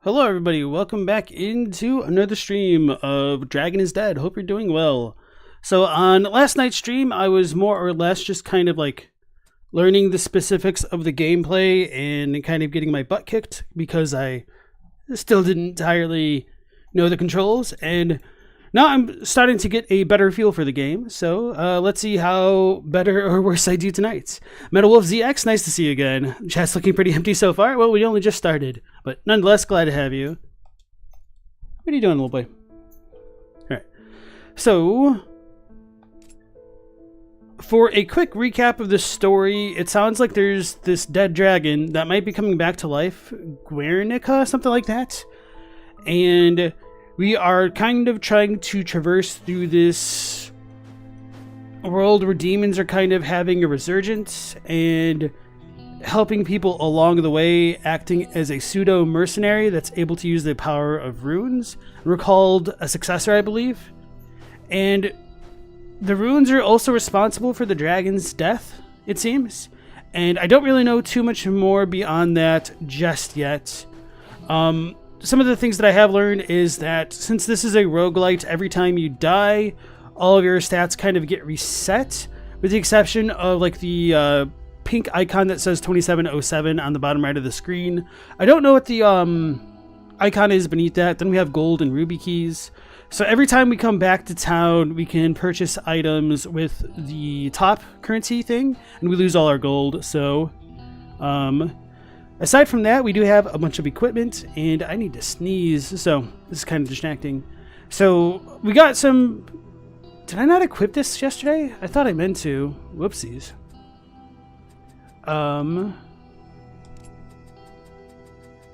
Hello everybody, welcome back into another stream of Dragon is Dead. Hope you're doing well. So on last night's stream, I was more or less just kind of like learning the specifics of the gameplay and kind of getting my butt kicked because I still didn't entirely know the controls, and now I'm starting to get a better feel for the game. So let's see how better or worse I do tonight. Metal Wolf ZX, nice to see you again. Chat's looking pretty empty so far. Well, we only just started, but nonetheless, glad to have you. What are you doing, little boy? All right. So, for a quick recap of the story, it sounds like there's this dead dragon that might be coming back to life, Guernica, something like that, and we are kind of trying to traverse through this world where demons are kind of having a resurgence and helping people along the way, acting as a pseudo mercenary that's able to use the power of runes. We're called a successor, I believe. And the runes are also responsible for the dragon's death, it seems. And I don't really know too much more beyond that just yet. Some of the things that I have learned is that since this is a roguelite, every time you die, all of your stats kind of get reset, with the exception of like the pink icon that says 2707 on the bottom right of the screen. I don't know what the icon is beneath that. Then we have gold and ruby keys. So every time we come back to town, we can purchase items with the top currency thing, and we lose all our gold. So, aside from that, we do have a bunch of equipment, and I need to sneeze, so this is kind of distracting. So, we got some... Did I not equip this yesterday? I thought I meant to. Whoopsies. And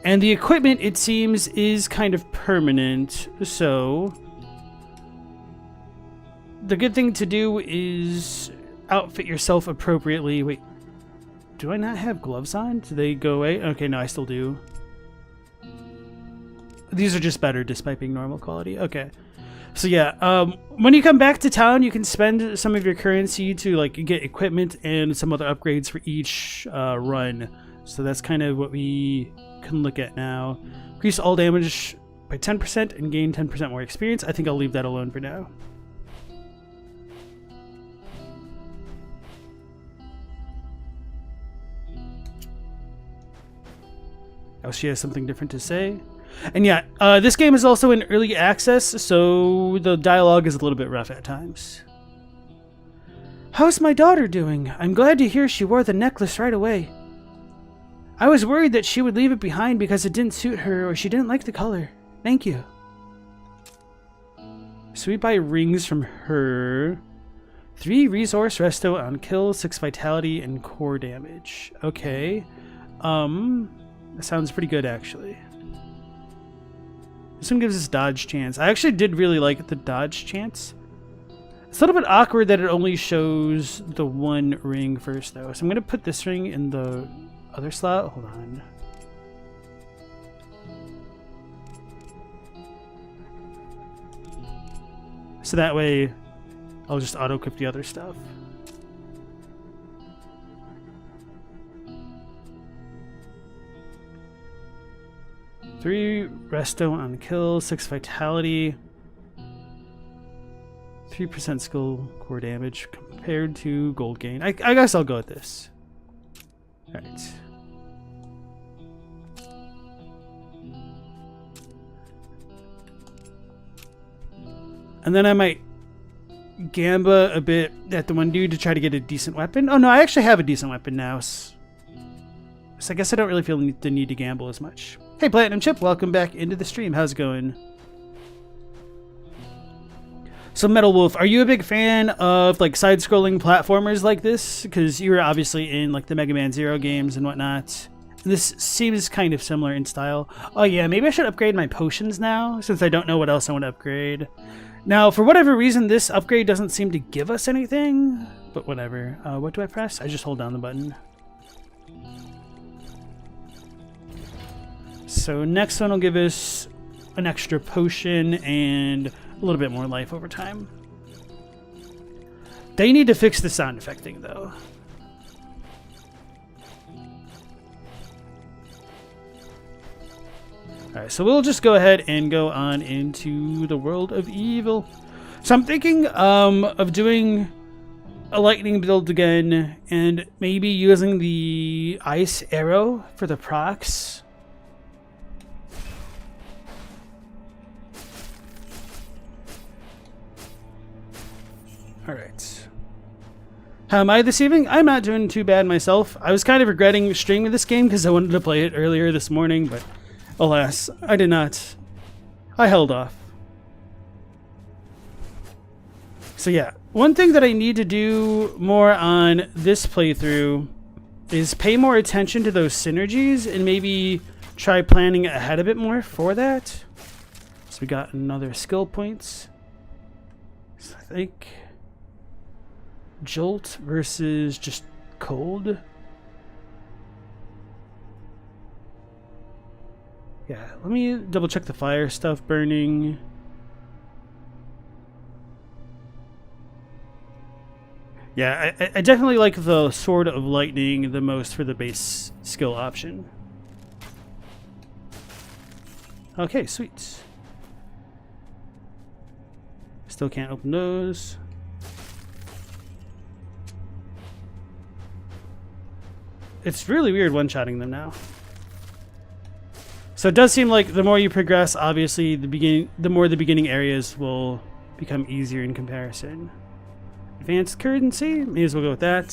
the equipment, it seems, is kind of permanent, so... The good thing to do is outfit yourself appropriately. Wait. Do I not have gloves on? Do they go away? Okay, no, I still do. These are just better despite being normal quality. Okay. So yeah, when you come back to town, you can spend some of your currency to like get equipment and some other upgrades for each run. So that's kind of what we can look at now. Increase all damage by 10% and gain 10% more experience. I think I'll leave that alone for now. Oh, she has something different to say. And yeah, this game is also in early access, so the dialogue is a little bit rough at times. How's my daughter doing? I'm glad to hear she wore the necklace right away. I was worried that she would leave it behind because it didn't suit her or she didn't like the color. Thank you. So we buy rings from her. 3 resource resto on kill, 6 vitality, and core damage. Okay. That sounds pretty good, actually. This one gives us dodge chance. I actually did really like the dodge chance. It's a little bit awkward that it only shows the one ring first, though. So I'm going to put this ring in the other slot. Hold on. So that way, I'll just auto-equip the other stuff. Three resto on kill, 6 vitality, 3% skill core damage compared to gold gain. I guess I'll go with this. Alright. And then I might gamba a bit at the one dude to try to get a decent weapon. Oh no, I actually have a decent weapon now. So I guess I don't really feel the need to gamble as much. Hey Platinum Chip, welcome back into the stream. How's it going? So Metal Wolf, are you a big fan of like side-scrolling platformers like this? Because you were obviously in like the Mega Man Zero games and whatnot. This seems kind of similar in style. Oh yeah, maybe I should upgrade my potions now, since I don't know what else I want to upgrade. Now, for whatever reason, this upgrade doesn't seem to give us anything, but whatever. What do I press? I just hold down the button. So next one will give us an extra potion and a little bit more life over time. They need to fix the sound effect thing, though. Alright, so we'll just go ahead and go on into the world of evil. So I'm thinking of doing a lightning build again, and maybe using the ice arrow for the procs. Alright. How am I this evening? I'm not doing too bad myself. I was kind of regretting streaming this game because I wanted to play it earlier this morning, but alas, I did not. I held off. So yeah, one thing that I need to do more on this playthrough is pay more attention to those synergies and maybe try planning ahead a bit more for that. So we got another skill points. So I think Jolt versus just cold. Yeah, let me double check the fire stuff burning. Yeah, I definitely like the Sword of Lightning the most for the base skill option. Okay, sweet. Still can't open those. It's really weird one-shotting them now. So it does seem like the more you progress, obviously the more the beginning areas will become easier in comparison. Advanced currency, may as well go with that.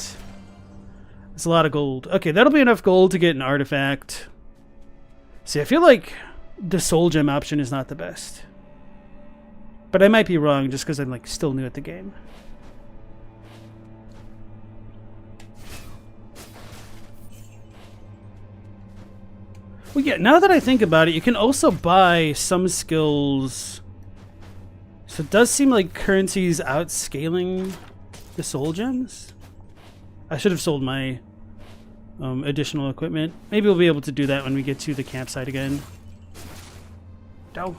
It's a lot of gold. Okay, that'll be enough gold to get an artifact. See, I feel like the soul gem option is not the best. But I might be wrong just because I'm like still new at the game. Well, yeah, now that I think about it, you can also buy some skills. So it does seem like currency's outscaling the soul gems. I should have sold my additional equipment. Maybe we'll be able to do that when we get to the campsite again. Dow.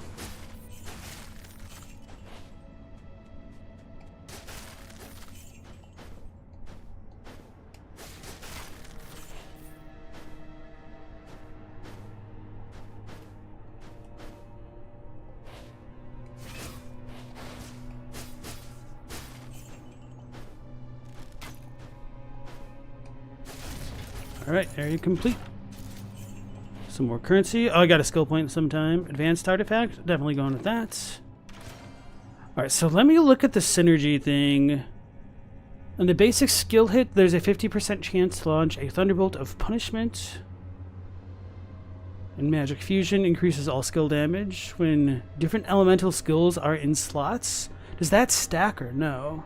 Alright, area complete. Some more currency. Oh, I got a skill point sometime. Advanced artifact. Definitely going with that. Alright, so let me look at the synergy thing. On the basic skill hit, there's a 50% chance to launch a Thunderbolt of Punishment. And Magic Fusion increases all skill damage when different elemental skills are in slots. Does that stack or no?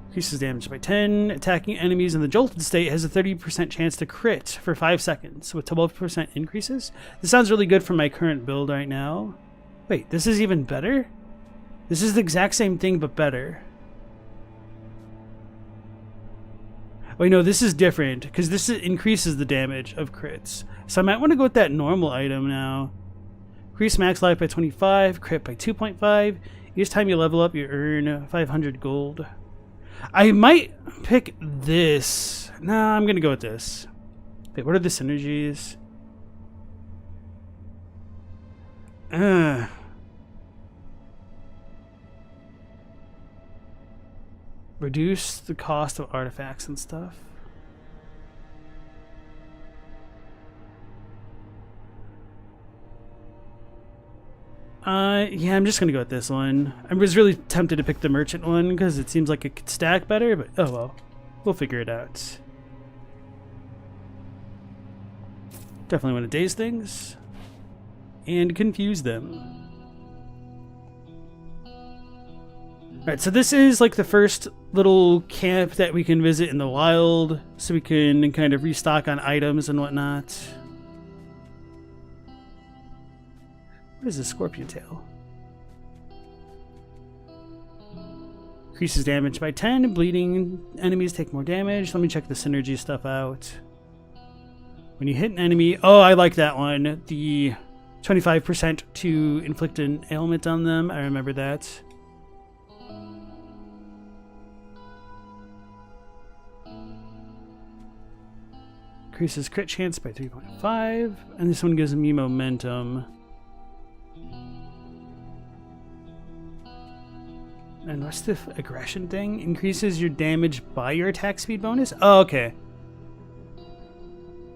Increases damage by 10. Attacking enemies in the jolted state has a 30% chance to crit for 5 seconds with 12% increases. This sounds really good for my current build right now. Wait, this is even better? This is the exact same thing but better. Wait, no, this is different because this increases the damage of crits. So I might want to go with that normal item now. Increase max life by 25, crit by 2.5. Each time you level up, you earn 500 gold. I might pick this. Nah, I'm going to go with this. Wait, what are the synergies? Reduce the cost of artifacts and stuff. Yeah, I'm just gonna go with this one. I was really tempted to pick the merchant one because it seems like it could stack better, but oh well. We'll figure it out. Definitely want to daze things and confuse them. Alright, so this is like the first little camp that we can visit in the wild, so we can kind of restock on items and whatnot. What is a scorpion tail? Increases damage by 10. Bleeding enemies take more damage. Let me check the synergy stuff out. When you hit an enemy... Oh, I like that one. The 25% to inflict an ailment on them. I remember that. Increases crit chance by 3.5. And this one gives me momentum. And what's the aggression thing? Increases your damage by your attack speed bonus? Oh, okay.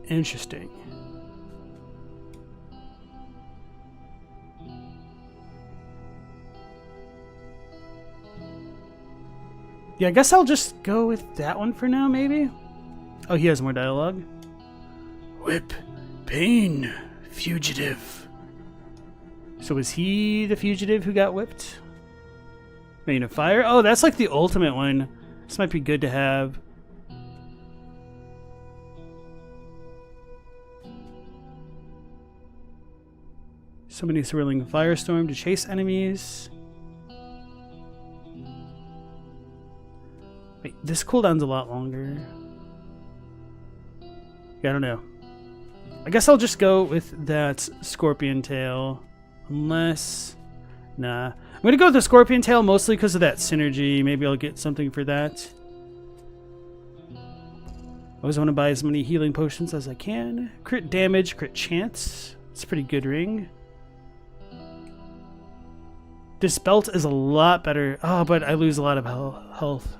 Interesting. Yeah, I guess I'll just go with that one for now, maybe? Oh, he has more dialogue. Whip. Pain. Fugitive. So was he the fugitive who got whipped? Rain of Fire? Oh, that's like the ultimate one. This might be good to have. Somebody swirling Firestorm to chase enemies. Wait, this cooldown's a lot longer. Yeah, I don't know. I guess I'll just go with that Scorpion Tail. Unless... Nah. I'm going to go with the Scorpion Tail mostly because of that synergy. Maybe I'll get something for that. I always want to buy as many healing potions as I can. Crit damage, crit chance. It's a pretty good ring. This belt is a lot better. Oh, but I lose a lot of health.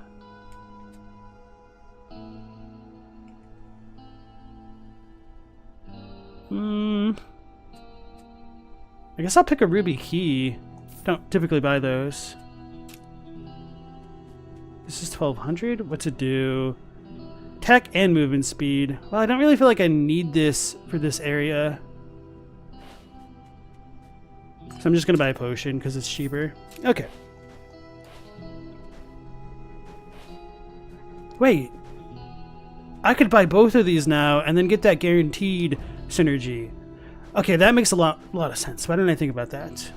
I guess I'll pick a ruby key. Don't typically buy those. This is 1200. What's it do? Attack and movement speed. Well, I don't really feel like I need this for this area. So I'm just going to buy a potion because it's cheaper. Okay. Wait. I could buy both of these now and then get that guaranteed synergy. Okay, that makes a lot of sense. Why didn't I think about that?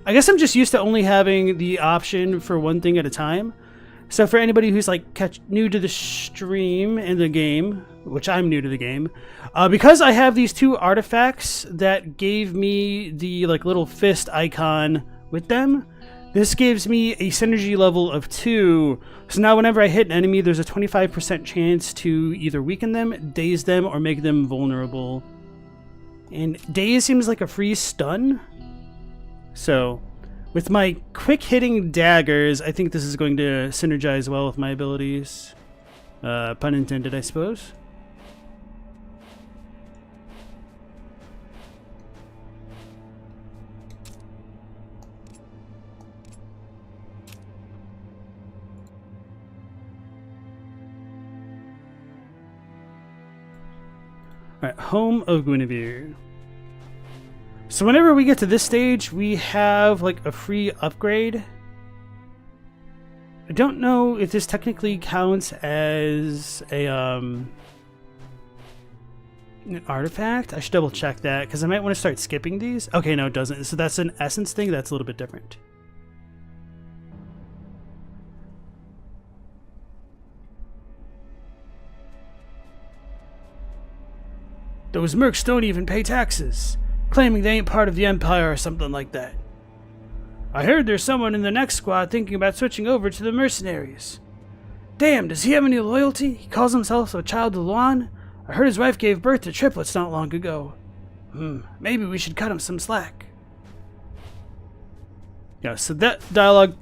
I guess I'm just used to only having the option for one thing at a time. So for anybody who's like new to the stream and the game, which I'm new to the game, because I have these two artifacts that gave me the like little fist icon with them, this gives me a synergy level of 2. So now whenever I hit an enemy, there's a 25% chance to either weaken them, daze them, or make them vulnerable. And daze seems like a free stun. So with my quick hitting daggers, I think this is going to synergize well with my abilities. Pun intended, I suppose. Alright, Home of Guinevere. So whenever we get to this stage, we have like a free upgrade. I don't know if this technically counts as a an artifact. I should double check that because I might want to start skipping these. Okay, no, it doesn't. So that's an essence thing. That's a little bit different. Those mercs don't even pay taxes, claiming they ain't part of the Empire or something like that. I heard there's someone in the next squad thinking about switching over to the mercenaries. Damn, does he have any loyalty? He calls himself a child of Luan. I heard his wife gave birth to triplets not long ago. Maybe we should cut him some slack. Yeah, so that dialogue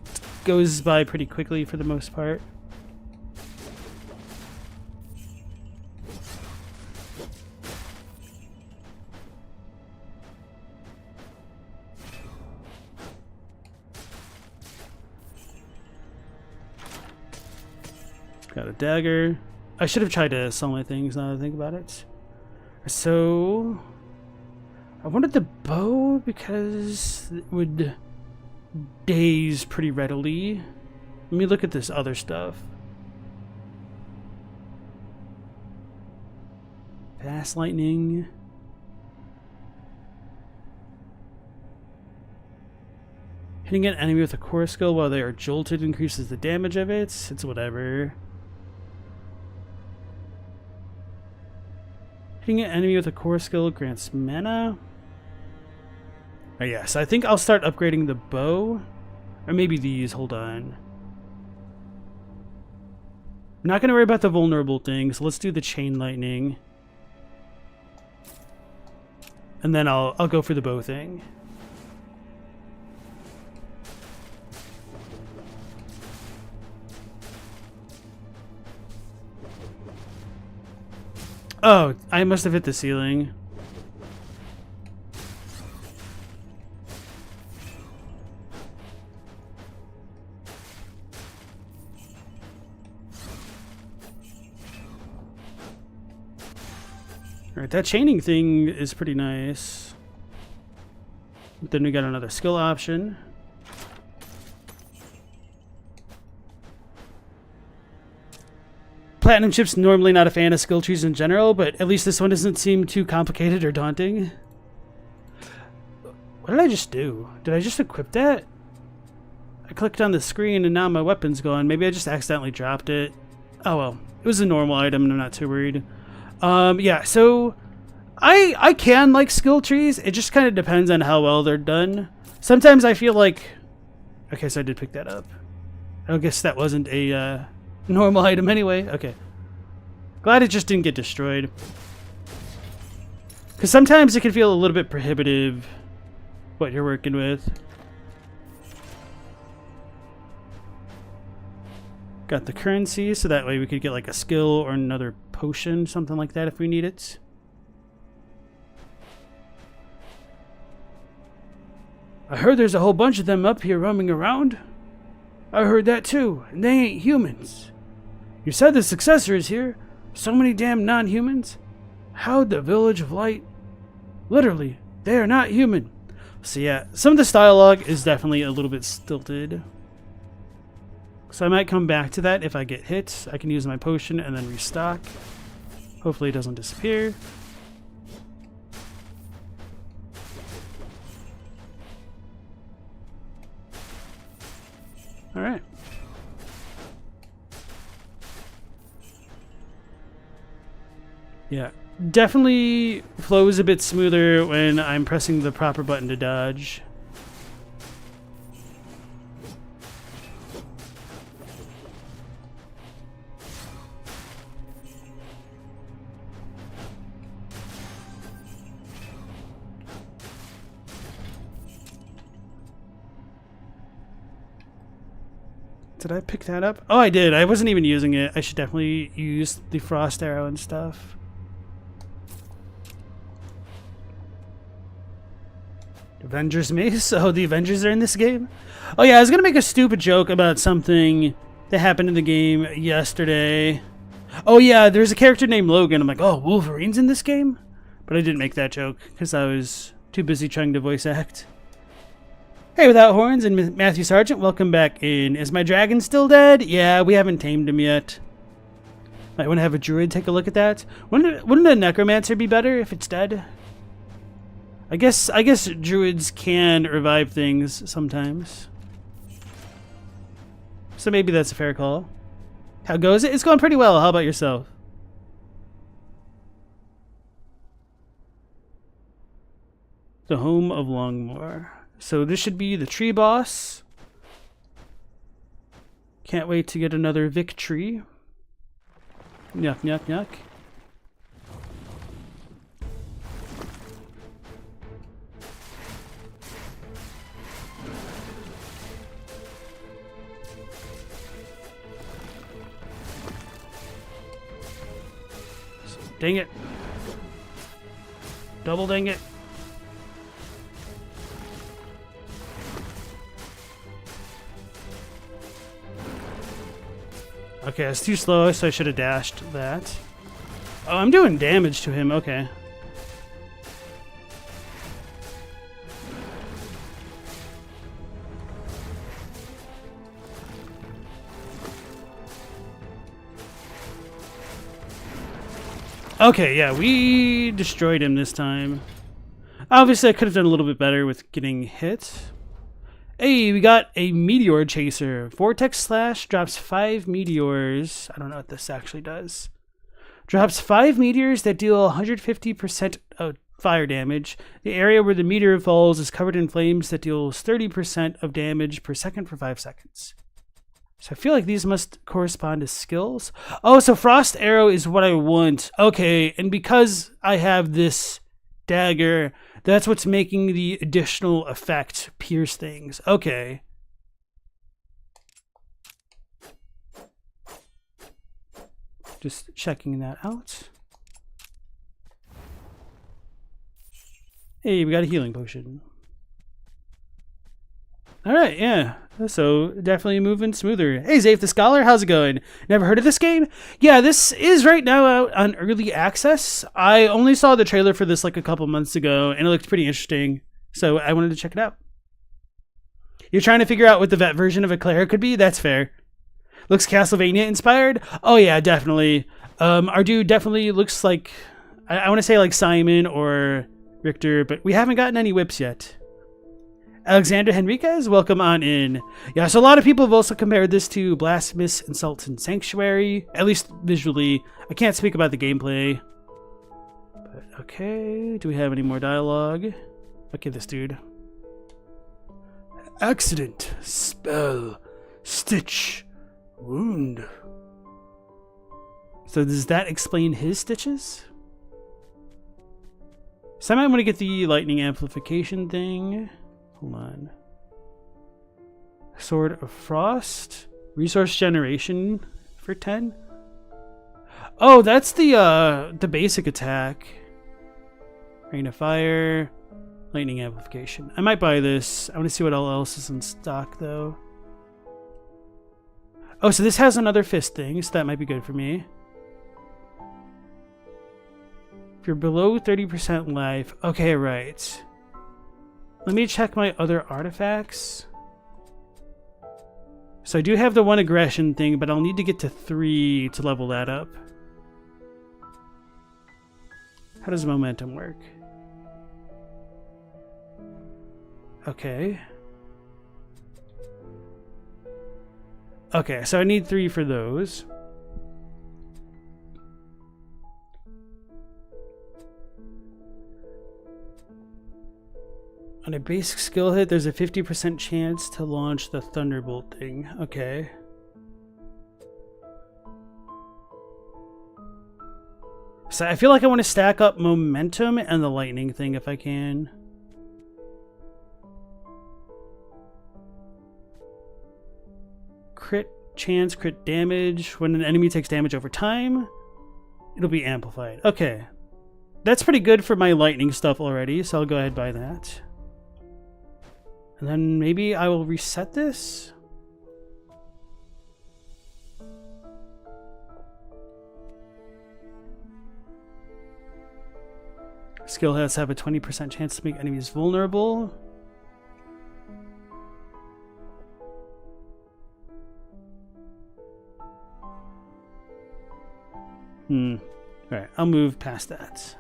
goes by pretty quickly for the most part. Got a dagger. I should have tried to sell my things now that I think about it. So I wanted the bow because it would daze pretty readily. Let me look at this other stuff. Fast lightning. Hitting an enemy with a core skill while they are jolted increases the damage of it. It's whatever. Hitting an enemy with a core skill grants mana. Oh yeah, so I think I'll start upgrading the bow. Or maybe these, hold on. I'm not going to worry about the vulnerable things. Let's do the chain lightning. And then I'll go for the bow thing. Oh, I must have hit the ceiling. Alright, that chaining thing is pretty nice. Then we got another skill option. Platinum Chip's normally not a fan of skill trees in general, but at least this one doesn't seem too complicated or daunting. What did I just do? Did I just equip that? I clicked on the screen and now my weapon's gone. Maybe I just accidentally dropped it. Oh well. It was a normal item and I'm not too worried. Yeah, so I can like skill trees. It just kind of depends on how well they're done. Sometimes I feel like... Okay, so I did pick that up. I guess that wasn't a normal item anyway. Okay. Glad it just didn't get destroyed. Because sometimes it can feel a little bit prohibitive what you're working with. Got the currency, so that way we could get like a skill or another potion, something like that if we need it. I heard there's a whole bunch of them up here roaming around. I heard that too, and they ain't humans. You said the successor is here. So many damn non-humans. How'd the Village of Light? Literally, they are not human. So yeah, some of this dialogue is definitely a little bit stilted. So I might come back to that if I get hit. I can use my potion and then restock. Hopefully it doesn't disappear. Alright. Yeah, definitely flows a bit smoother when I'm pressing the proper button to dodge. Did I pick that up? Oh, I did. I wasn't even using it. I should definitely use the frost arrow and stuff. Avengers Mace? Oh, the Avengers are in this game? Oh yeah, I was gonna make a stupid joke about something that happened in the game yesterday. Oh yeah, there's a character named Logan. I'm like, oh, Wolverine's in this game? But I didn't make that joke because I was too busy trying to voice act. Hey, Without Horns and Matthew Sargent, welcome back in. Is my dragon still dead? Yeah, we haven't tamed him yet. Might want to have a druid take a look at that. Wouldn't a necromancer be better if it's dead? I guess druids can revive things sometimes. So maybe that's a fair call. How goes it? It's going pretty well. How about yourself? The home of Longmore. So this should be the tree boss. Can't wait to get another victory. Yuck, yuck, yuck. Dang it. Double dang it. Okay, it's too slow, so I should have dashed that. Oh, I'm doing damage to him. Okay. Okay, yeah, we destroyed him this time. Obviously, I could have done a little bit better with getting hit. Hey, we got a meteor chaser. Vortex Slash drops 5 meteors. I don't know what this actually does. Drops 5 meteors that deal 150% of fire damage. The area where the meteor falls is covered in flames that deals 30% of damage per second for 5 seconds. So I feel like these must correspond to skills. Oh, so Frost Arrow is what I want. Okay, and because I have this dagger, that's what's making the additional effect pierce things. Okay. Just checking that out. Hey, we got a healing potion. All right, yeah. So definitely moving smoother. Hey, Zafe the Scholar, how's it going? Never heard of this game? Yeah, this is right now out on early access. I only saw the trailer for this like a couple months ago, and it looked pretty interesting. So I wanted to check it out. You're trying to figure out what the vet version of a cleric could be? That's fair. Looks Castlevania inspired? Oh yeah, definitely. Our dude definitely looks like, I want to say like Simon or Richter, but we haven't gotten any whips yet. Alexander Henriquez, welcome on in. Yeah, so a lot of people have also compared this to Blasphemous Insult and Sanctuary, at least visually. I can't speak about the gameplay. But okay, do we have any more dialogue? Okay, this dude. Accident, spell, stitch, wound. So does that explain his stitches? So I might want to get the lightning amplification thing. Hold on. Sword of Frost. Resource generation for 10. Oh, that's the basic attack. Rain of Fire. Lightning amplification. I might buy this. I want to see what else is in stock though. Oh, so this has another fist thing, so that might be good for me. If you're below 30% life. Okay, right. Let me check my other artifacts. So I do have the 1 aggression thing, but I'll need to get to 3 to level that up. How does momentum work? Okay. Okay, so I need 3 for those. On a basic skill hit, there's a 50% chance to launch the Thunderbolt thing. Okay. So I feel like I want to stack up momentum and the lightning thing if I can. Crit chance, crit damage. When an enemy takes damage over time, it'll be amplified. Okay. That's pretty good for my lightning stuff already, so I'll go ahead and buy that. And then maybe I will reset this. Skill hits have a 20% chance to make enemies vulnerable. Alright, I'll move past that.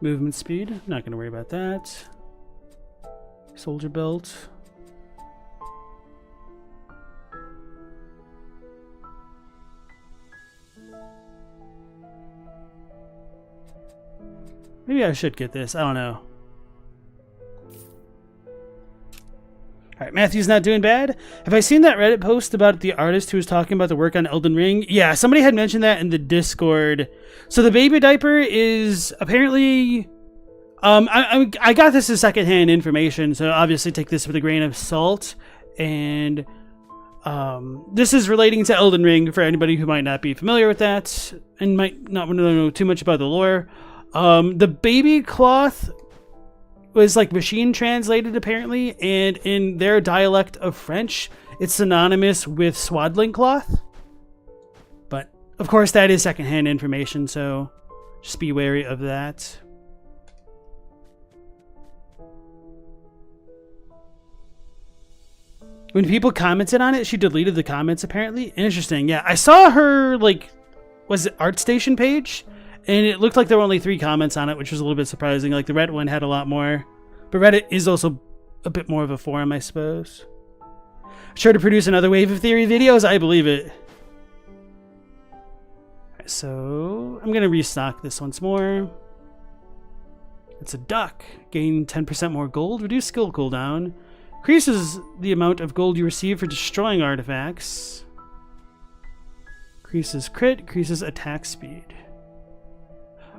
Movement speed, not going to worry about that. Soldier belt. Maybe I should get this, I don't know. Alright, Matthew's not doing bad. Have I seen that Reddit post about the artist who was talking about the work on Elden Ring? Yeah, somebody had mentioned that in the Discord. So the baby diaper is apparently... I got this as secondhand information, so obviously take this with a grain of salt. And this is relating to Elden Ring for anybody who might not be familiar with that and might not want to know too much about the lore. The baby cloth was like machine translated apparently, and in their dialect of French, it's synonymous with swaddling cloth. But of course that is secondhand information, so just be wary of that. When people commented on it, she deleted the comments apparently. Interesting, yeah. I saw her, like, was it ArtStation page? And it looked like there were only 3 comments on it, which was a little bit surprising. Like, the Reddit one had a lot more. But Reddit is also a bit more of a forum, I suppose. Sure to produce another wave of theory videos? I believe it. Alright, so I'm going to restock this once more. It's a duck. Gain 10% more gold. Reduce skill cooldown. Increases the amount of gold you receive for destroying artifacts. Increases crit, increases attack speed.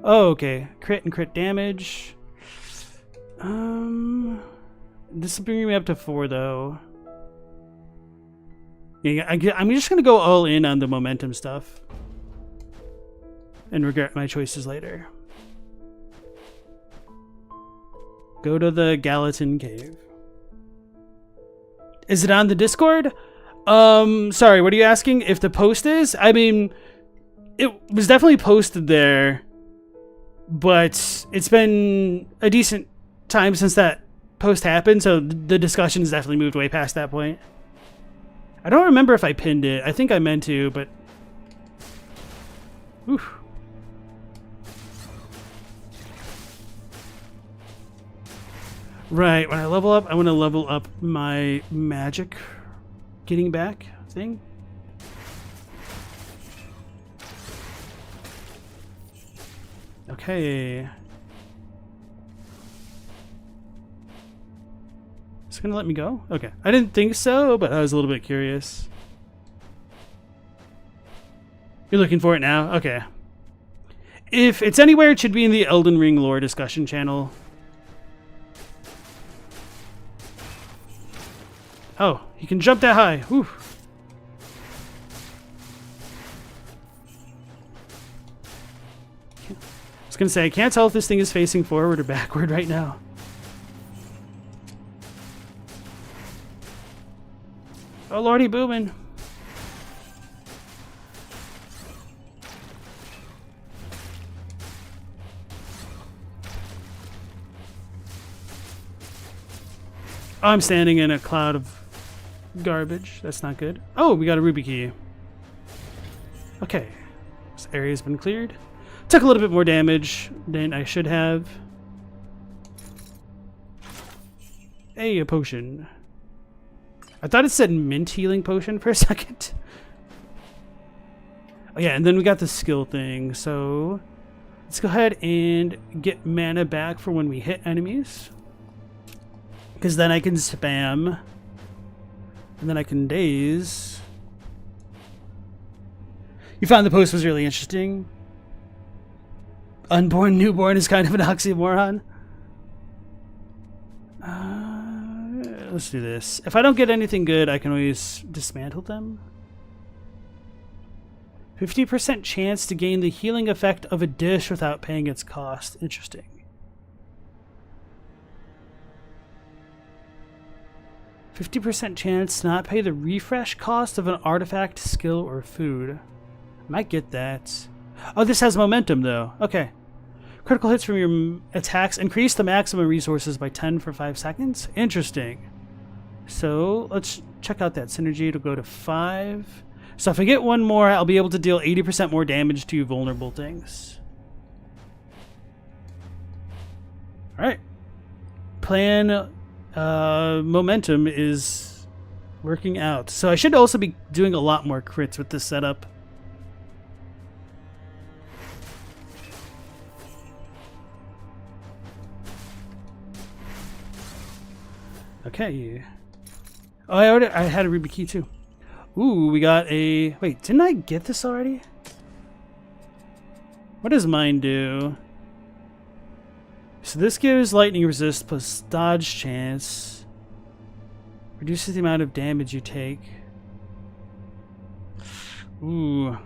Oh, okay. Crit and crit damage. This will bring me up to 4, though. Yeah, I'm just going to go all in on the momentum stuff. And regret my choices later. Go to the Gallatin Cave. Is it on the Discord? Sorry, what are you asking? If the post is? I mean, it was definitely posted there. But it's been a decent time since that post happened, so the discussion has definitely moved way past that point. I don't remember if I pinned it. I think I meant to, but... Oof. Right, when I level up, I want to level up my magic getting back thing. Okay. It's gonna let me go? Okay. I didn't think so, but I was a little bit curious. You're looking for it now? Okay. If it's anywhere, it should be in the Elden Ring lore discussion channel. Oh, he can jump that high. Whew. I was gonna say, I can't tell if this thing is facing forward or backward right now. Oh, lordy booming. Oh, I'm standing in a cloud of garbage. That's not good. Oh, we got a ruby key. Okay. This area's been cleared. Took a little bit more damage than I should have. Hey, a potion. I thought it said mint healing potion for a second. Oh yeah, and then we got the skill thing. So let's go ahead and get mana back for when we hit enemies. Because then I can spam. And then I can daze. You found the post was really interesting. Unborn newborn is kind of an oxymoron. Let's do this. If I don't get anything good, I can always dismantle them. 50% chance to gain the healing effect of a dish without paying its cost. Interesting. %50 chance to not pay the refresh cost of an artifact, skill, or food. Might get that. Oh, this has momentum, though. Okay. Critical hits from your attacks increase the maximum resources by 10 for 5 seconds. Interesting. So let's check out that synergy. It'll go to 5. So if I get one more, I'll be able to deal 80% more damage to vulnerable things. Alright. Plan momentum is working out. So I should also be doing a lot more crits with this setup. Okay. Oh, I had a ruby key too. Ooh, we got a... Wait, didn't I get this already? What does mine do? So this gives lightning resist plus dodge chance. Reduces the amount of damage you take. Ooh. I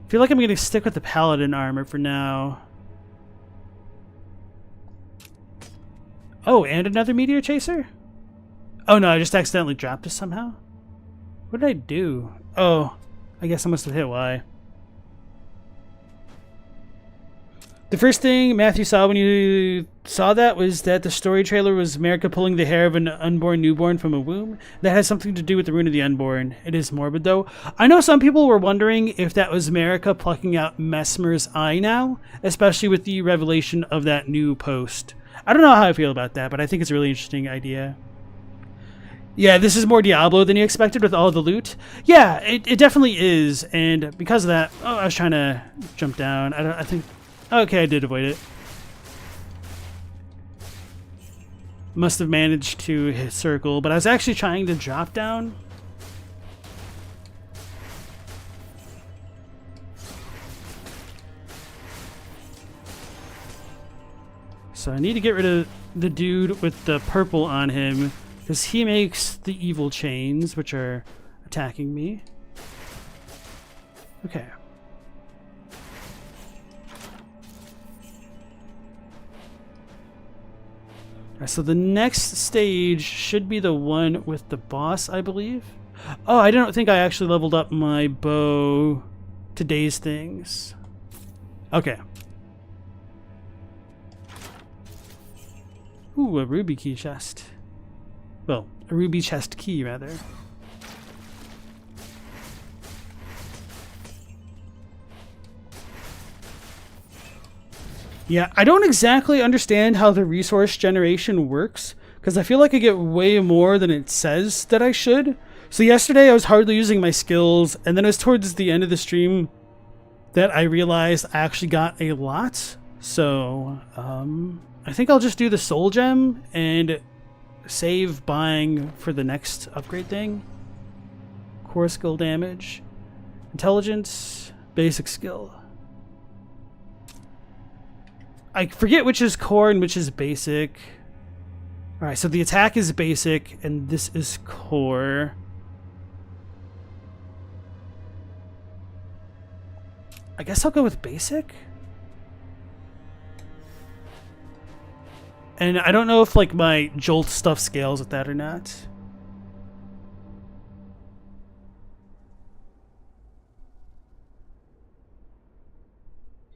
feel like I'm going to stick with the paladin armor for now. Oh, and another meteor chaser? Oh no, I just accidentally dropped this somehow. What did I do? Oh, I guess I must have hit Y. The first thing Matthew saw when you saw that was that the story trailer was America pulling the hair of an unborn newborn from a womb. That has something to do with the rune of the unborn. It is morbid, though. I know some people were wondering if that was America plucking out Mesmer's eye now, especially with the revelation of that new post. I don't know how I feel about that, but I think it's a really interesting idea. Yeah, this is more Diablo than you expected with all the loot. Yeah, it definitely is, and because of that... Oh, I was trying to jump down. I think... Okay, I did avoid it. must have managed to hit circle, but I was actually trying to drop down. So I need to get rid of the dude with the purple on him, because he makes the evil chains, which are attacking me. Okay. Alright, so the next stage should be the one with the boss, I believe. Oh, I don't think I actually leveled up my bow to daze things. Okay. Ooh, a ruby key chest. Well, a ruby chest key, rather. Yeah, I don't exactly understand how the resource generation works, because I feel like I get way more than it says that I should. So yesterday I was hardly using my skills, and then it was towards the end of the stream that I realized I actually got a lot. So, I think I'll just do the soul gem and save buying for the next upgrade thing. Core skill damage, intelligence, basic skill. I forget which is core and which is basic. Alright, so the attack is basic and this is core. I guess I'll go with basic. And I don't know if like my jolt stuff scales with that or not.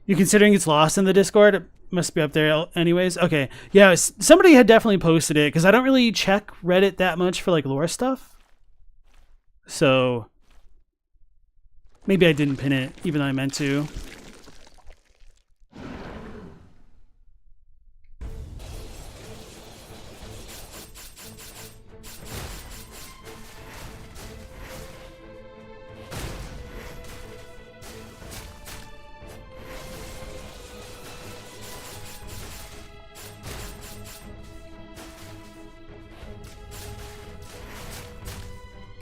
You considering it's lost in the Discord? It must be up there anyways. Okay. Yeah, somebody had definitely posted it because I don't really check Reddit that much for like lore stuff. So maybe I didn't pin it even though I meant to.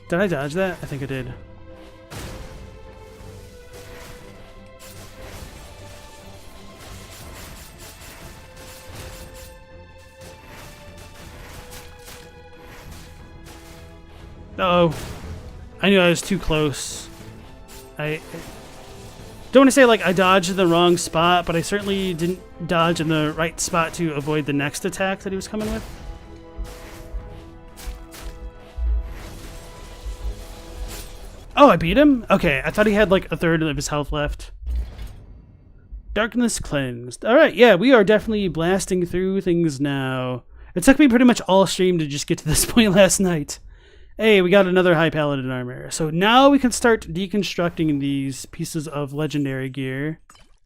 Did I dodge that? I think I did. Uh-oh. I knew I was too close. I don't want to say like I dodged in the wrong spot, but I certainly didn't dodge in the right spot to avoid the next attack that he was coming with. Oh, I beat him? Okay, I thought he had like a third of his health left. Darkness cleansed. Alright, yeah, we are definitely blasting through things now. It took me pretty much all stream to just get to this point last night. Hey, we got another high paladin armor. So now we can start deconstructing these pieces of legendary gear.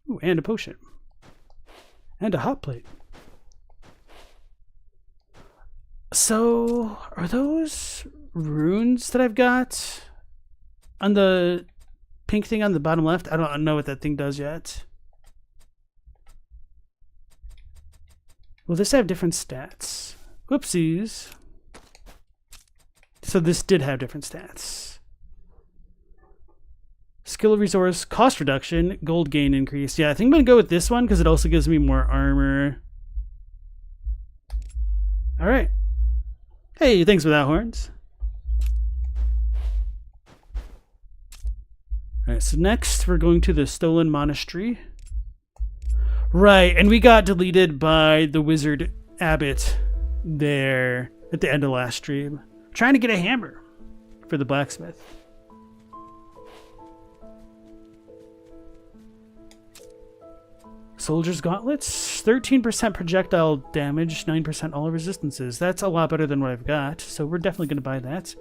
Ooh, and a potion. And a hot plate. So, are those runes that I've got on the pink thing on the bottom left? I don't know what that thing does yet. Will this have different stats? Whoopsies. So this did have different stats. Skill resource, cost reduction, gold gain increase. Yeah, I think I'm going to go with this one because it also gives me more armor. Alright. Hey, thanks for that, Horns. Alright, so next we're going to the Stolen Monastery. Right, and we got deleted by the Wizard Abbot there at the end of last stream. Trying to get a hammer for the blacksmith. Soldier's Gauntlets, 13% projectile damage, 9% all resistances. That's a lot better than what I've got, so we're definitely going to buy that.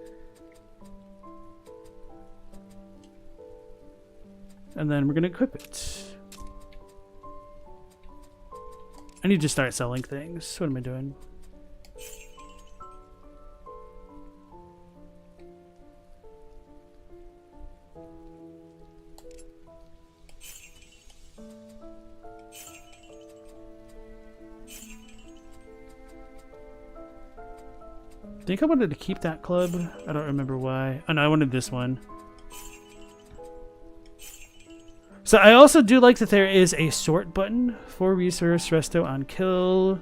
And then we're going to equip it. I need to start selling things. What am I doing? I think I wanted to keep that club. I don't remember why. Oh no, I wanted this one. So I also do like that there is a sort button for resource resto on kill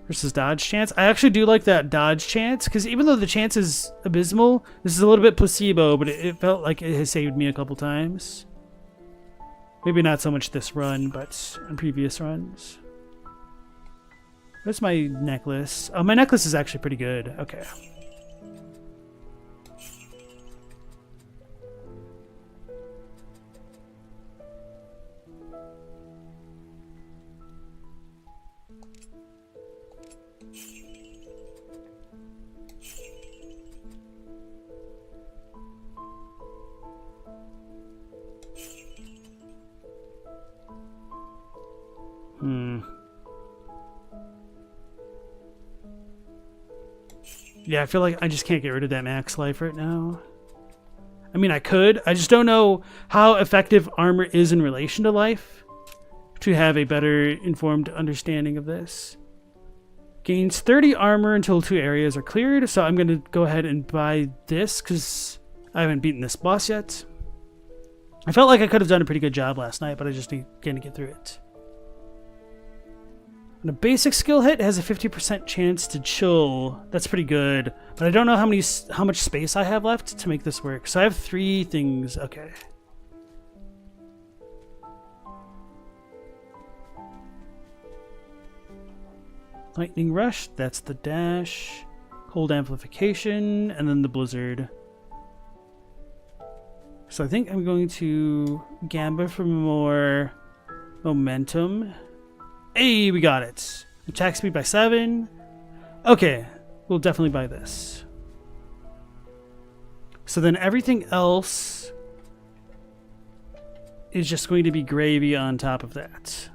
versus dodge chance. I actually do like that dodge chance because even though the chance is abysmal, this is a little bit placebo, but it felt like it has saved me a couple times. Maybe not so much this run, but on previous runs. Where's my necklace? Oh, my necklace is actually pretty good. Okay. Yeah, I feel like I just can't get rid of that max life right now. I mean, I could. I just don't know how effective armor is in relation to life to have a better informed understanding of this. Gains 30 armor until 2 areas are cleared, so I'm going to go ahead and buy this because I haven't beaten this boss yet. I felt like I could have done a pretty good job last night, but I just need to get through it. And a basic skill hit has a 50% chance to chill. That's pretty good, but I don't know how much space I have left to make this work. So I have 3 things. Okay. Lightning Rush, that's the dash. Cold Amplification, and then the Blizzard. So I think I'm going to Gamba for more momentum. Hey, we got it. Attack speed by 7. Okay, we'll definitely buy this. So then everything else is just going to be gravy on top of that.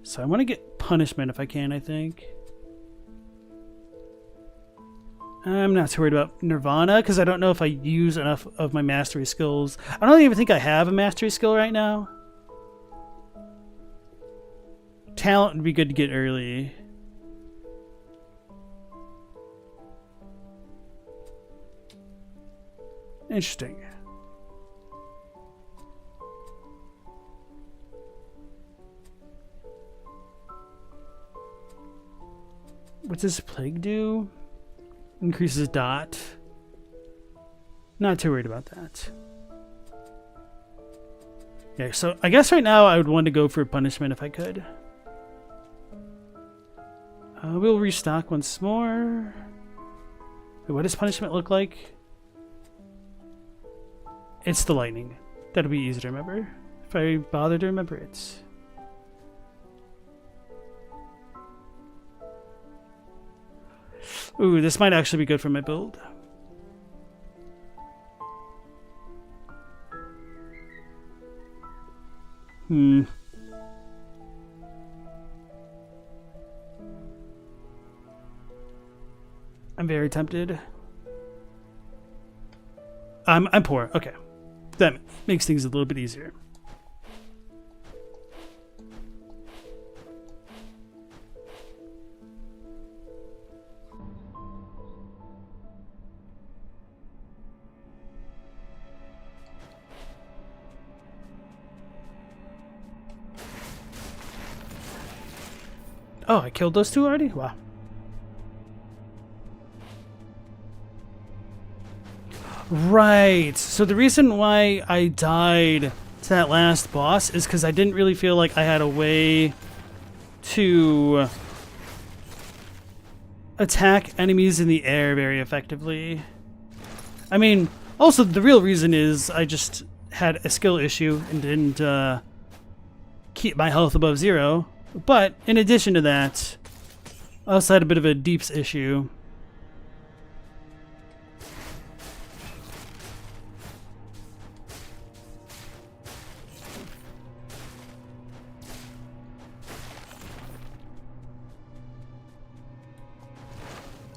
So I want to get punishment if I can, I think. I'm not too worried about Nirvana because I don't know if I use enough of my mastery skills. I don't even think I have a mastery skill right now. Talent would be good to get early. Interesting. What does Plague do? Increases dot. Not too worried about that. Yeah, so I guess right now I would want to go for punishment if I could. We'll restock once more. Wait, what does punishment look like? It's the lightning. That'll be easy to remember if I bother to remember it. Ooh, this might actually be good for my build. I'm very tempted. I'm poor. Okay. That makes things a little bit easier. Oh, I killed those 2 already? Wow. Right. So the reason why I died to that last boss is because I didn't really feel like I had a way to attack enemies in the air very effectively. I mean, also the real reason is I just had a skill issue and didn't keep my health above 0. But in addition to that, I also had a bit of a deeps issue.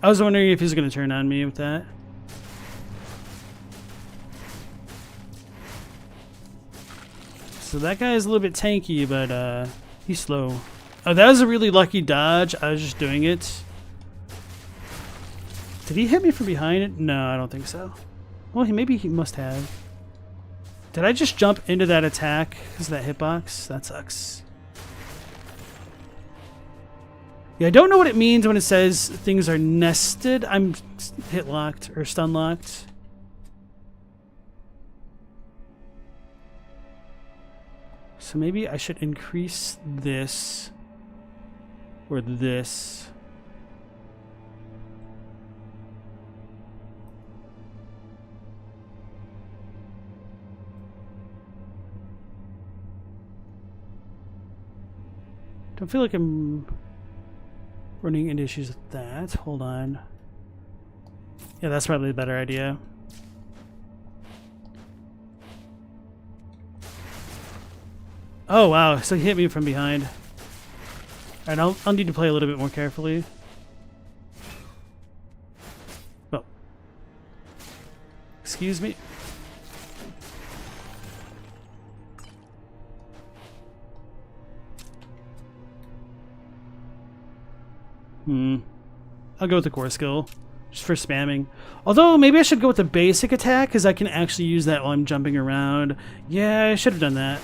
I was wondering if he's going to turn on me with that. So that guy is a little bit tanky, but he's slow. Oh, that was a really lucky dodge. I was just doing it. Did he hit me from behind it? No, I don't think so. Well, maybe he must have. Did I just jump into that attack because of that hitbox? That sucks. Yeah, I don't know what it means when it says things are nested. I'm hit locked or stun locked. So maybe I should increase this or this. Don't feel like I'm running into issues with that. Hold on. Yeah, that's probably a better idea. Oh wow, so he hit me from behind. Alright, I'll need to play a little bit more carefully. Oh. Excuse me. I'll go with the core skill, just for spamming. Although, maybe I should go with the basic attack, because I can actually use that while I'm jumping around. Yeah, I should have done that.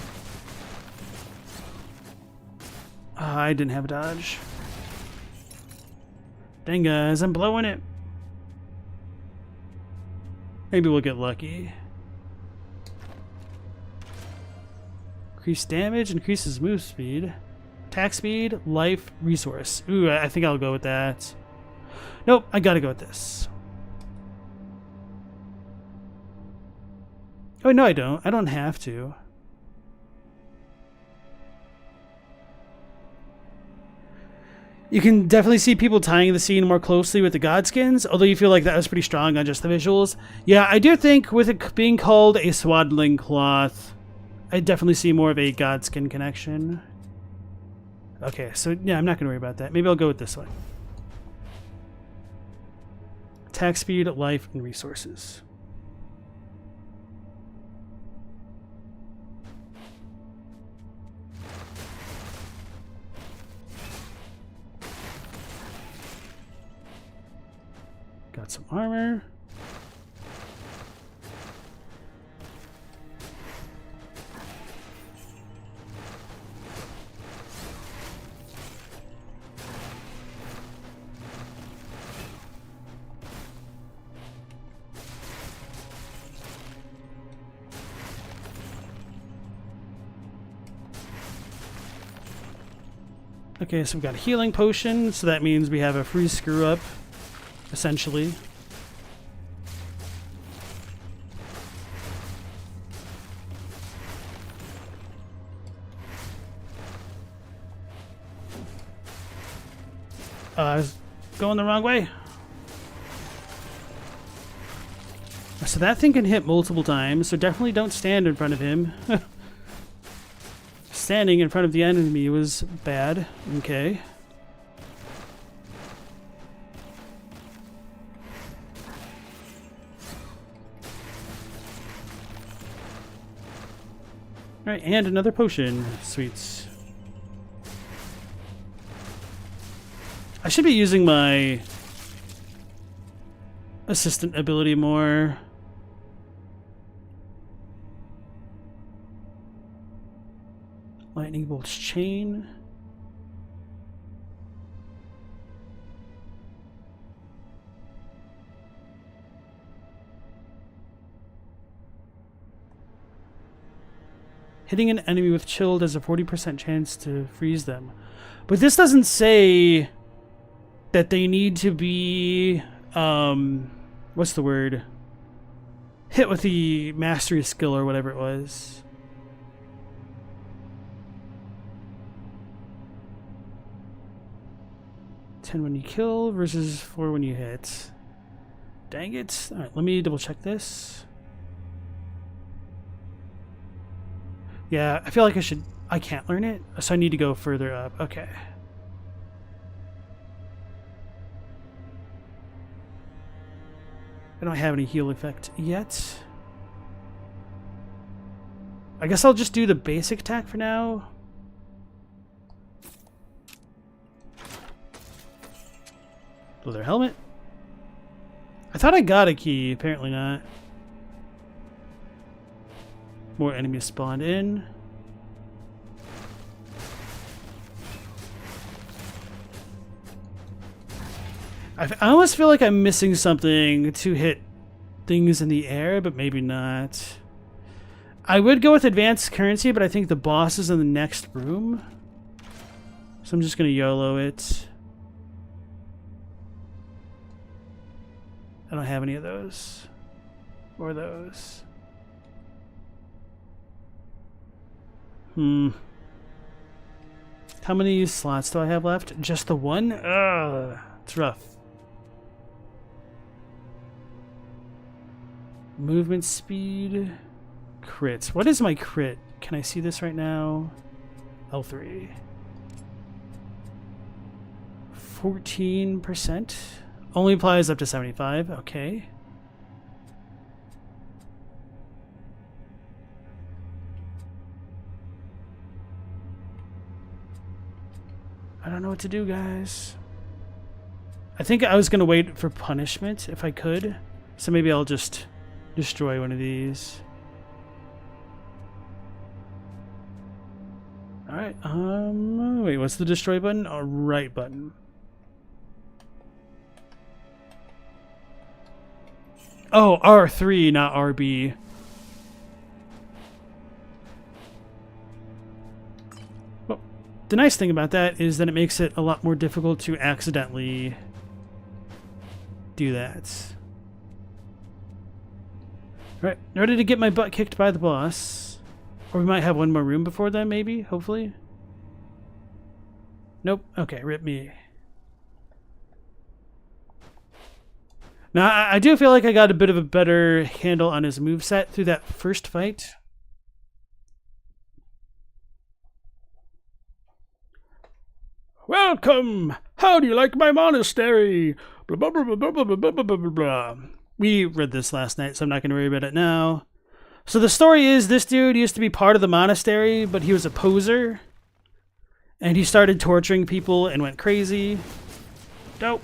I didn't have a dodge. Dang guys, I'm blowing it. Maybe we'll get lucky. Increase damage, increases move speed. Attack speed, life, resource. Ooh, I think I'll go with that. Nope, I gotta go with this. Oh, no, I don't. I don't have to. You can definitely see people tying the scene more closely with the Godskins, although you feel like that was pretty strong on just the visuals. Yeah, I do think with it being called a swaddling cloth, I definitely see more of a Godskin connection. Okay, so yeah, I'm not going to worry about that. Maybe I'll go with this one. Attack speed, life, and resources. Got some armor. Okay, so we've got a healing potion, so that means we have a free screw up, essentially. I was going the wrong way. So that thing can hit multiple times, so definitely don't stand in front of him. Standing in front of the enemy was bad. Okay. Alright, and another potion. Sweets. I should be using my assistant ability more. Lightning bolt's chain. Hitting an enemy with chilled has a 40% chance to freeze them. But this doesn't say that they need to be, what's the word? Hit with the mastery skill or whatever it was. When you kill versus 4 when you hit. Dang it. Alright, let me double check this. Yeah, I feel like I can't learn it, so I need to go further up. Okay. I don't have any heal effect yet. I guess I'll just do the basic attack for now. Leather helmet. I thought I got a key. Apparently not. More enemies spawned in. I almost feel like I'm missing something to hit things in the air, but maybe not. I would go with advanced currency, but I think the boss is in the next room. So I'm just going to YOLO it. I don't have any of those. Or those. How many slots do I have left? Just the one? Ugh, it's rough. Movement speed. Crits. What is my crit? Can I see this right now? L3. 14%. Only applies up to 75. Okay. I don't know what to do, guys. I think I was going to wait for punishment if I could. So maybe I'll just destroy one of these. Alright, wait, what's the destroy button? Oh, right button. Oh, R3, not RB. Well, the nice thing about that is that it makes it a lot more difficult to accidentally do that. Alright, ready to get my butt kicked by the boss. Or we might have one more room before then, maybe, hopefully. Nope. Okay, rip me. Now, I do feel like I got a bit of a better handle on his moveset through that first fight. Welcome! How do you like my monastery? Blah, blah, blah, blah, blah, blah, blah, blah, blah. We read this last night, so I'm not going to worry about it now. So the story is this dude used to be part of the monastery, but he was a poser. And he started torturing people and went crazy. Dope.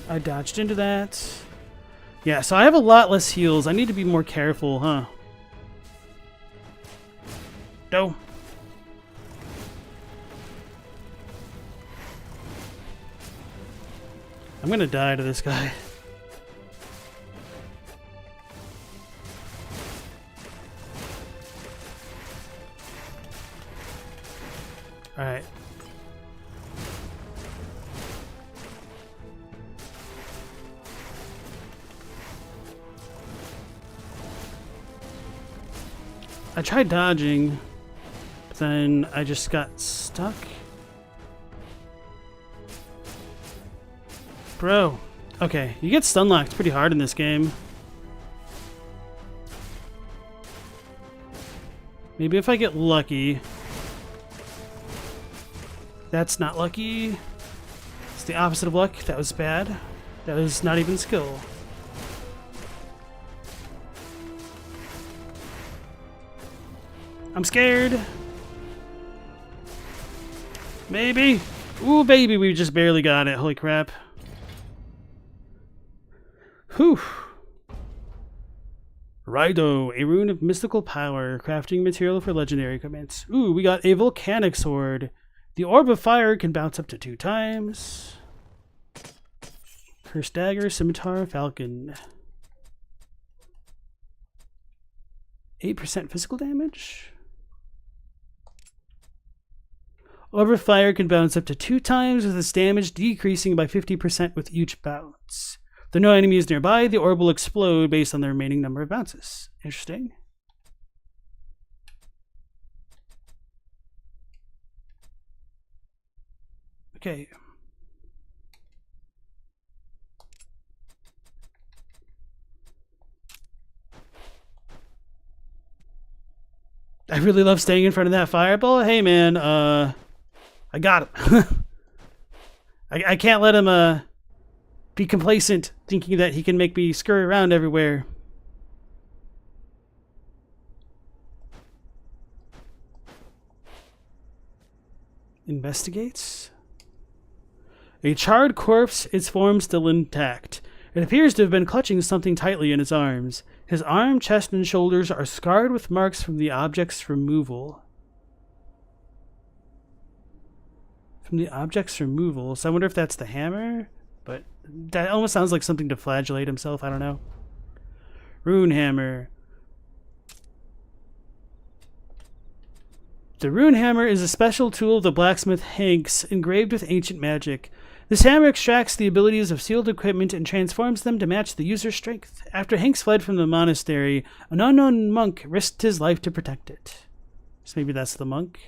I dodged into that. Yeah, so I have a lot less heals. I need to be more careful, huh? Dope. I'm gonna die to this guy. Alright. I tried dodging, but then I just got stuck. Bro. Okay, you get stun locked pretty hard in this game. Maybe if I get lucky. That's not lucky. It's the opposite of luck. That was bad. That was not even skill. I'm scared. Maybe. Ooh, baby, we just barely got it. Holy crap. Whew. Rido, a rune of mystical power, crafting material for legendary equipment. Ooh, we got a volcanic sword. The orb of fire can bounce up to 2 times. Cursed dagger, scimitar, falcon. 8% physical damage. Orb of fire can bounce up to 2 times, with its damage decreasing by 50% with each bounce. If there are no enemies nearby, the orb will explode based on the remaining number of bounces. Interesting. Okay. I really love staying in front of that fireball. Hey, man, I got him. I can't let him be complacent, thinking that he can make me scurry around everywhere. Investigates. A charred corpse, its form still intact. It appears to have been clutching something tightly in its arms. His arm, chest, and shoulders are scarred with marks from the object's removal. From the object's removal. So I wonder if that's the hammer? But that almost sounds like something to flagellate himself. I don't know. Rune hammer. The rune hammer is a special tool of the blacksmith Hanks, engraved with ancient magic. This hammer extracts the abilities of sealed equipment and transforms them to match the user's strength. After Hanks fled from the monastery, an unknown monk risked his life to protect it. So maybe that's the monk.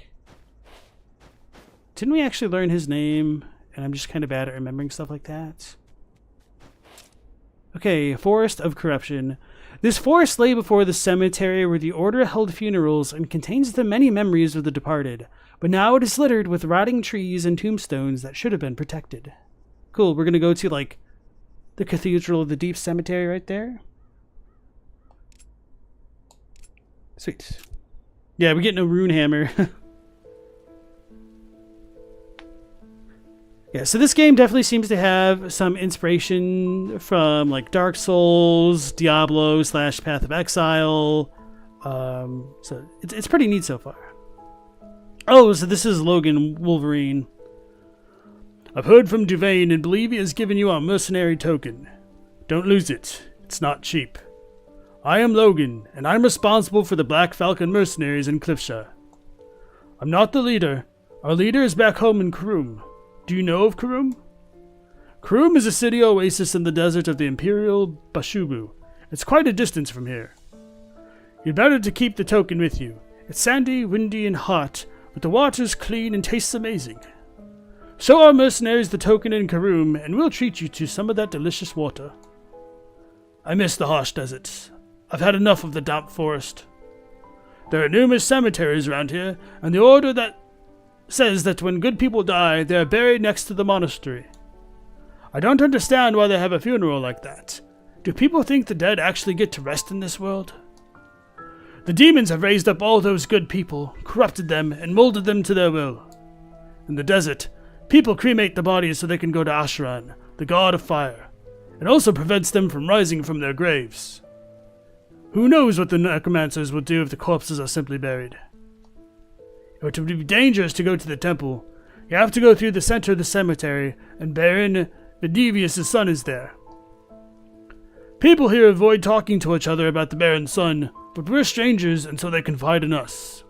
Didn't we actually learn his name? And I'm just kind of bad at remembering stuff like that. Okay, Forest of Corruption. This forest lay before the cemetery where the order held funerals and contains the many memories of the departed. But now it is littered with rotting trees and tombstones that should have been protected. Cool, we're going to go to, like, the Cathedral of the Deep Cemetery right there. Sweet. Yeah, we're getting a rune hammer. Yeah, so this game definitely seems to have some inspiration from, like, Dark Souls, Diablo / Path of Exile. So it's pretty neat so far. Oh, so this is Logan Wolverine. I've heard from Duvain and believe he has given you our mercenary token. Don't lose it. It's not cheap. I am Logan, and I'm responsible for the Black Falcon mercenaries in Cliffshire. I'm not the leader. Our leader is back home in Karum. Do you know of Karum? Karum is a city oasis in the desert of the Imperial Bashubu. It's quite a distance from here. You'd better to keep the token with you. It's sandy, windy, and hot, but the water's clean and tastes amazing. Show our mercenaries the token in Karum, and we'll treat you to some of that delicious water. I miss the harsh deserts. I've had enough of the damp forest. There are numerous cemeteries around here, and the order that says that when good people die, they are buried next to the monastery. I don't understand why they have a funeral like that. Do people think the dead actually get to rest in this world? The demons have raised up all those good people, corrupted them, and molded them to their will. In the desert, people cremate the bodies so they can go to Asheran, the god of fire. It also prevents them from rising from their graves. Who knows what the necromancers will do if the corpses are simply buried? It would be dangerous to go to the temple. You have to go through the center of the cemetery, and Baron Vidivius' son is there. People here avoid talking to each other about the Baron's son, but we're strangers, and so they confide in us.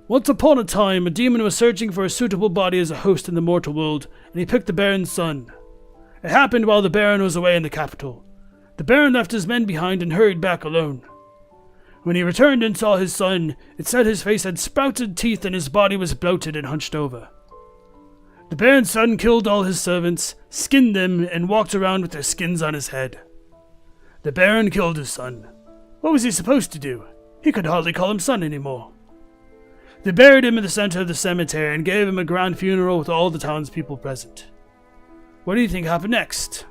Once upon a time, a demon was searching for a suitable body as a host in the mortal world, and he picked the Baron's son. It happened while the Baron was away in the capital. The Baron left his men behind and hurried back alone. When he returned and saw his son, it said his face had sprouted teeth and his body was bloated and hunched over. The Baron's son killed all his servants, skinned them, and walked around with their skins on his head. The Baron killed his son. What was he supposed to do? He could hardly call him son anymore. They buried him in the center of the cemetery and gave him a grand funeral with all the townspeople present. What do you think happened next?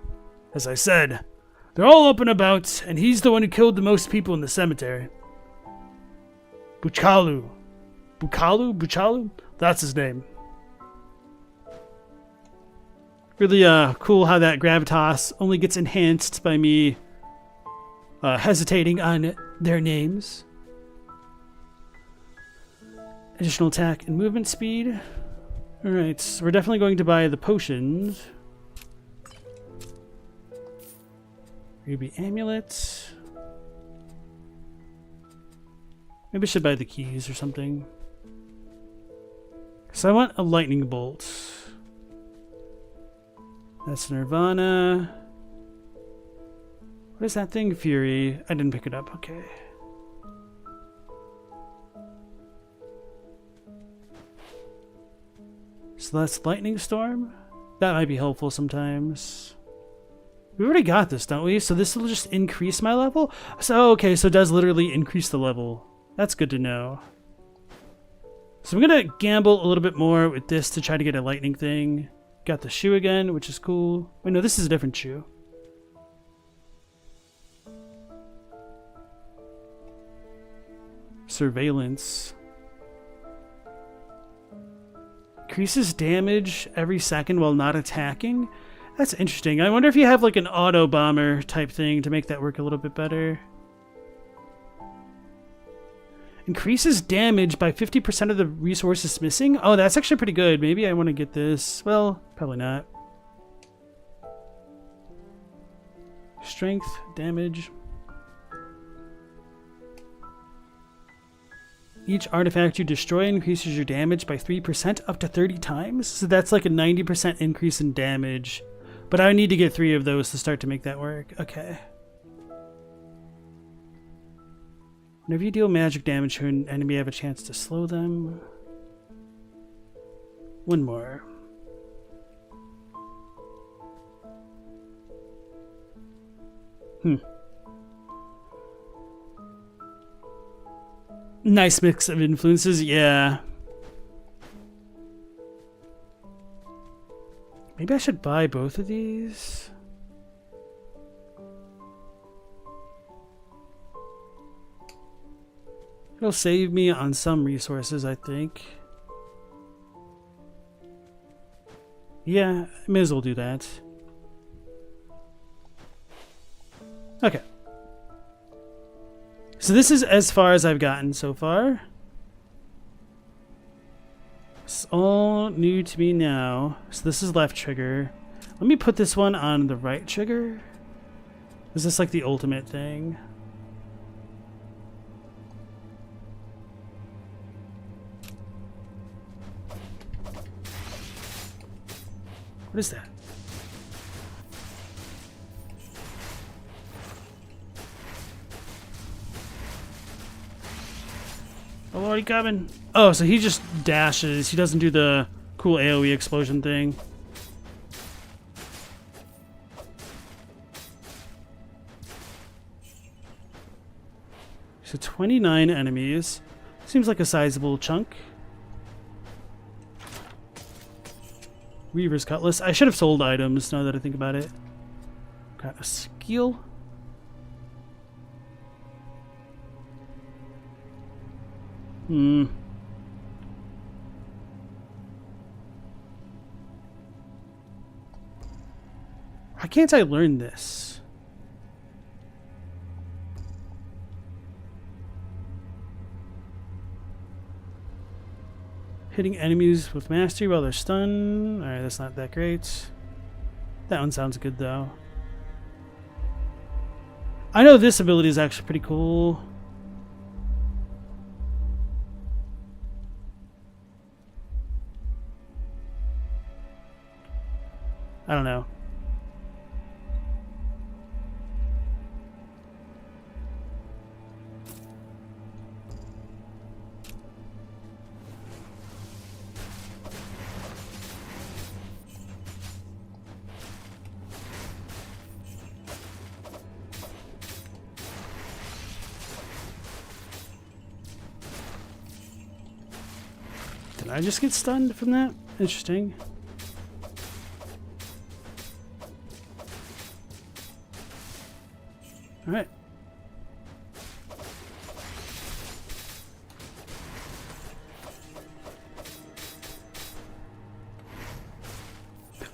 As I said, they're all up and about, and he's the one who killed the most people in the cemetery. Buchalu? That's his name. Really cool how that gravitas only gets enhanced by me hesitating on their names. Additional attack and movement speed. Alright, so we're definitely going to buy the potions. Ruby amulet. Maybe I should buy the keys or something. So I want a lightning bolt. That's Nirvana. What is that thing? Fury. I didn't pick it up. Okay. So that's Lightning Storm. That might be helpful sometimes. We already got this, don't we? So this will just increase my level? So, okay, so it does literally increase the level. That's good to know. So I'm going to gamble a little bit more with this to try to get a lightning thing. Got the shoe again, which is cool. Wait, no, this is a different shoe. Surveillance. Increases damage every second while not attacking. That's interesting. I wonder if you have like an auto bomber type thing to make that work a little bit better. Increases damage by 50% of the resources missing. Oh, that's actually pretty good. Maybe I want to get this. Well, probably not. Strength, damage. Each artifact you destroy increases your damage by 3% up to 30 times. So that's like a 90% increase in damage. But I need to get 3 of those to start to make that work. Okay. Whenever you deal magic damage to an enemy, you have a chance to slow them. 1 more. Nice mix of influences, yeah. Maybe I should buy both of these. It'll save me on some resources, I think. Yeah, I may as well do that. Okay. So this is as far as I've gotten so far. It's all new to me now. So this is left trigger. Let me put this one on the right trigger. Is this like the ultimate thing? What is that? Oh, Lord, he coming. Oh, so he just dashes. He doesn't do the cool AoE explosion thing. So 29 enemies. Seems like a sizable chunk. Reaver's Cutlass. I should have sold items now that I think about it. Got a skill. Why can't I learn this? Hitting enemies with mastery while they're stunned. Alright, that's not that great. That one sounds good though. I know this ability is actually pretty cool. I don't know. Did I just get stunned from that? Interesting. All right.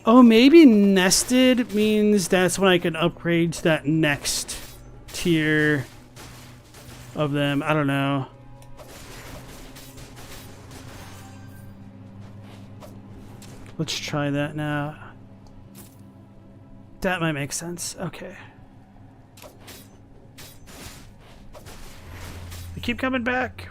Oh, maybe nested means that's when I can upgrade to that next tier of them. I don't know. Let's try that now. That might make sense. Okay. They keep coming back.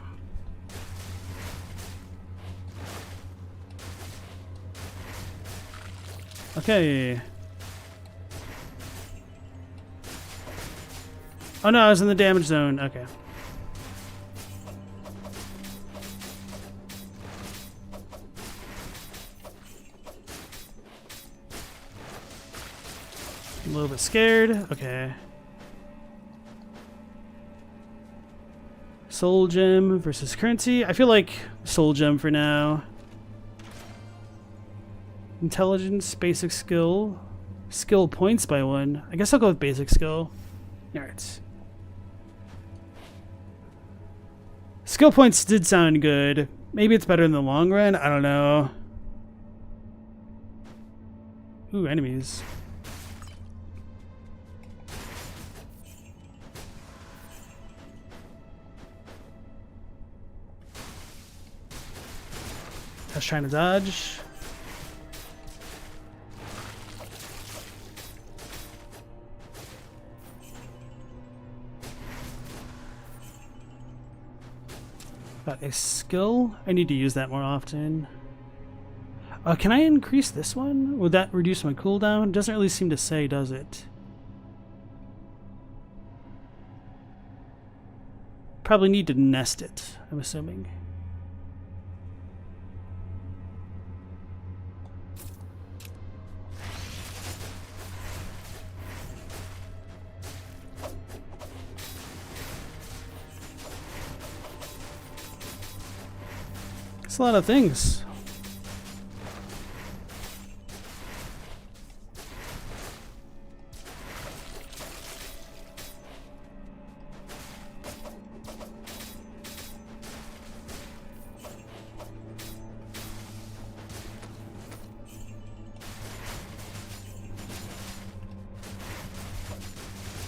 Okay. Oh no, I was in the damage zone. Okay. I'm a little bit scared. Okay. Soul gem versus currency. I feel like soul gem for now. Intelligence, basic skill. Skill points by 1. I guess I'll go with basic skill. Alright. Skill points did sound good. Maybe it's better in the long run. I don't know. Ooh, enemies. I was trying to dodge. Got a skill. I need to use that more often. Can I increase this one? Would that reduce my cooldown? Doesn't really seem to say, does it? Probably need to nest it, I'm assuming. It's a lot of things.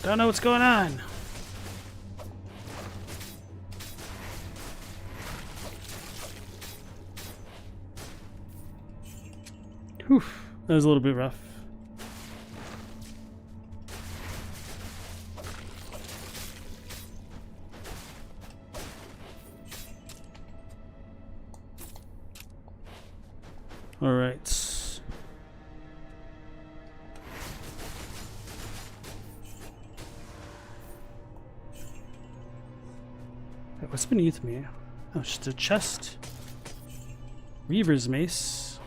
Don't know what's going on. Whew, that was a little bit rough. All right. What's beneath me? Oh, it's just a chest. Reaver's mace.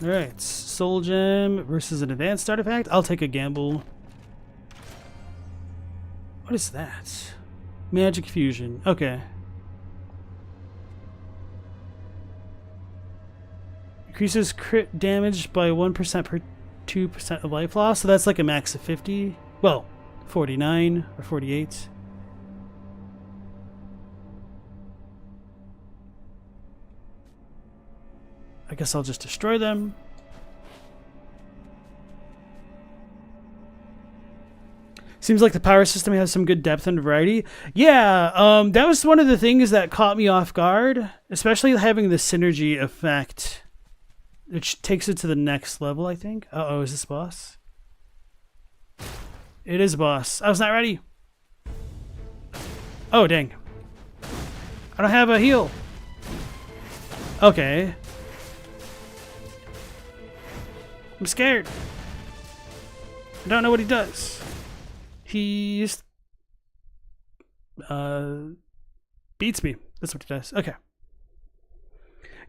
Alright, soul gem versus an advanced artifact. I'll take a gamble. What is that? Magic fusion. Okay. Increases crit damage by 1% per 2% of life loss, so that's like a max of 50. Well, 49 or 48. I guess I'll just destroy them. Seems like the power system has some good depth and variety. Yeah, that was one of the things that caught me off guard, especially having the synergy effect, which takes it to the next level, I think. Uh-oh, is this boss? It is boss. I was not ready. Oh, dang. I don't have a heal. Okay. I'm scared. I don't know what he does. He's beats me. That's what he does. Okay.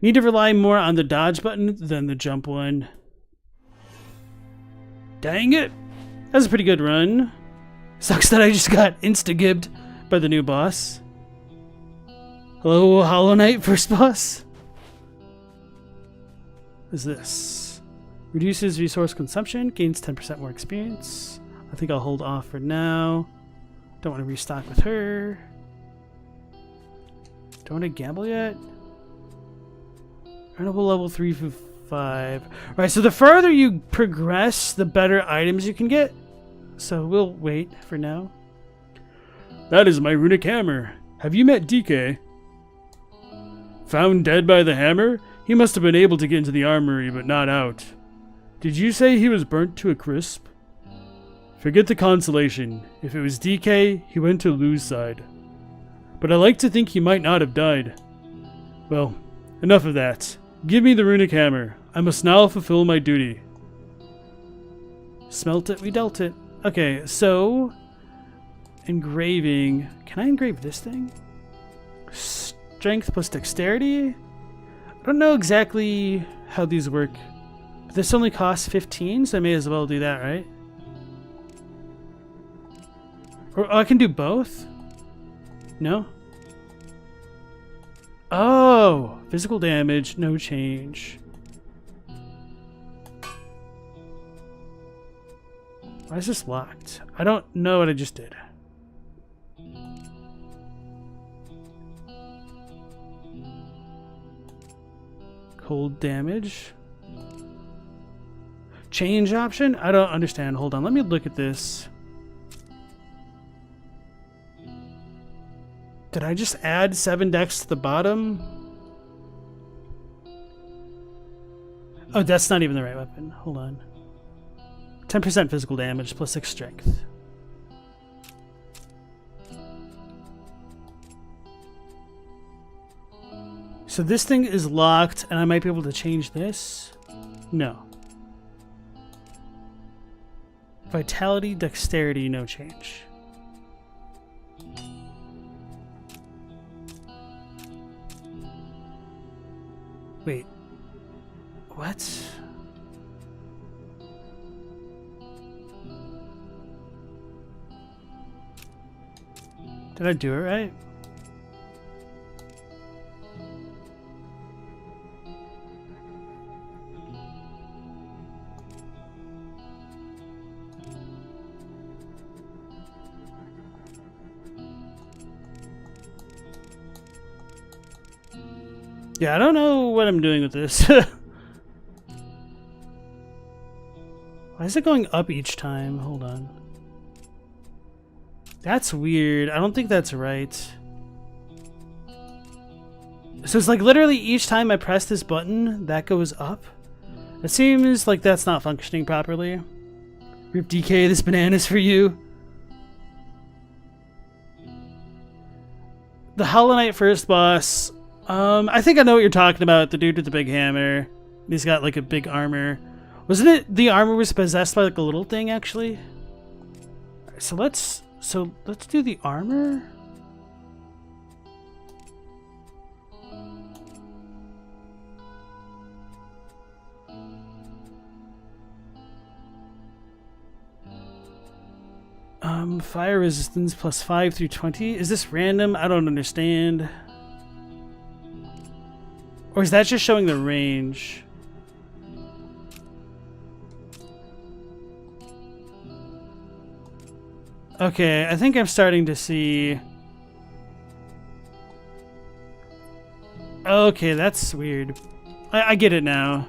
Need to rely more on the dodge button than the jump one. Dang it. That was a pretty good run. Sucks that I just got insta-gibbed by the new boss. Hello, Hollow Knight first boss. What is this? Reduces resource consumption, gains 10% more experience. I think I'll hold off for now. Don't want to restock with her. Don't want to gamble yet. Earnable level 3 through 5. Alright, so the further you progress, the better items you can get. So we'll wait for now. That is my runic hammer. Have you met DK? Found dead by the hammer? He must have been able to get into the armory, but not out. Did you say he was burnt to a crisp? Forget the consolation. If it was DK, he went to Lou's side. But I like to think he might not have died. Well, enough of that. Give me the runic hammer. I must now fulfill my duty. Smelt it, we dealt it. Okay, so engraving. Can I engrave this thing? Strength plus dexterity? I don't know exactly how these work. But this only costs 15, so I may as well do that, right? Or I can do both? No? Oh! Physical damage, no change. Why is this locked? I don't know what I just did. cold damage. Change option? I don't understand. Hold on, let me look at this. Did I just add 7 dex to the bottom? Oh, that's not even the right weapon. Hold on. 10% physical damage plus 6 strength. So this thing is locked, and I might be able to change this? No. Vitality, dexterity, no change. Wait. What? Did I do it right? Yeah, I don't know what I'm doing with this. Why is it going up each time? Hold on. That's weird. I don't think that's right. So it's like literally each time I press this button, that goes up. It seems like that's not functioning properly. Rip DK, this banana's for you. The Hollow Knight first boss. I think I know what you're talking about. The dude with the big hammer. He's got like a big armor. Wasn't it the armor was possessed by like a little thing actually? So let's do the armor. Fire resistance plus 5 through 20. Is this random? I don't understand. Or is that just showing the range? Okay, I think I'm starting to see... Okay, that's weird. I get it now.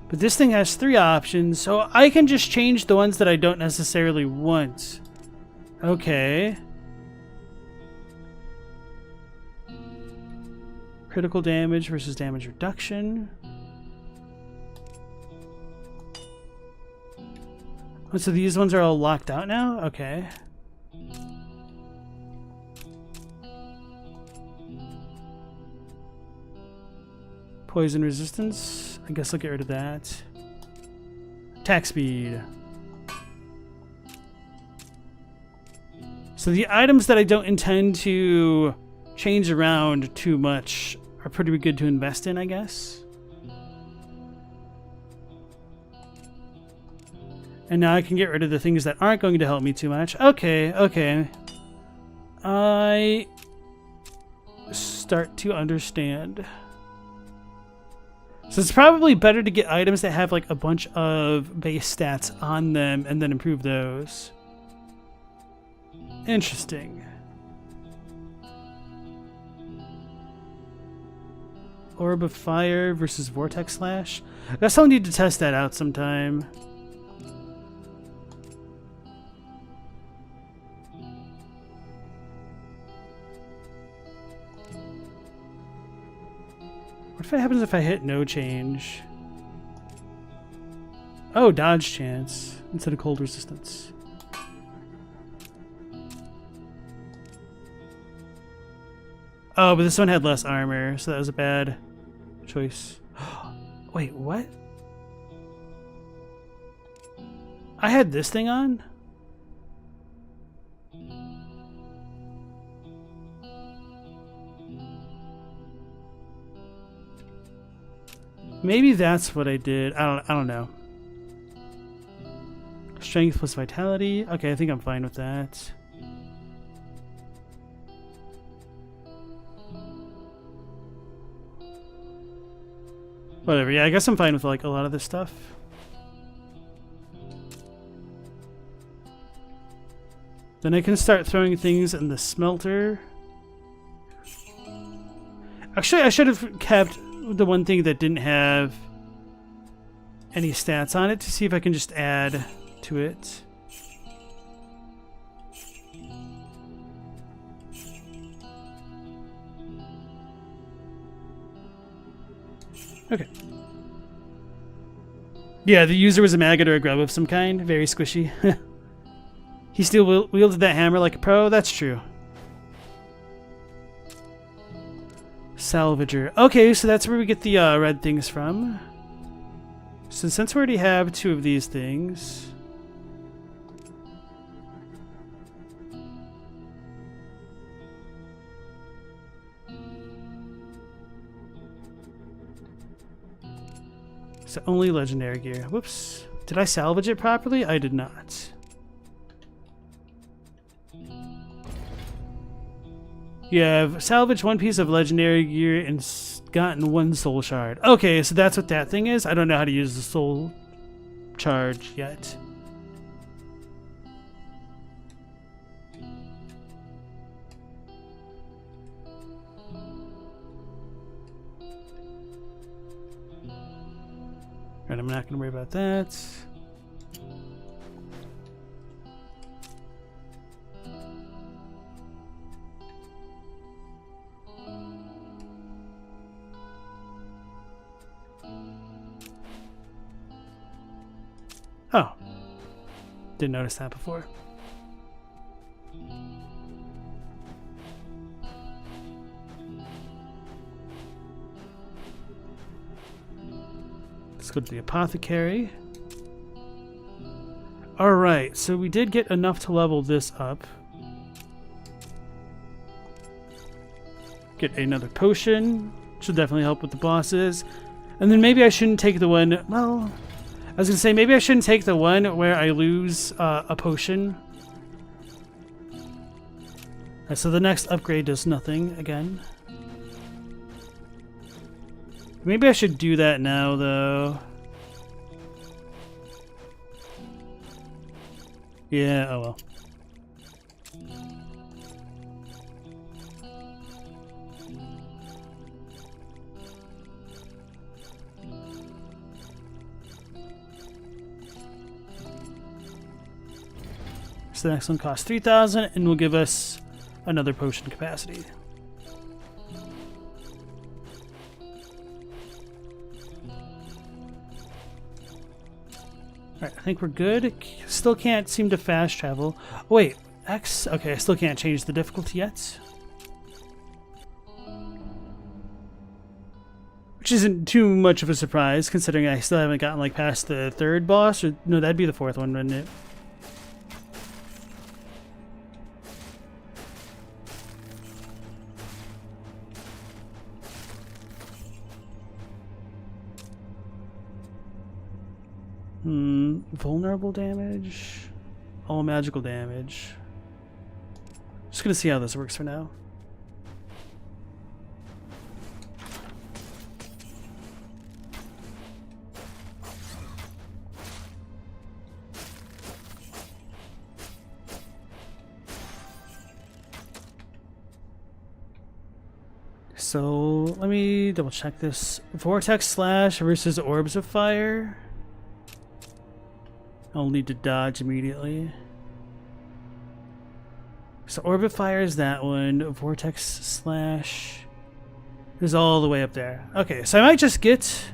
But this thing has 3 options, so I can just change the ones that I don't necessarily want. Okay. Critical damage versus damage reduction. Oh, so these ones are all locked out now? Okay. Poison resistance. I guess I'll get rid of that. Attack speed. So the items that I don't intend to change around too much are pretty good to invest in, I guess. And now I can get rid of the things that aren't going to help me too much. Okay, okay. I start to understand. So it's probably better to get items that have like a bunch of base stats on them and then improve those. Interesting. Orb of Fire versus Vortex Slash. I guess I'll need to test that out sometime. What happens if I hit no change? Oh, dodge chance instead of cold resistance. Oh, but this one had less armor, so that was a bad choice. Wait, what? I had this thing on? Maybe that's what I did. I don't know. Strength plus vitality. Okay, I think I'm fine with that. Whatever. Yeah, I guess I'm fine with like a lot of this stuff. Then I can start throwing things in the smelter. Actually, I should have kept the one thing that didn't have any stats on it to see if I can just add to it. Okay. Yeah, the user was a maggot or a grub of some kind. Very squishy. He still wielded that hammer like a pro. That's true. Salvager. Okay, so that's where we get the red things from. So since we already have 2 of these things... So only legendary gear. Whoops. Did I salvage it properly? I did not. Yeah, I've salvaged 1 piece of legendary gear and gotten 1 soul shard. Okay, so that's what that thing is. I don't know how to use the soul charge yet. Alright, I'm not going to worry about that. Oh. Didn't notice that before. Let's go to the apothecary. Alright, so we did get enough to level this up. Get another potion. Should definitely help with the bosses. And then maybe I shouldn't take the one... Well, I was going to say maybe I shouldn't take the one where I lose a potion. So the next upgrade does nothing again. Maybe I should do that now, though. Yeah, oh well. So the next one costs 3,000 and will give us another potion capacity. Alright, I think we're good. Still can't seem to fast travel. Oh, wait, X? Okay, I still can't change the difficulty yet. Which isn't too much of a surprise, considering I still haven't gotten like past the 3rd boss. Or no, that'd be the 4th one, wouldn't it? Vulnerable damage, all magical damage. Just gonna see how this works for now. So let me double check this. Vortex Slash versus Orbs of Fire. I'll need to dodge immediately. So Orb of Fire is that one. Vortex Slash is all the way up there. Okay, so I might just get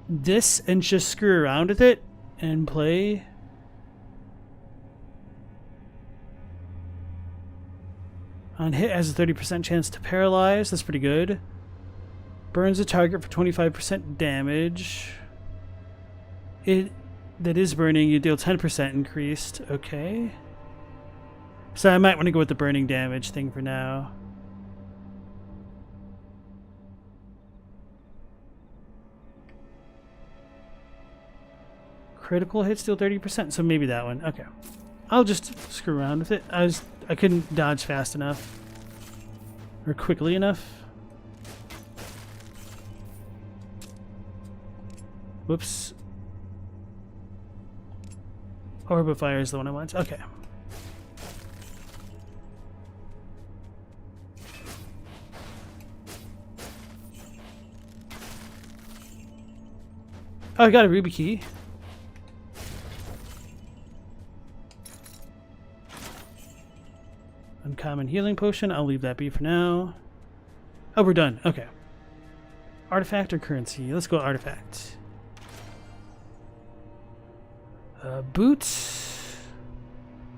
this and just screw around with it and play. On hit has a 30% chance to paralyze. That's pretty good. Burns a target for 25% damage. That is burning. You deal 10% increased. Okay. So I might want to go with the burning damage thing for now. Critical hits deal 30%. So maybe that one. Okay. I'll just screw around with it. I couldn't dodge fast enough. Or quickly enough. Whoops. Orb of Fire is the one I want. Okay. I got a ruby key. Uncommon healing potion. I'll leave that be for now. Oh, we're done. Okay. Artifact or currency? Let's go artifact. Boots.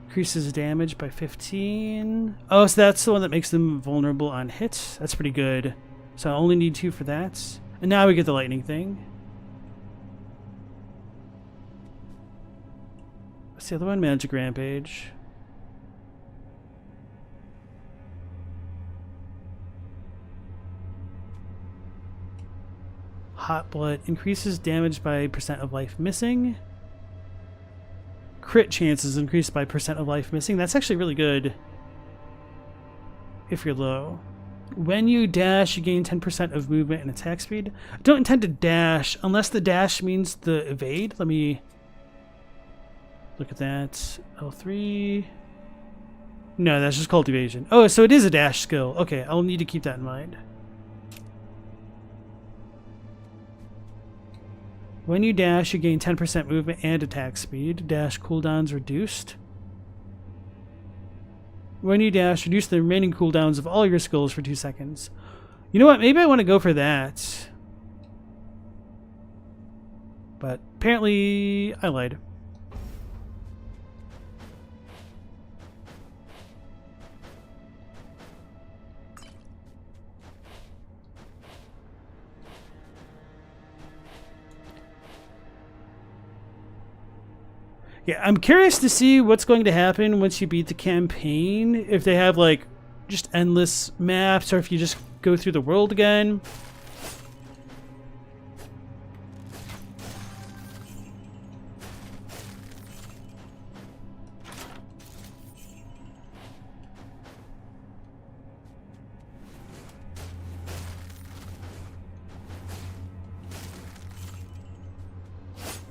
Increases damage by 15. Oh, so that's the one that makes them vulnerable on hit. That's pretty good. So I only need 2 for that. And now we get the lightning thing. What's the other one? Magic Rampage. Hot Blood increases damage by percent of life missing. Crit chances increased by percent of life missing. That's actually really good if you're low. When you dash, you gain 10% of movement and attack speed. I don't intend to dash unless the dash means the evade. Let me look at that. L3. No, that's just called evasion. Oh, so it is a dash skill. Okay, I'll need to keep that in mind. When you dash, you gain 10% movement and attack speed. Dash cooldowns reduced. When you dash, reduce the remaining cooldowns of all your skills for 2 seconds. You know what? Maybe I want to go for that. But apparently, I lied. Yeah, I'm curious to see what's going to happen once you beat the campaign. If they have, like, just endless maps, or if you just go through the world again.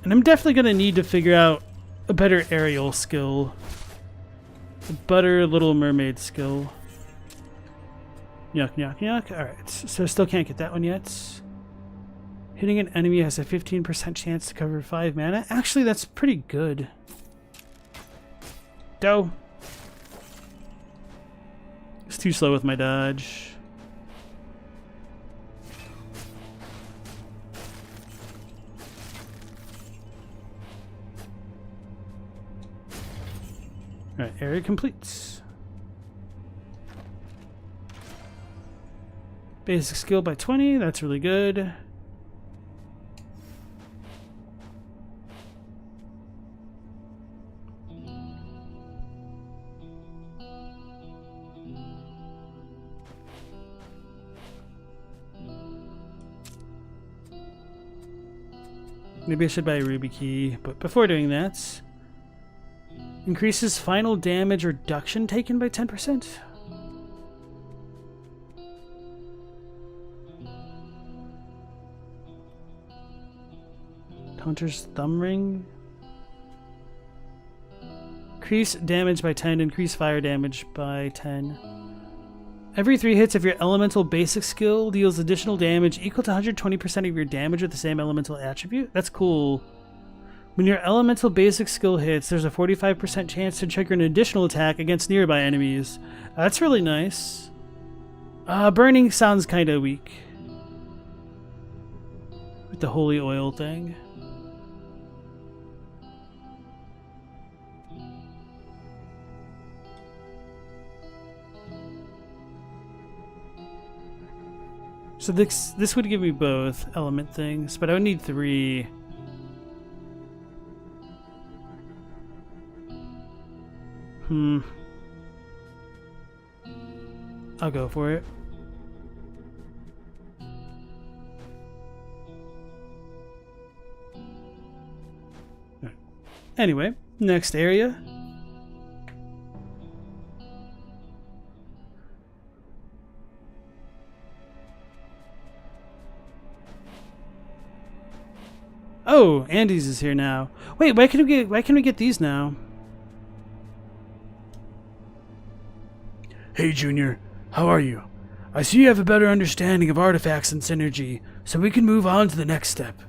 And I'm definitely going to need to figure out a better aerial skill. A better Little Mermaid skill. Yuck, yuck, yuck. Alright, so still can't get that one yet. Hitting an enemy has a 15% chance to cover 5 mana. Actually, that's pretty good. Dough. It's too slow with my dodge. Alright, area completes. Basic skill by 20, that's really good. Maybe I should buy a ruby key, but before doing that, increases final damage reduction taken by 10%. Counters thumb ring. Increase damage by 10, increase fire damage by 10. Every 3 hits of your elemental basic skill deals additional damage equal to 120% of your damage with the same elemental attribute. That's cool. When your elemental basic skill hits, there's a 45% chance to trigger an additional attack against nearby enemies. That's really nice. Burning sounds kind of weak. With the holy oil thing. So this would give me both element things, but I would need 3. I'll go for it. Anyway, next area. Oh, Andy's is here now. Wait, why can we get these now? Hey Junior, how are you? I see you have a better understanding of artifacts and synergy, so we can move on to the next step.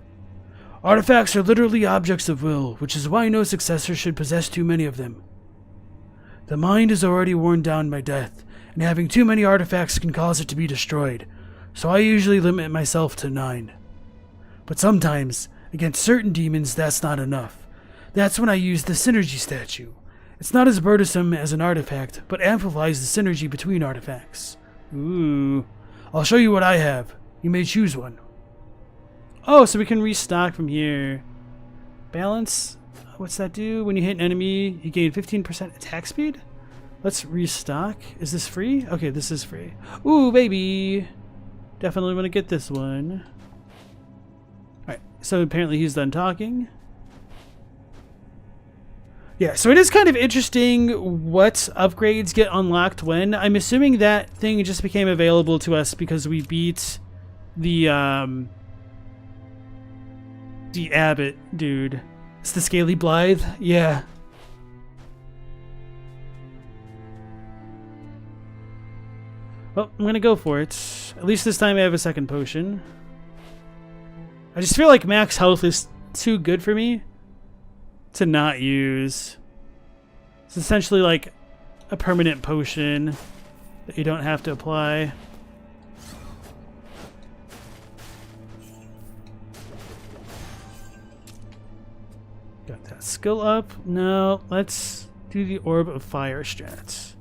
Artifacts are literally objects of will, which is why no successor should possess too many of them. The mind is already worn down by death, and having too many artifacts can cause it to be destroyed, so I usually limit myself to 9. But sometimes, against certain demons, that's not enough. That's when I use the synergy statue. It's not as burdensome as an artifact, but amplifies the synergy between artifacts. Ooh. I'll show you what I have. You may choose one. Oh, so we can restock from here. Balance. What's that do? When you hit an enemy, you gain 15% attack speed? Let's restock. Is this free? Okay, this is free. Ooh, baby. Definitely want to get this one. Alright, so apparently he's done talking. Yeah, so it is kind of interesting what upgrades get unlocked when. I'm assuming that thing just became available to us because we beat the Abbot dude. It's the Scaly Blythe? Yeah. Well, I'm gonna go for it. At least this time I have a second potion. I just feel like max health is too good for me to not use. It's essentially like a permanent potion that you don't have to apply. Got that skill up. No, let's do the Orb of Fire strats.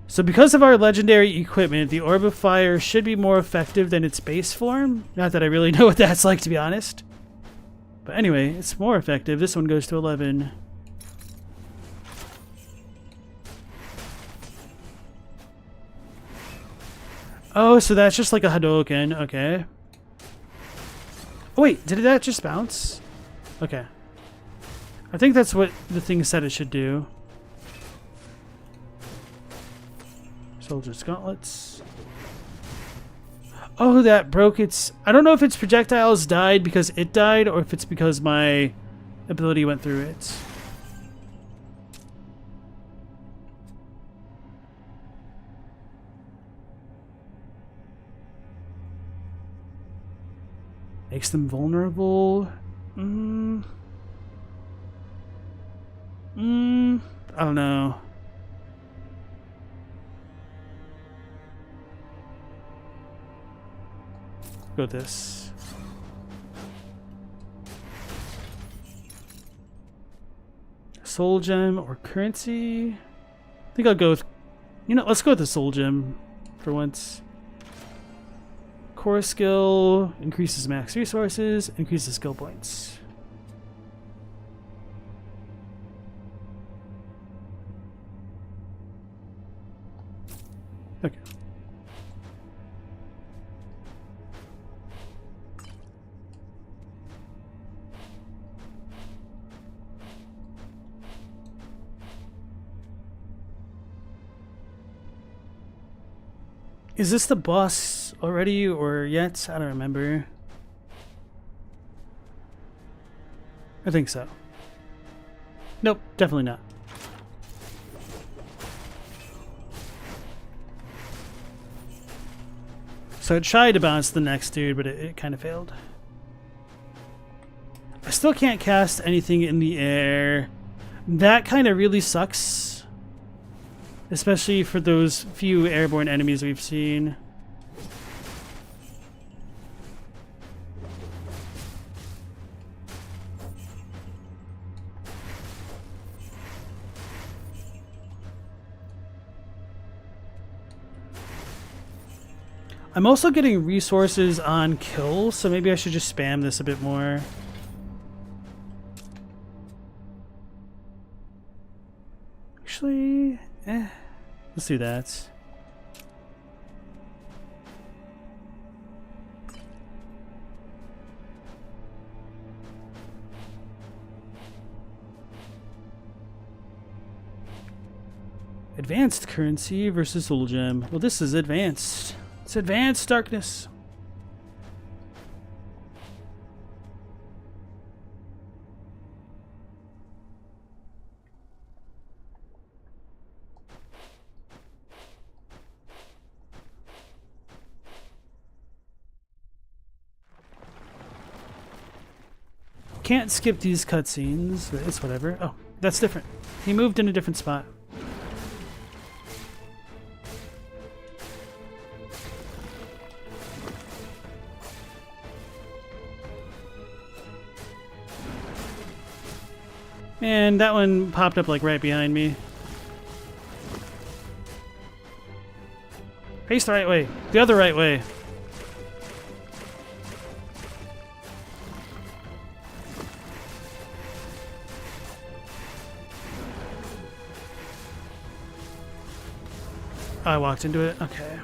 So because of our legendary equipment, the Orb of Fire should be more effective than its base form. Not that I really know what that's like, to be honest. But anyway, it's more effective. This one goes to 11. Oh, so that's just like a Hadouken. Okay. Oh, wait, did that just bounce? Okay. I think that's what the thing said it should do. Soldier's gauntlets. Oh, that broke its... I don't know if its projectiles died because it died or if it's because my ability went through it. Makes them vulnerable. I don't know. Go with this. Soul gem or currency? I think I'll go with... You know, let's go with the soul gem for once. Core skill increases max resources, increases skill points. Okay. Is this the boss already or yet? I don't remember. I think so. Nope, definitely not. So I tried to bounce the next dude, but it kind of failed. I still can't cast anything in the air. That kind of really sucks. Especially for those few airborne enemies we've seen. I'm also getting resources on kills, so maybe I should just spam this a bit more. Actually, let's do that. Advanced currency versus soul gem. Well, this is advanced. It's advanced darkness. can't skip these cutscenes, but it's whatever. Oh, that's different. He moved in a different spot. And that one popped up like right behind me. Face the right way. The other right way. Oh, I walked into it? Okay.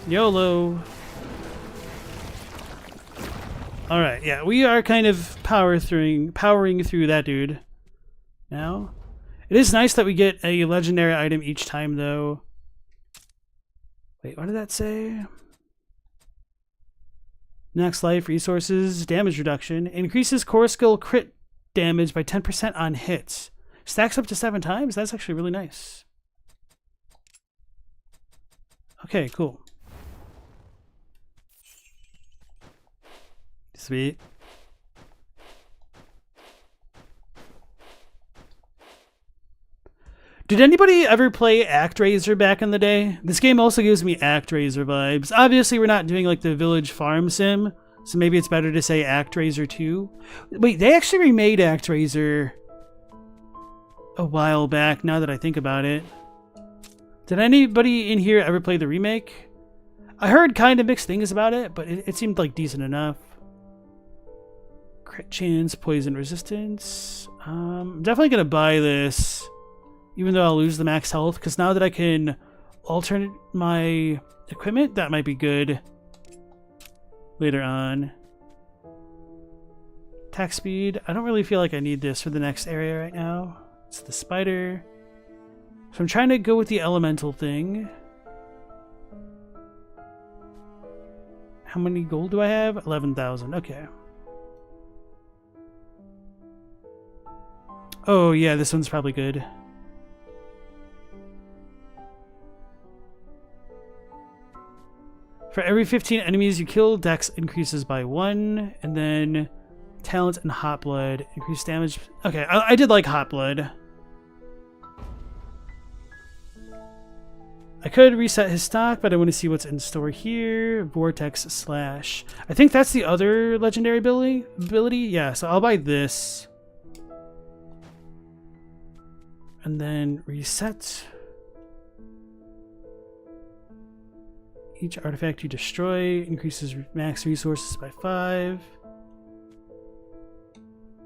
YOLO. Alright, yeah, we are kind of powering through that dude now. It is nice that we get a legendary item each time, though. Wait, what did that say? Next life, resources, damage reduction. Increases core skill crit damage by 10% on hits. Stacks up to 7 times? That's actually really nice. Okay, cool. Sweet. Did anybody ever play ActRaiser back in the day? This game also gives me ActRaiser vibes. Obviously, we're not doing like the village farm sim, so maybe it's better to say ActRaiser 2. Wait, they actually remade ActRaiser a while back, now that I think about it. Did anybody in here ever play the remake? I heard kind of mixed things about it, but it seemed like decent enough. Crit chance, poison resistance. I'm definitely going to buy this, even though I'll lose the max health, because now that I can alternate my equipment, that might be good later on. Attack speed. I don't really feel like I need this for the next area right now. It's the spider. So I'm trying to go with the elemental thing. How many gold do I have? 11,000. Okay. Oh yeah, this one's probably good. For every 15 enemies you kill, Dex increases by 1, and then Talent and Hot Blood increase damage. Okay, I did like Hot Blood. I could reset his stock, but I want to see what's in store here. Vortex Slash. I think that's the other legendary ability. Yeah, so I'll buy this. And then reset. Each artifact you destroy increases max resources by 5.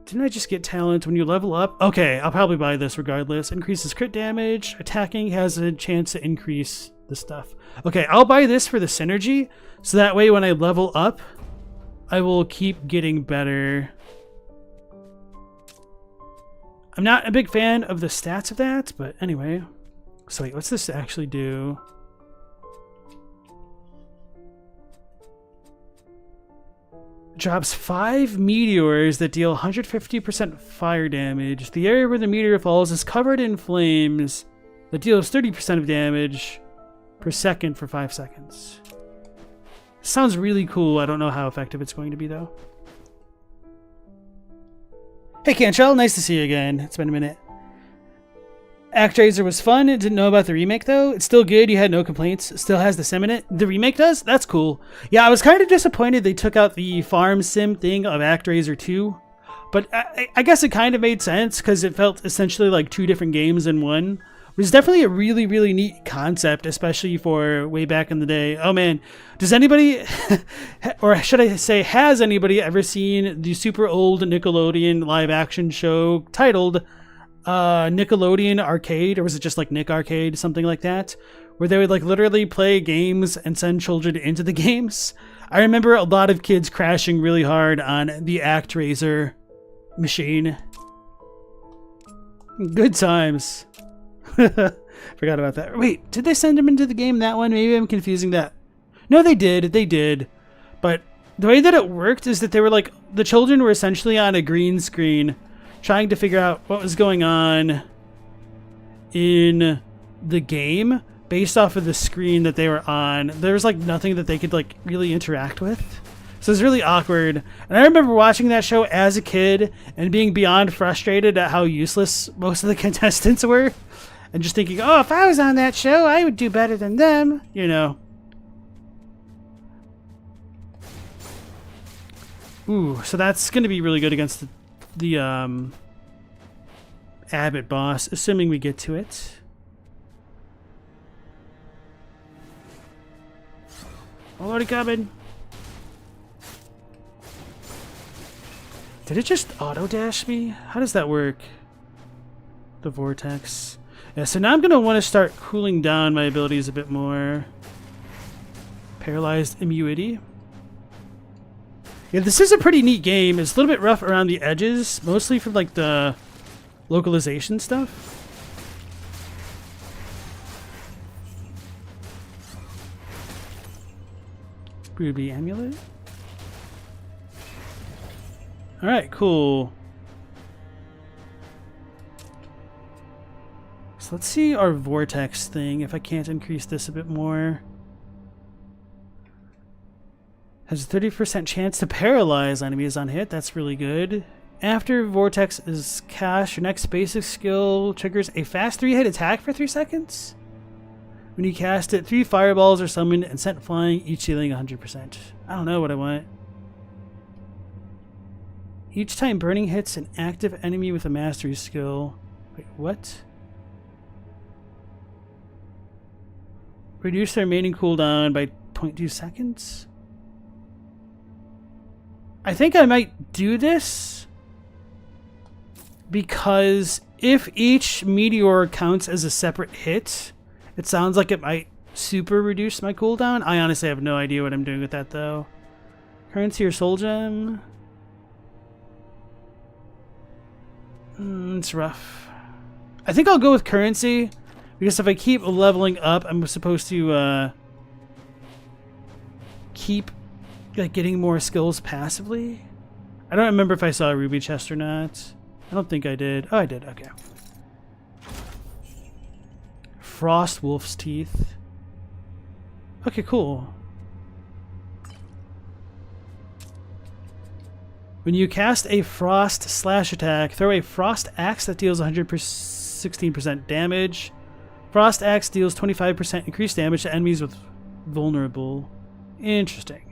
Didn't I just get talent when you level up? Okay, I'll probably buy this regardless. Increases crit damage. Attacking has a chance to increase the stuff. Okay, I'll buy this for the synergy, so that way when I level up, I will keep getting better. I'm not a big fan of the stats of that, but anyway. So wait, what's this actually do? Drops 5 meteors that deal 150% fire damage. The area where the meteor falls is covered in flames that deals 30% of damage per second for 5 seconds. Sounds really cool. I don't know how effective it's going to be, though. Hey, Cantrell. Nice to see you again. It's been a minute. ActRaiser was fun. Didn't know about the remake, though. It's still good. You had no complaints. Still has the sim in it. The remake does? That's cool. Yeah, I was kind of disappointed they took out the farm sim thing of ActRaiser 2. But I guess it kind of made sense because it felt essentially like 2 different games in one. It was definitely a really, really neat concept, especially for way back in the day. Oh, man. Does anybody, or should I say, has anybody ever seen the super old Nickelodeon live-action show titled Nickelodeon Arcade, or was it just like Nick Arcade, something like that, where they would like literally play games and send children into the games? I remember a lot of kids crashing really hard on the ActRaiser machine. Good times. Forgot about that. Wait, did they send him into the game, that one? Maybe I'm confusing that. No, they did. But the way that it worked is that they were like, the children were essentially on a green screen trying to figure out what was going on in the game based off of the screen that they were on. There was like nothing that they could like really interact with. So it's really awkward. And I remember watching that show as a kid and being beyond frustrated at how useless most of the contestants were. And just thinking, oh, if I was on that show, I would do better than them, you know. Ooh, so that's going to be really good against the Abbott boss, assuming we get to it. Already coming. Did it just auto-dash me? How does that work? The vortex. Yeah, so now I'm going to want to start cooling down my abilities a bit more. Paralyzed immunity. Yeah, this is a pretty neat game. It's a little bit rough around the edges, mostly for like the localization stuff. Ruby amulet. Alright, cool. So let's see our vortex thing, if I can't increase this a bit more. Has a 30% chance to paralyze enemies on hit. That's really good. After vortex is cast, your next basic skill triggers a fast 3-hit attack for 3 seconds. When you cast it, 3 fireballs are summoned and sent flying, each healing 100%. I don't know what I want. Each time burning hits an active enemy with a mastery skill. Wait, what? Reduce the remaining cooldown by 0.2 seconds? I think I might do this because if each meteor counts as a separate hit, it sounds like it might super reduce my cooldown. I honestly have no idea what I'm doing with that though. Currency or soul gem? It's rough. I think I'll go with currency because if I keep leveling up, I'm supposed to keep like getting more skills passively. I don't remember if I saw a ruby chest or not. I don't think I did. Oh, I did. Okay. Frost wolf's teeth. Okay, cool. When you cast a frost slash attack, throw a frost axe that deals 16% damage. Frost axe deals 25% increased damage to enemies with vulnerable. Interesting.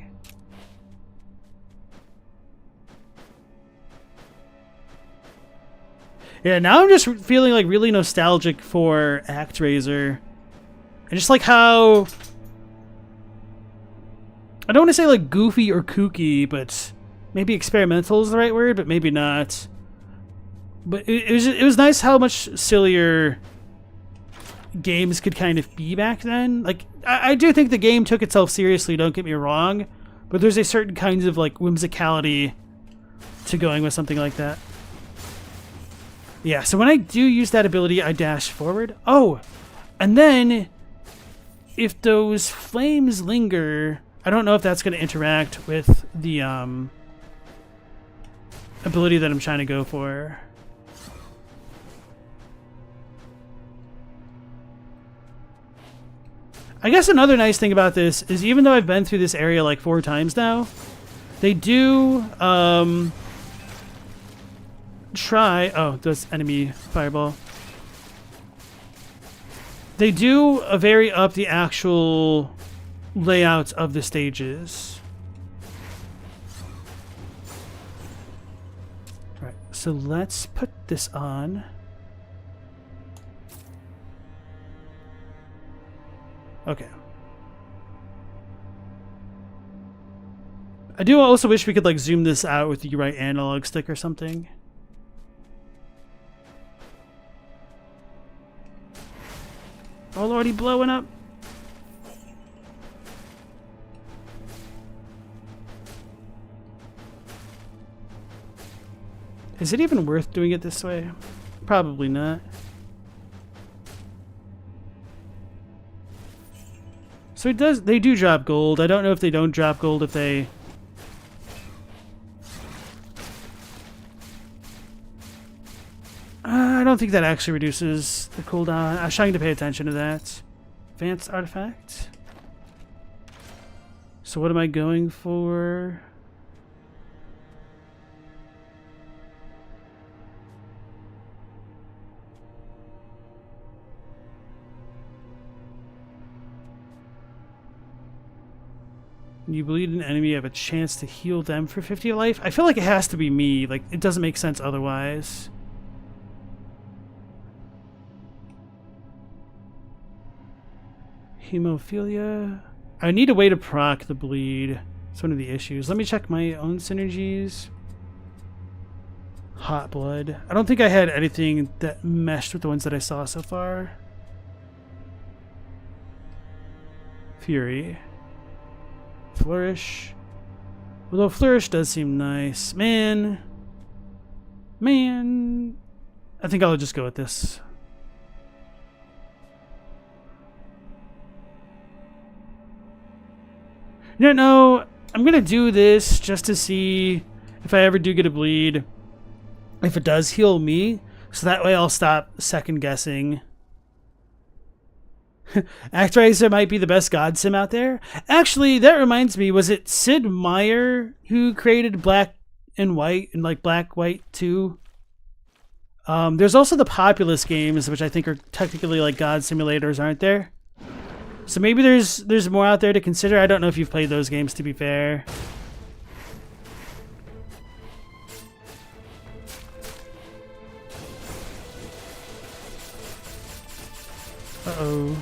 Yeah, now I'm just feeling like really nostalgic for ActRaiser. And just like how... I don't want to say like goofy or kooky, but maybe experimental is the right word, but maybe not. But it was nice how much sillier games could kind of be back then. Like, I do think the game took itself seriously, don't get me wrong, but there's a certain kind of like whimsicality to going with something like that. Yeah, so when I do use that ability, I dash forward. Oh, and then if those flames linger, I don't know if that's going to interact with the ability that I'm trying to go for. I guess another nice thing about this is even though I've been through this area like 4 times now, they do try... Oh, that's enemy fireball. They do vary up the actual layouts of the stages. Alright, so let's put this on. Okay. I do also wish we could like zoom this out with the right analog stick or something. Oh, already blowing up. Is it even worth doing it this way? Probably not. So it does. They do drop gold. I don't know if they don't drop gold if they... I don't think that actually reduces the cooldown. I was trying to pay attention to that. Advanced artifact. So what am I going for? You bleed an enemy, you have a chance to heal them for 50 life. I feel like it has to be me. Like, it doesn't make sense otherwise. Hemophilia. I need a way to proc the bleed. It's one of the issues. Let me check my own synergies. Hot blood. I don't think I had anything that meshed with the ones that I saw so far. Fury. Flourish. Although Flourish does seem nice. Man. I think I'll just go with this. No, I'm gonna do this just to see if I ever do get a bleed, if it does heal me, so that way I'll stop second guessing. Actraiser might be the best god sim out there. Actually, that reminds me, was it Sid Meier who created Black and White and like Black White 2? There's also the Populous games, which I think are technically like god simulators, aren't there? So maybe there's more out there to consider. I don't know if you've played those games, to be fair. Uh-oh.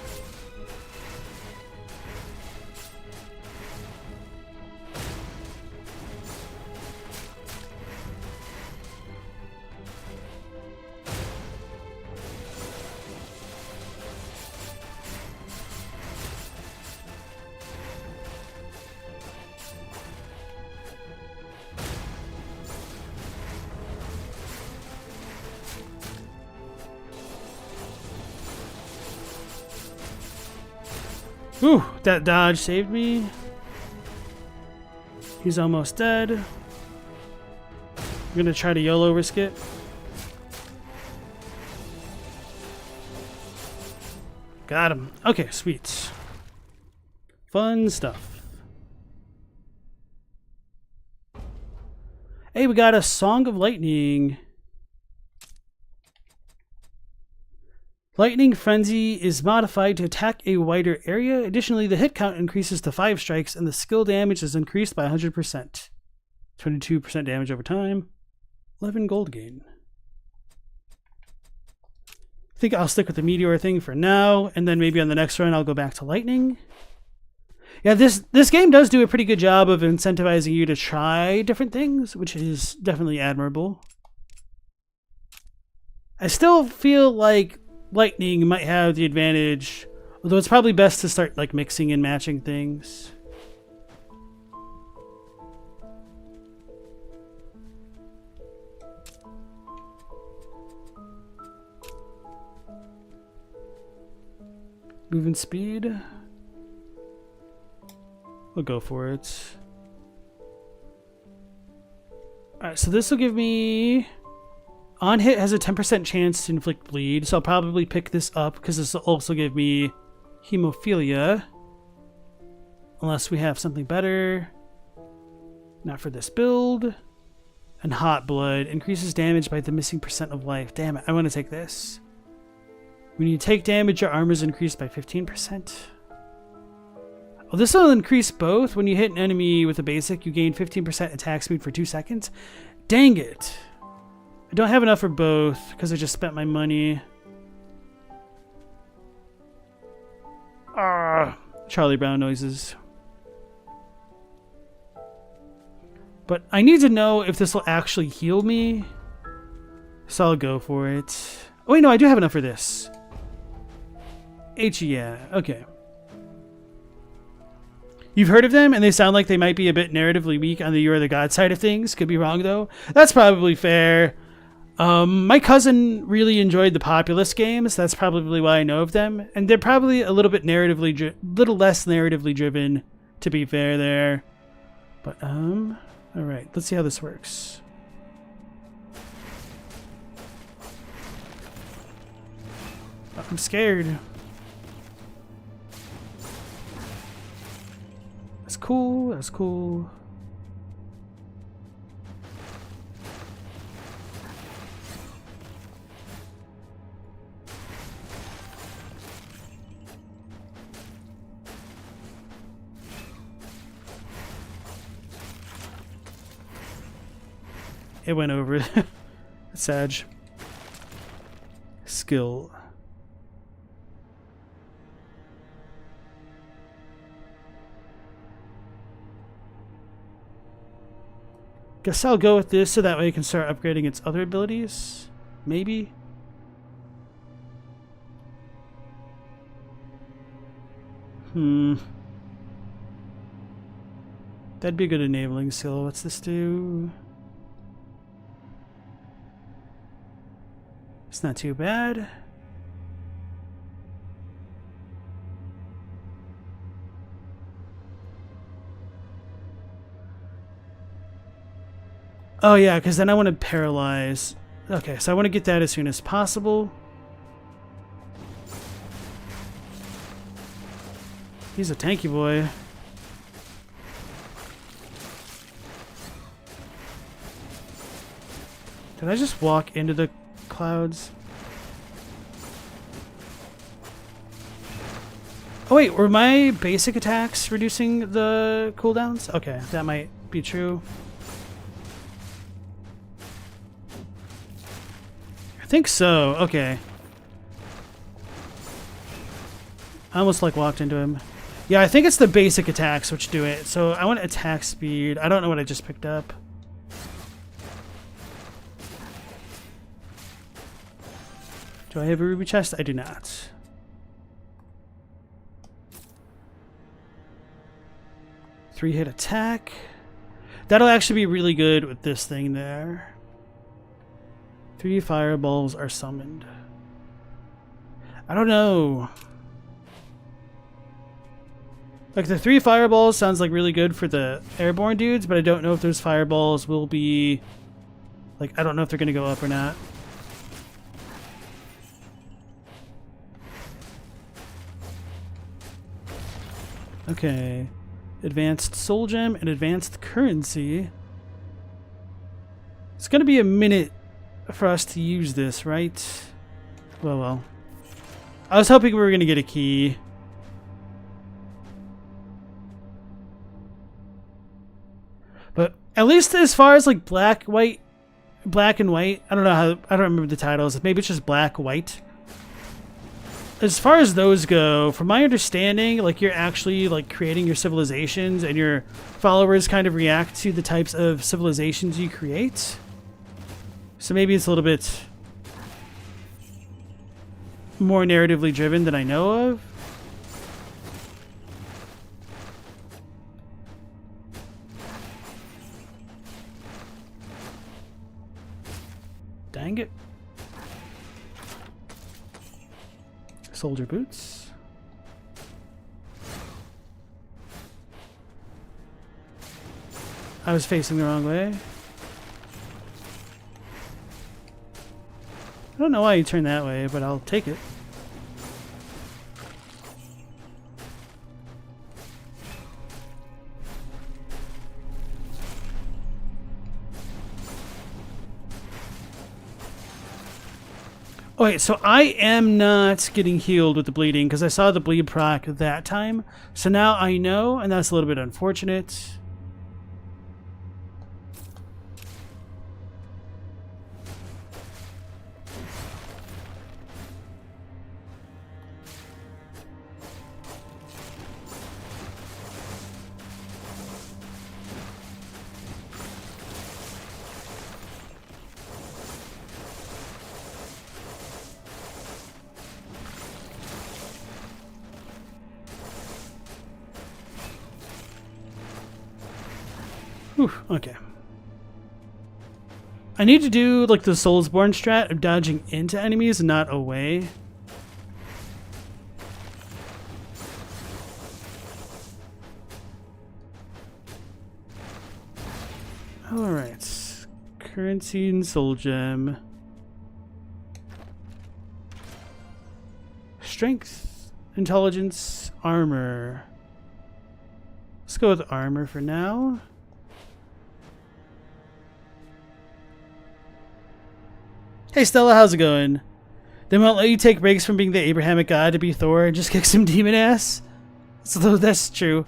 Whew, that dodge saved me. He's almost dead. I'm gonna try to YOLO risk it. Got him. Okay, sweet. Fun stuff. Hey, we got a Song of Lightning. Lightning Frenzy is modified to attack a wider area. Additionally, the hit count increases to 5 strikes and the skill damage is increased by 100%. 22% damage over time. 11 gold gain. I think I'll stick with the Meteor thing for now, and then maybe on the next run I'll go back to Lightning. Yeah, this game does do a pretty good job of incentivizing you to try different things, which is definitely admirable. I still feel like Lightning might have the advantage, although it's probably best to start like mixing and matching things. Movement speed. We'll go for it. Alright, so this will give me... On hit has a 10% chance to inflict bleed, so I'll probably pick this up because this will also give me hemophilia. Unless we have something better. Not for this build. And hot blood increases damage by the missing percent of life. Damn it, I want to take this. When you take damage, your armor is increased by 15%. Oh, this will increase both. When you hit an enemy with a basic, you gain 15% attack speed for 2 seconds. Dang it. I don't have enough for both because I just spent my money. Ah, Charlie Brown noises. But I need to know if this will actually heal me. So I'll go for it. Oh wait, no, I do have enough for this. Yeah, okay. You've heard of them, and they sound like they might be a bit narratively weak on the You Are the God side of things. Could be wrong, though. That's probably fair. My cousin really enjoyed the Populous games. That's probably why I know of them. And they're probably a little bit little less narratively driven, to be fair there. But, alright, let's see how this works. I'm scared. That's cool, that's cool. it went over. Sag. Skill. Guess I'll go with this so that way I can start upgrading its other abilities. Maybe. That'd be a good enabling skill. What's this do? It's not too bad. Oh yeah, because then I want to paralyze. Okay, so I want to get that as soon as possible. He's a tanky boy. Did I just walk into the clouds? Oh wait, were my basic attacks reducing the cooldowns? Okay, that might be true. I think so. Okay. I almost like walked into him. Yeah, I think it's the basic attacks which do it. So I want attack speed. I don't know what I just picked up. Do I have a ruby chest? I do not. Three-hit attack. That'll actually be really good with this thing there. 3 fireballs are summoned. I don't know. Like the 3 fireballs sounds like really good for the airborne dudes, but I don't know if those fireballs will be like, I don't know if they're going to go up or not. Okay. Advanced soul gem and advanced currency. It's going to be a minute for us to use this, right? Well. I was hoping we were going to get a key. But at least as far as like black and white, I don't know how, I don't remember the titles. Maybe it's just black, white. As far as those go, from my understanding, like you're actually like creating your civilizations and your followers kind of react to the types of civilizations you create. So maybe it's a little bit more narratively driven than I know of. Dang it. Soldier boots. I was facing the wrong way. I don't know why you turned that way, but I'll take it. Oh wait, so I am not getting healed with the bleeding because I saw the bleed proc that time. So now I know, and that's a little bit unfortunate. Whew, okay. I need to do like the Soulsborne strat of dodging into enemies and not away. Alright. Currency and soul gem. Strength, intelligence, armor. Let's go with armor for now. Hey Stella, how's it going? They won't let you take breaks from being the Abrahamic god to be Thor and just kick some demon ass? So that's true.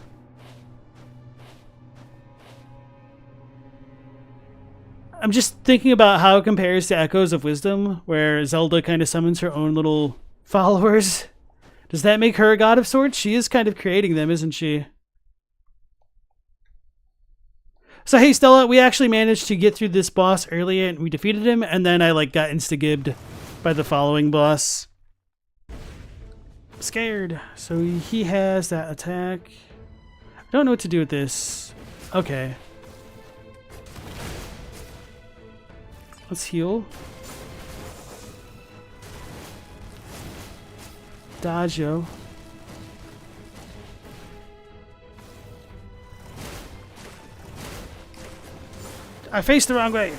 I'm just thinking about how it compares to Echoes of Wisdom, where Zelda kind of summons her own little followers. Does that make her a god of sorts? She is kind of creating them, isn't she? So hey Stella, we actually managed to get through this boss earlier and we defeated him, and then I like got insta-gibbed by the following boss. I'm scared. So he has that attack. I don't know what to do with this. Okay. Let's heal. Dodge, yo. I faced the wrong way.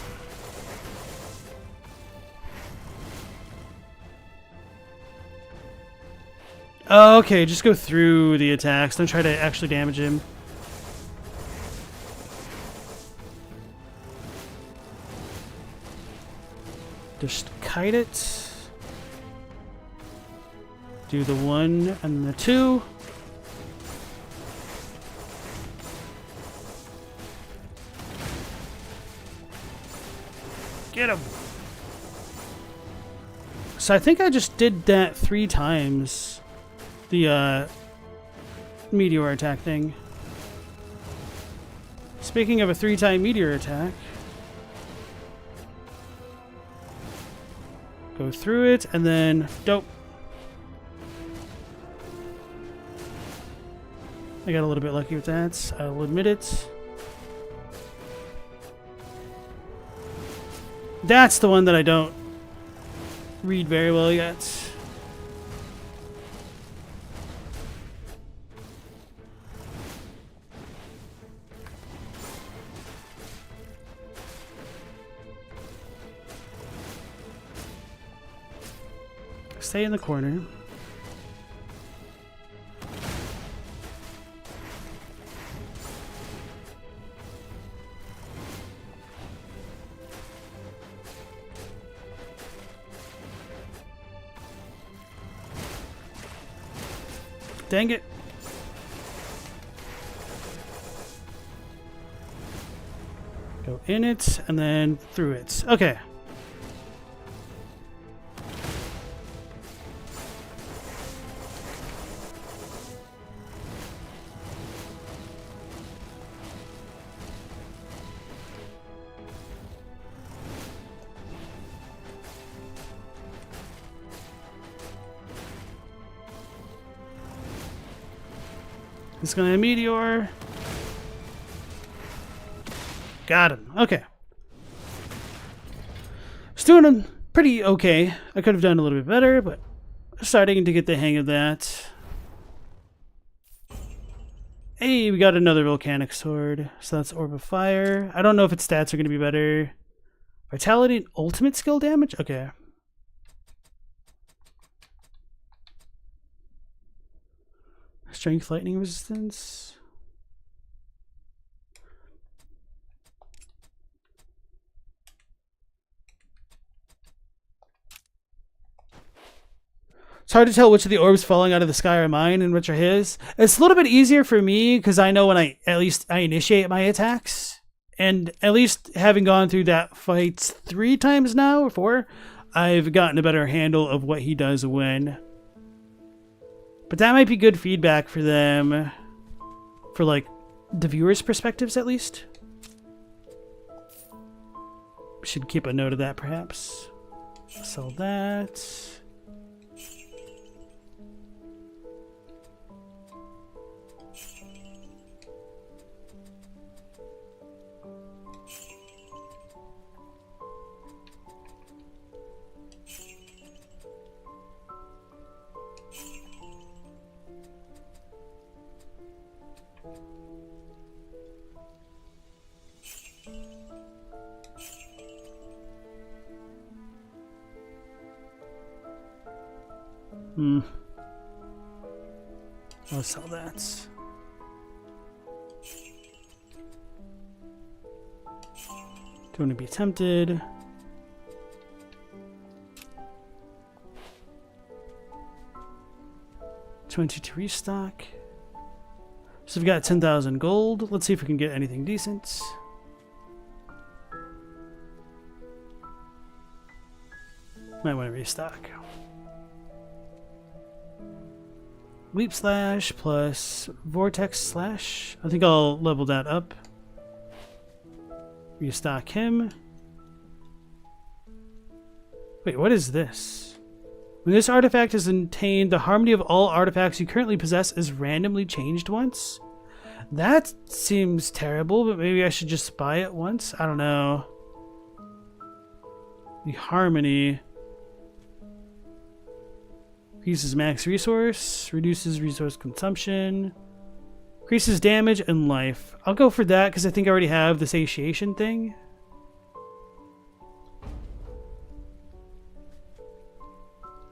Oh, okay, just go through the attacks. Don't try to actually damage him. Just kite it. Do the 1 and the 2. Get him. So I think I just did that 3 times. The meteor attack thing. Speaking of a 3-time meteor attack. Go through it and then dope. I got a little bit lucky with that, I'll admit it. That's the one that I don't read very well yet. Stay in the corner. Dang it. Go in it and then through it. Okay. It's gonna meteor. Got him. Okay. It's doing pretty okay. I could have done a little bit better, but starting to get the hang of that. Hey, we got another volcanic sword. So that's Orb of Fire. I don't know if its stats are going to be better. Vitality and ultimate skill damage? Okay. Strength, lightning resistance. It's hard to tell which of the orbs falling out of the sky are mine and which are his. It's a little bit easier for me because I know when I initiate my attacks. And at least having gone through that fight 3 times now, or 4, I've gotten a better handle of what he does when. But that might be good feedback for them. For like the viewers' perspectives at least. Should keep a note of that perhaps. Sell that. I'll sell that. Don't want to be tempted. $20 to restock. So we've got 10,000 gold. Let's see if we can get anything decent. Might want to restock. Leap slash plus vortex slash. I think I'll level that up. Restock him. Wait, what is this? When this artifact is obtained, the harmony of all artifacts you currently possess is randomly changed once. That seems terrible, but maybe I should just buy it once? I don't know. The harmony. Increases max resource, reduces resource consumption, increases damage and life. I'll go for that because I think I already have the satiation thing.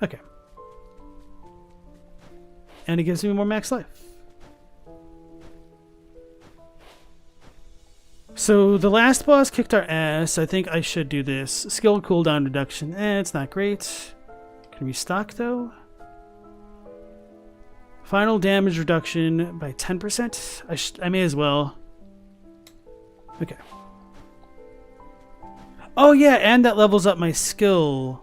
Okay. And it gives me more max life. So the last boss kicked our ass. I think I should do this. Skill cooldown reduction. It's not great. Can we stock though? Final damage reduction by 10%. I may as well. Okay. Oh yeah, and that levels up my skill.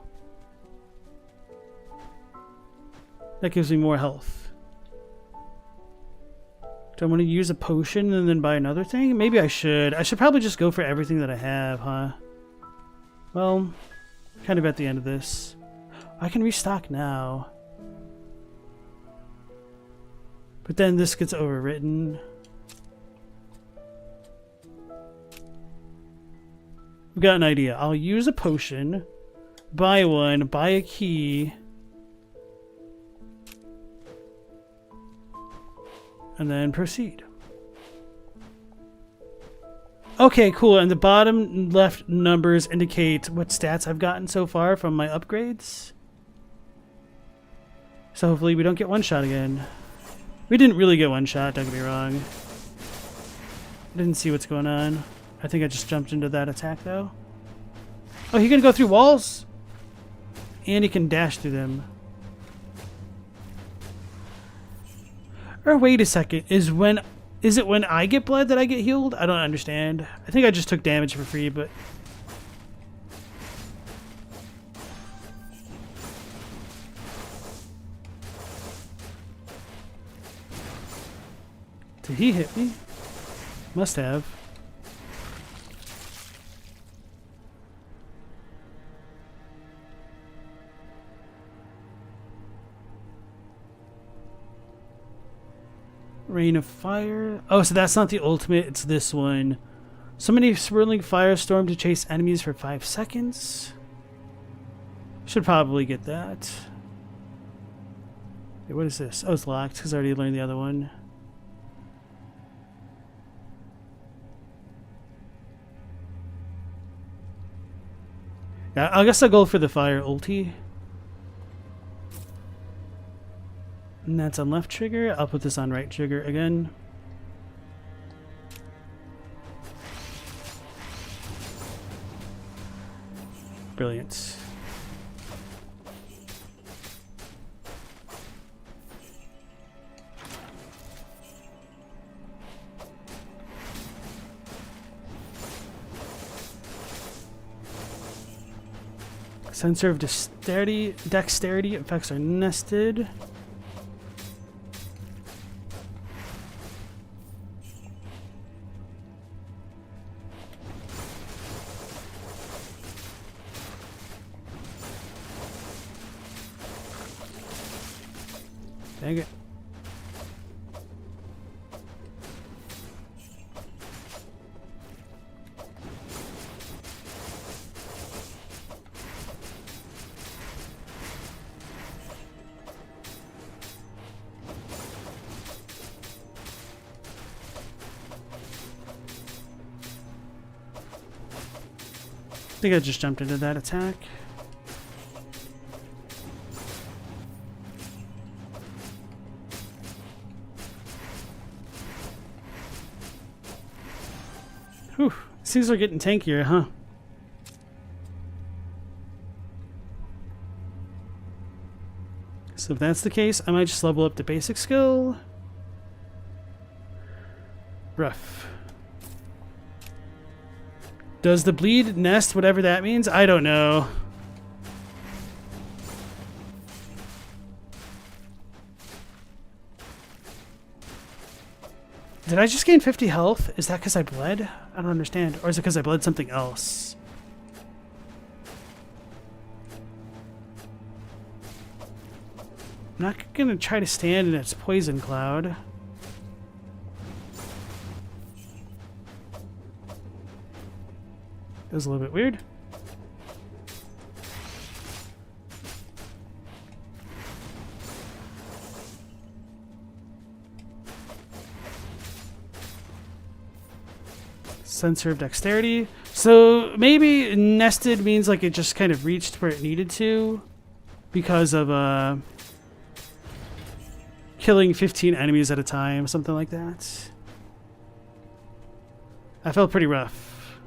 That gives me more health. Do I want to use a potion and then buy another thing? Maybe I should. I should probably just go for everything that I have, huh? Well, kind of at the end of this. I can restock now. But then this gets overwritten. I've got an idea. I'll use a potion, buy one, buy a key, and then proceed. Okay, cool. And the bottom left numbers indicate what stats I've gotten so far from my upgrades. So hopefully we don't get one shot again. We didn't really get one shot, don't get me wrong. I didn't see what's going on. I think I just jumped into that attack though. Oh, he can go through walls? And he can dash through them. Or wait a second, is it when I get blood that I get healed? I don't understand. I think I just took damage for free, but did he hit me? Must have. Rain of fire. Oh, so that's not the ultimate, it's this one. So many swirling firestorm to chase enemies for 5 seconds. Should probably get that. Wait, what is this? Oh, it's locked because I already learned the other one. Yeah, I guess I'll go for the fire ulti. And that's on left trigger. I'll put this on right trigger again. Brilliant. Sensor of dexterity effects are nested. Dang it. I think I just jumped into that attack. Whew, things are getting tankier, huh? So if that's the case, I might just level up the basic skill. Rough. Does the bleed nest, whatever that means? I don't know. Did I just gain 50 health? Is that because I bled? I don't understand. Or is it because I bled something else? I'm not going to try to stand in its poison cloud. That was a little bit weird. Sensor of dexterity. So maybe nested means like it just kind of reached where it needed to because of killing 15 enemies at a time, something like that. I felt pretty rough.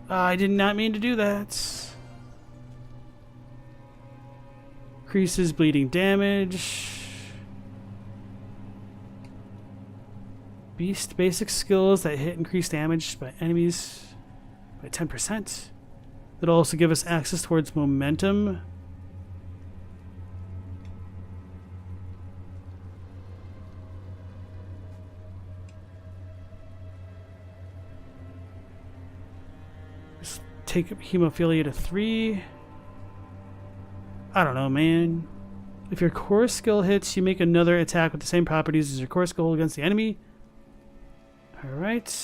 I did not mean to do that. Increases bleeding damage. Beast basic skills that hit increased damage by enemies by 10%. That'll also give us access towards momentum. Just take hemophilia to 3. I don't know, man. If your core skill hits, you make another attack with the same properties as your core skill against the enemy. Alright.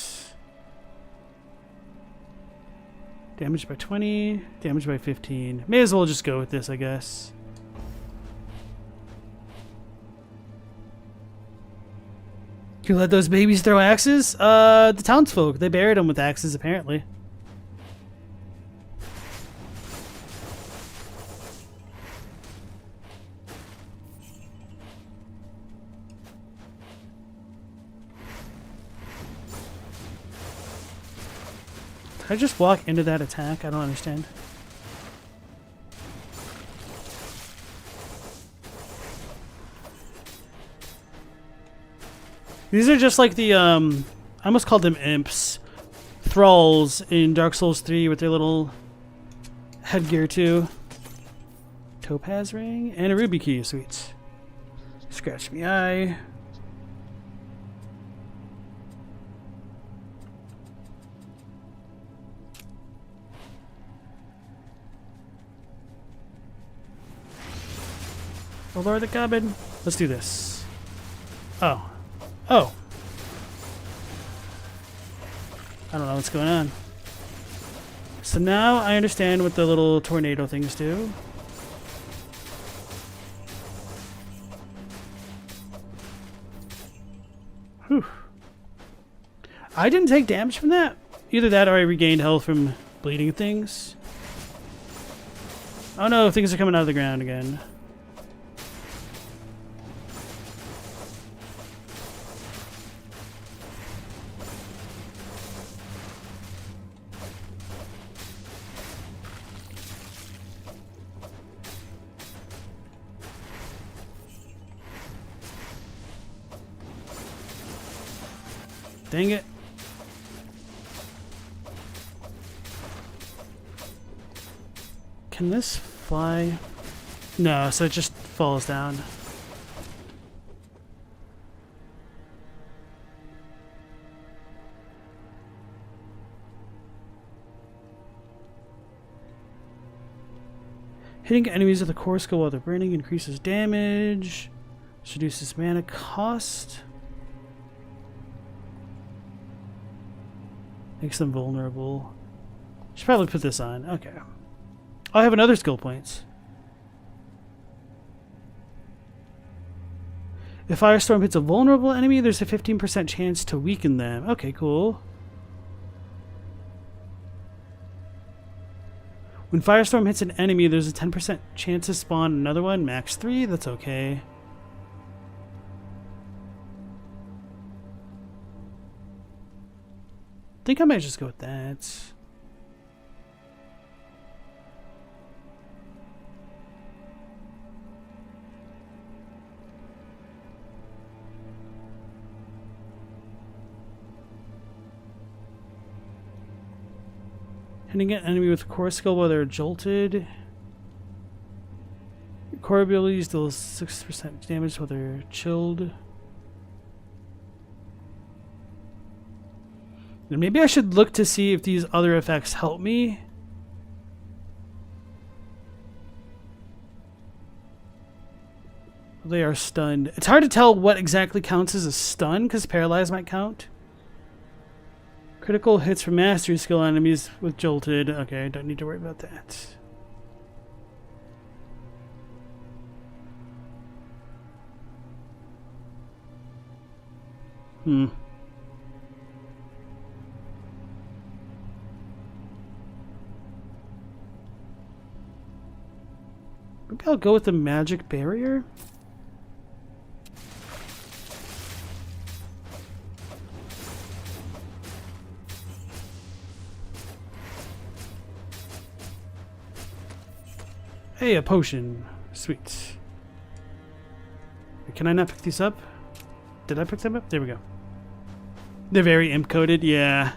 Damage by 20. Damage by 15. May as well just go with this, I guess. You let those babies throw axes? The townsfolk. They buried them with axes, apparently. Did I just walk into that attack? I don't understand. These are just like the, I almost called them imps. Thralls in Dark Souls 3 with their little headgear too. Topaz ring and a ruby key, sweet. Scratch me eye. Oh, Lord the Goblin. Let's do this. Oh. Oh. I don't know what's going on. So now I understand what the little tornado things do. Whew. I didn't take damage from that. Either that or I regained health from bleeding things. Oh no, things are coming out of the ground again. Dang it. Can this fly? No, so it just falls down. Hitting enemies with a core skill while they're burning increases damage. Reduces mana cost. Makes them vulnerable. Should probably put this on. Okay. I have another skill points. If Firestorm hits a vulnerable enemy, there's a 15% chance to weaken them. Okay, cool. When Firestorm hits an enemy, there's a 10% chance to spawn another one. Max 3, that's okay. I think I might just go with that. Hitting an enemy with core skill while they're jolted. Core abilities deal 6% damage while they're chilled. And maybe I should look to see if these other effects help me. They are stunned. It's hard to tell what exactly counts as a stun, because paralyzed might count. Critical hits from mastery skill enemies with jolted. Okay, don't need to worry about that. Maybe I'll go with the magic barrier. Hey, a potion. Sweet. Can I not pick these up? Did I pick them up? There we go. They're very imp coded, yeah.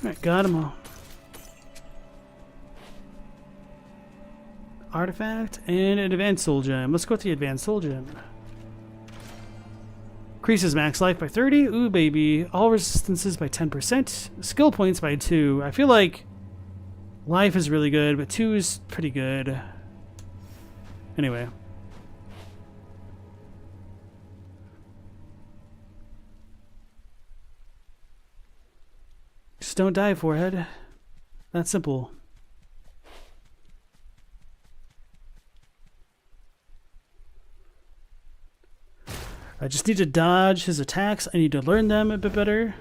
Alright, got them all. Artifact and an advanced soul gem. Let's go with the advanced soul gem. Increases max life by 30. Ooh, baby. All resistances by 10%. Skill points by 2. I feel like life is really good, but 2 is pretty good. Anyway. Just don't die, forehead. That's simple. I just need to dodge his attacks. I need to learn them a bit better.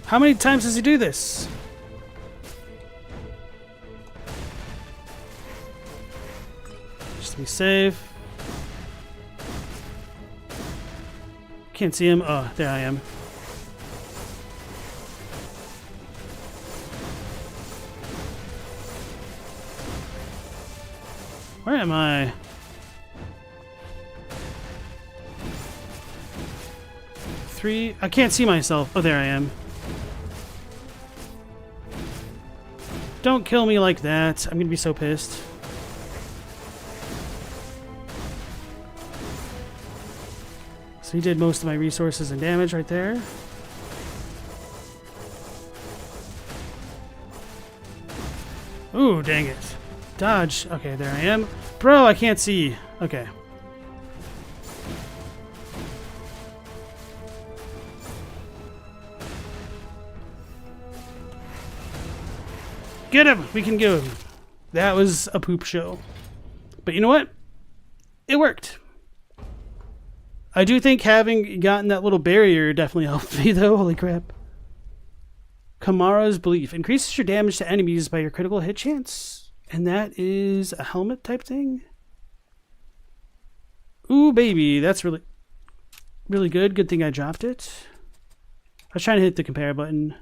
How many times does he do this? Just to be safe. Can't see him. Oh, there I am. Where am I? Three. I can't see myself. Oh, there I am. Don't kill me like that. I'm gonna be so pissed. So he did most of my resources and damage right there. Ooh, dang it. Dodge. Okay, there I am. Bro, I can't see. Okay. Get him! We can get him. That was a poop show. But you know what? It worked. I do think having gotten that little barrier definitely helped me, though. Holy crap. Kamara's Belief. Increases your damage to enemies by your critical hit chance. And that is a helmet type thing. Ooh, baby. That's really, really good. Good thing I dropped it. I was trying to hit the compare button.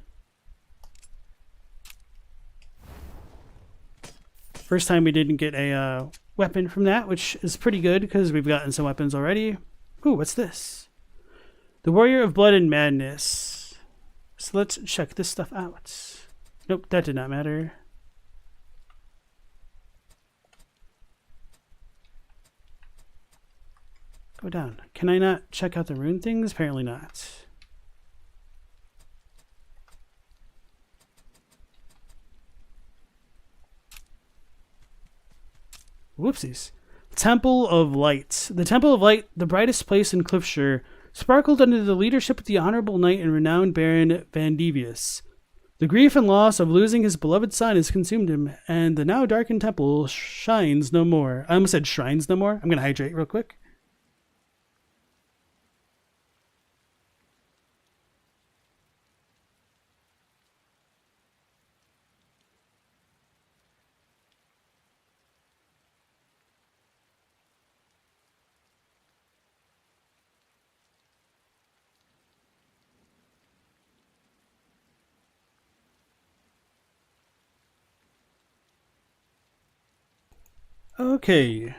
First time we didn't get a weapon from that, which is pretty good because we've gotten some weapons already. Ooh, what's this? The Warrior of Blood and Madness. So let's check this stuff out. Nope, that did not matter. Go down. Can I not check out the rune things? Apparently not. Whoopsies. Temple of Light. The Temple of Light, the brightest place in Cliffshire, sparkled under the leadership of the honorable knight and renowned Baron Vandivius. The grief and loss of losing his beloved son has consumed him, and the now darkened temple shines no more. I almost said shrines no more. I'm going to hydrate real quick. Okay.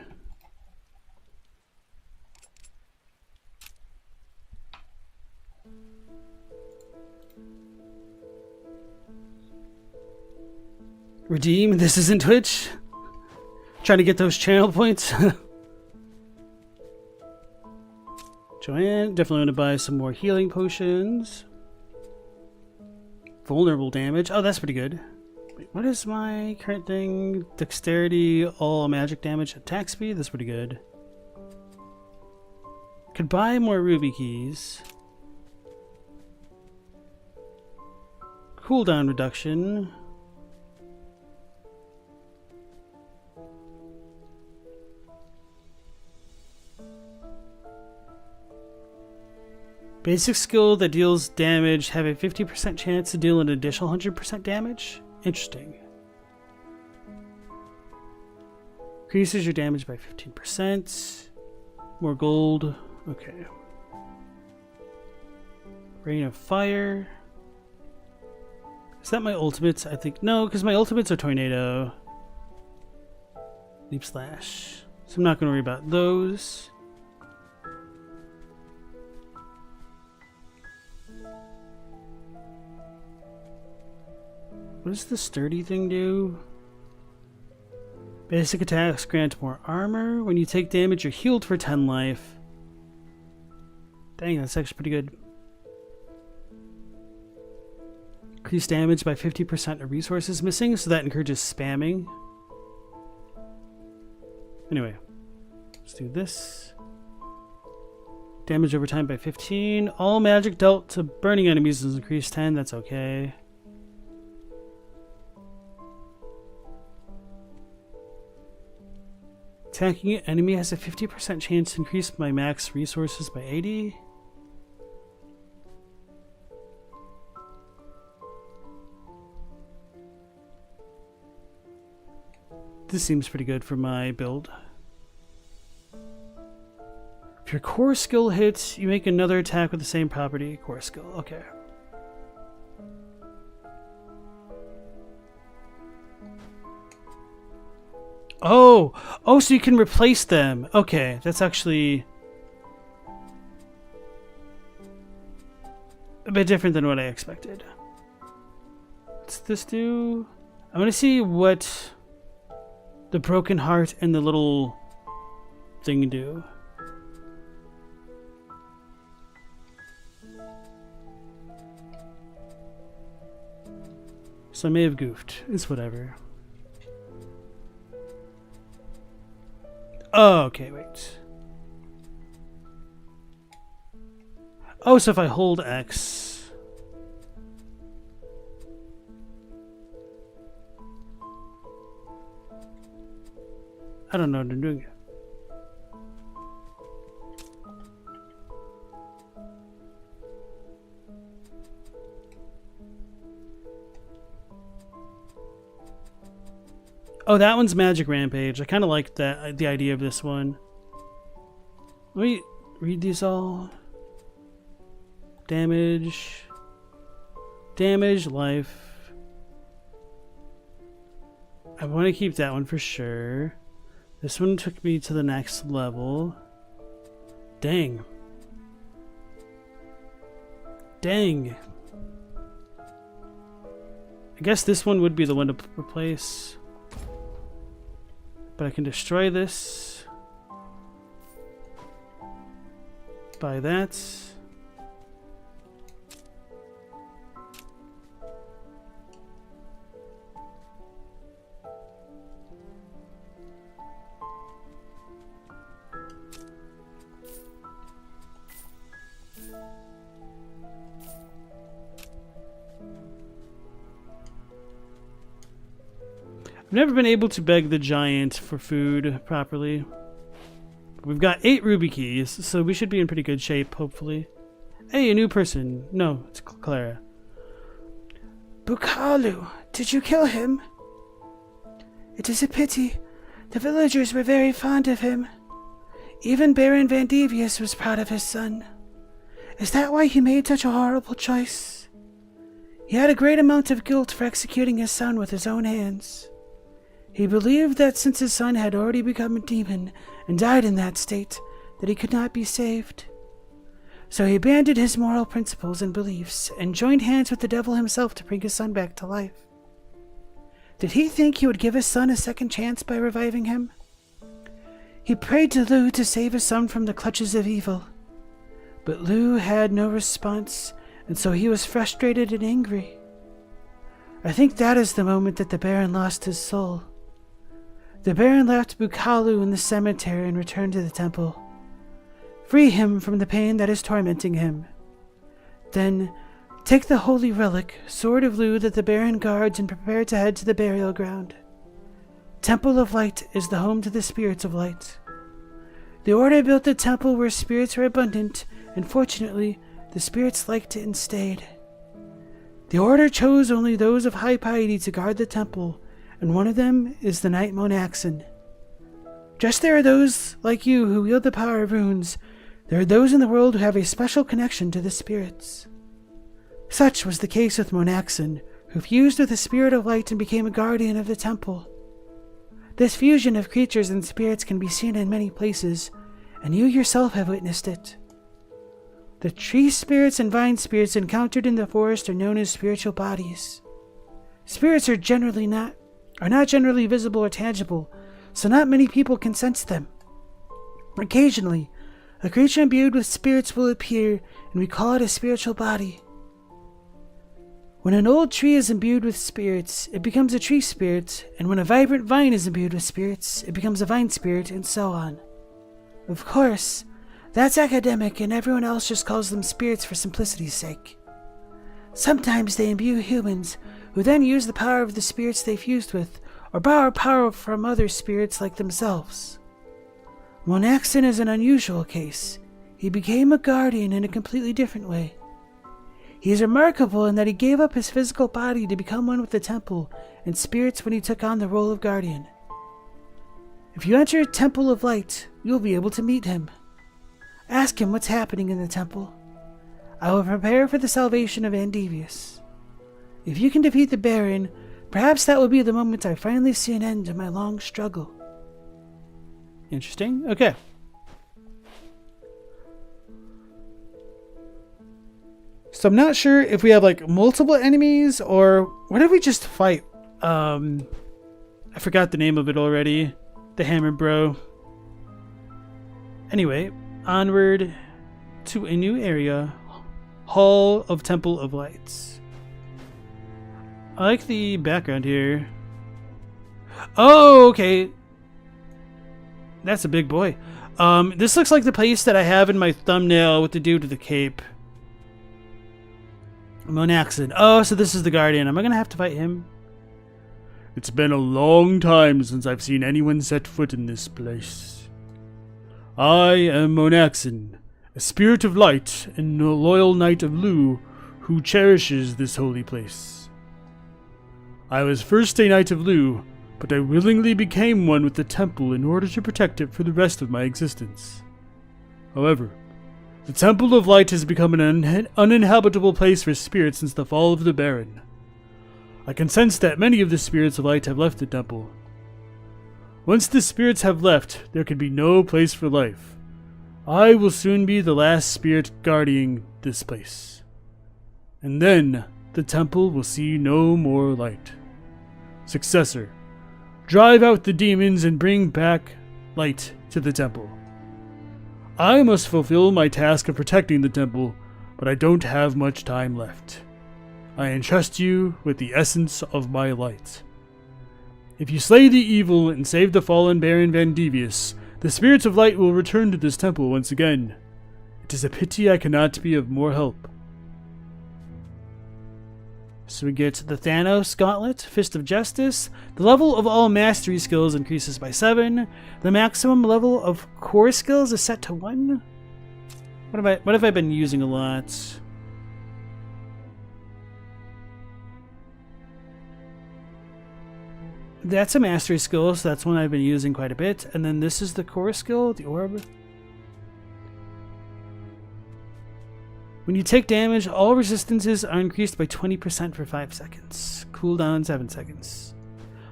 Redeem, this isn't Twitch. Trying to get those channel points. Joanne, definitely want to buy some more healing potions. Vulnerable damage. Oh, that's pretty good. Wait, what is my current thing? Dexterity, all magic damage, attack speed. That's pretty good. Could buy more ruby keys. Cooldown reduction. Basic skill that deals damage have a 50% chance to deal an additional 100% damage? Interesting. Increases your damage by 15%. More gold. Okay. Rain of Fire. Is that my ultimates? I think no, because my ultimates are Tornado. Leap Slash. So I'm not going to worry about those. What does the sturdy thing do? Basic attacks grant more armor. When you take damage, you're healed for 10 life. Dang, that's actually pretty good. Increase damage by 50% of resources missing, so that encourages spamming. Anyway, let's do this. Damage over time by 15. All magic dealt to burning enemies is increased 10. That's okay. Attacking an enemy has a 50% chance to increase my max resources by 80. This seems pretty good for my build. If your core skill hits, you make another attack with the same property. Core skill, okay. Oh, so you can replace them. Okay, that's actually a bit different than what I expected. What's this do? I want to see what the broken heart and the little thing do. So I may have goofed. It's whatever. Oh, okay, wait. Oh, so if I hold X... I don't know what I'm doing. Oh, that one's Magic Rampage. I kind of like that, the idea of this one. Let me read these all. Damage. Damage, life. I want to keep that one for sure. This one took me to the next level. Dang. Dang. I guess this one would be the one to replace. But I can destroy this. Buy that. I've never been able to beg the giant for food properly. We've got 8 ruby keys, so we should be in pretty good shape, hopefully. Hey, a new person. No, it's Clara. Bukalu, did you kill him? It is a pity. The villagers were very fond of him. Even Baron Vandevius was proud of his son. Is that why he made such a horrible choice? He had a great amount of guilt for executing his son with his own hands. He believed that since his son had already become a demon and died in that state, that he could not be saved. So he abandoned his moral principles and beliefs and joined hands with the devil himself to bring his son back to life. Did he think he would give his son a second chance by reviving him? He prayed to Lu to save his son from the clutches of evil. But Lou had no response, and so he was frustrated and angry. I think that is the moment that the Baron lost his soul. The Baron left Bukalu in the cemetery and returned to the temple. Free him from the pain that is tormenting him. Then, take the holy relic, Sword of Lu, that the Baron guards, and prepare to head to the burial ground. Temple of Light is the home to the spirits of light. The Order built the temple where spirits were abundant, and fortunately, the spirits liked it and stayed. The Order chose only those of high piety to guard the temple, and one of them is the Knight Monaxon. Just there are those like you who wield the power of runes. There are those in the world who have a special connection to the spirits. Such was the case with Monaxon, who fused with the spirit of light and became a guardian of the temple. This fusion of creatures and spirits can be seen in many places, and you yourself have witnessed it. The tree spirits and vine spirits encountered in the forest are known as spiritual bodies. Spirits are not generally visible or tangible, so not many people can sense them. Occasionally, a creature imbued with spirits will appear, and we call it a spiritual body. When an old tree is imbued with spirits, it becomes a tree spirit, and when a vibrant vine is imbued with spirits, it becomes a vine spirit, and so on. Of course, that's academic, and everyone else just calls them spirits for simplicity's sake. Sometimes they imbue humans, who then use the power of the spirits they fused with, or borrow power from other spirits like themselves. Monaxon is an unusual case. He became a guardian in a completely different way. He is remarkable in that he gave up his physical body to become one with the temple and spirits when he took on the role of guardian. If you enter Temple of Light, you will be able to meet him. Ask him what's happening in the temple. I will prepare for the salvation of Andevius. If you can defeat the Baron, perhaps that will be the moment I finally see an end to my long struggle. Interesting. Okay. So I'm not sure if we have like multiple enemies or what if we just fight? I forgot the name of it already. The Hammer Bro. Anyway, onward to a new area. Hall of Temple of Lights. I like the background here. Oh, okay. That's a big boy. This looks like the place that I have in my thumbnail with the dude with the cape. Monaxon. Oh, so this is the Guardian. Am I going to have to fight him? It's been a long time since I've seen anyone set foot in this place. I am Monaxon, a spirit of light and a loyal knight of Lu who cherishes this holy place. I was first a knight of Lu, but I willingly became one with the temple in order to protect it for the rest of my existence. However, the Temple of Light has become an uninhabitable place for spirits since the fall of the Baron. I can sense that many of the spirits of light have left the temple. Once the spirits have left, there can be no place for life. I will soon be the last spirit guarding this place. And then, the temple will see no more light. Successor, drive out the demons and bring back light to the temple. I must fulfill my task of protecting the temple, but I don't have much time left. I entrust you with the essence of my light. If you slay the evil and save the fallen Baron Vandevius, the spirits of light will return to this temple once again. It is a pity I cannot be of more help. So we get the Thanos Gauntlet, Fist of Justice. The level of all mastery skills increases by 7. The maximum level of core skills is set to 1. What have I been using a lot? That's a mastery skill, so that's one I've been using quite a bit. And then this is the core skill, the orb. When you take damage, all resistances are increased by 20% for 5 seconds. Cooldown 7 seconds.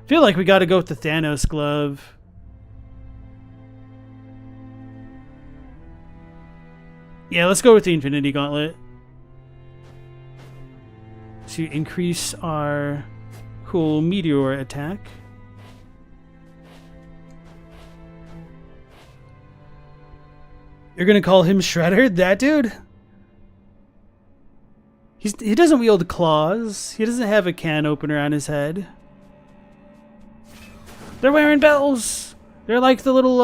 I feel like we gotta go with the Thanos glove. Yeah, let's go with the Infinity Gauntlet. To increase our cool meteor attack. You're gonna call him Shredder? That dude? He doesn't wield claws. He doesn't have a can opener on his head. They're wearing bells. They're like the little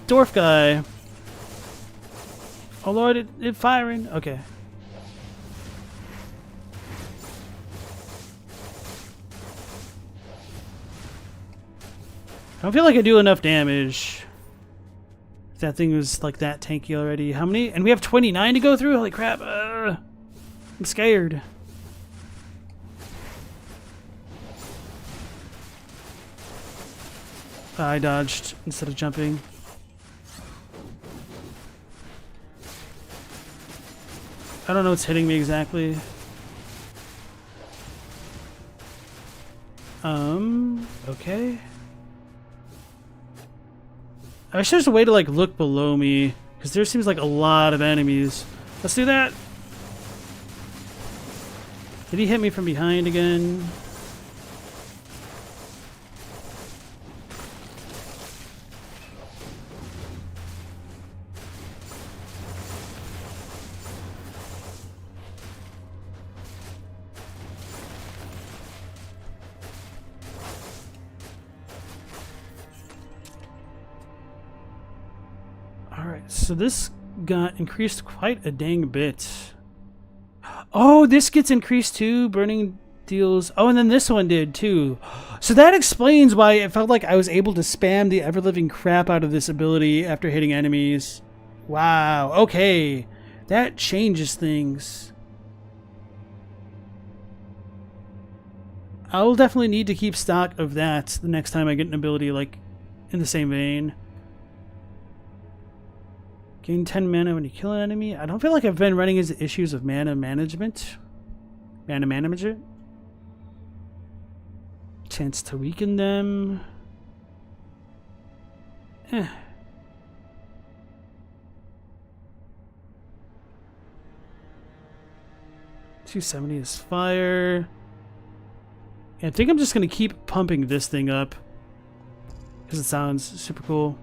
dwarf guy. Oh lord, it firing. Okay. I don't feel like I do enough damage. That thing was like that tanky already. How many? And we have 29 to go through? Holy crap. I'm scared. I dodged instead of jumping. I don't know what's hitting me exactly. Okay. I wish there's a way to like look below me, because there seems like a lot of enemies. Let's do that. Did he hit me from behind again? Alright, so this got increased quite a dang bit. Oh, this gets increased too. Burning deals. Oh, and then this one did too. So that explains why it felt like I was able to spam the ever-living crap out of this ability after hitting enemies. Wow, okay. That changes things. I'll definitely need to keep stock of that the next time I get an ability like in the same vein. Gain 10 mana when you kill an enemy. I don't feel like I've been running into issues of mana management. Mana management. Chance to weaken them. 270 is fire. I think I'm just going to keep pumping this thing up because it sounds super cool.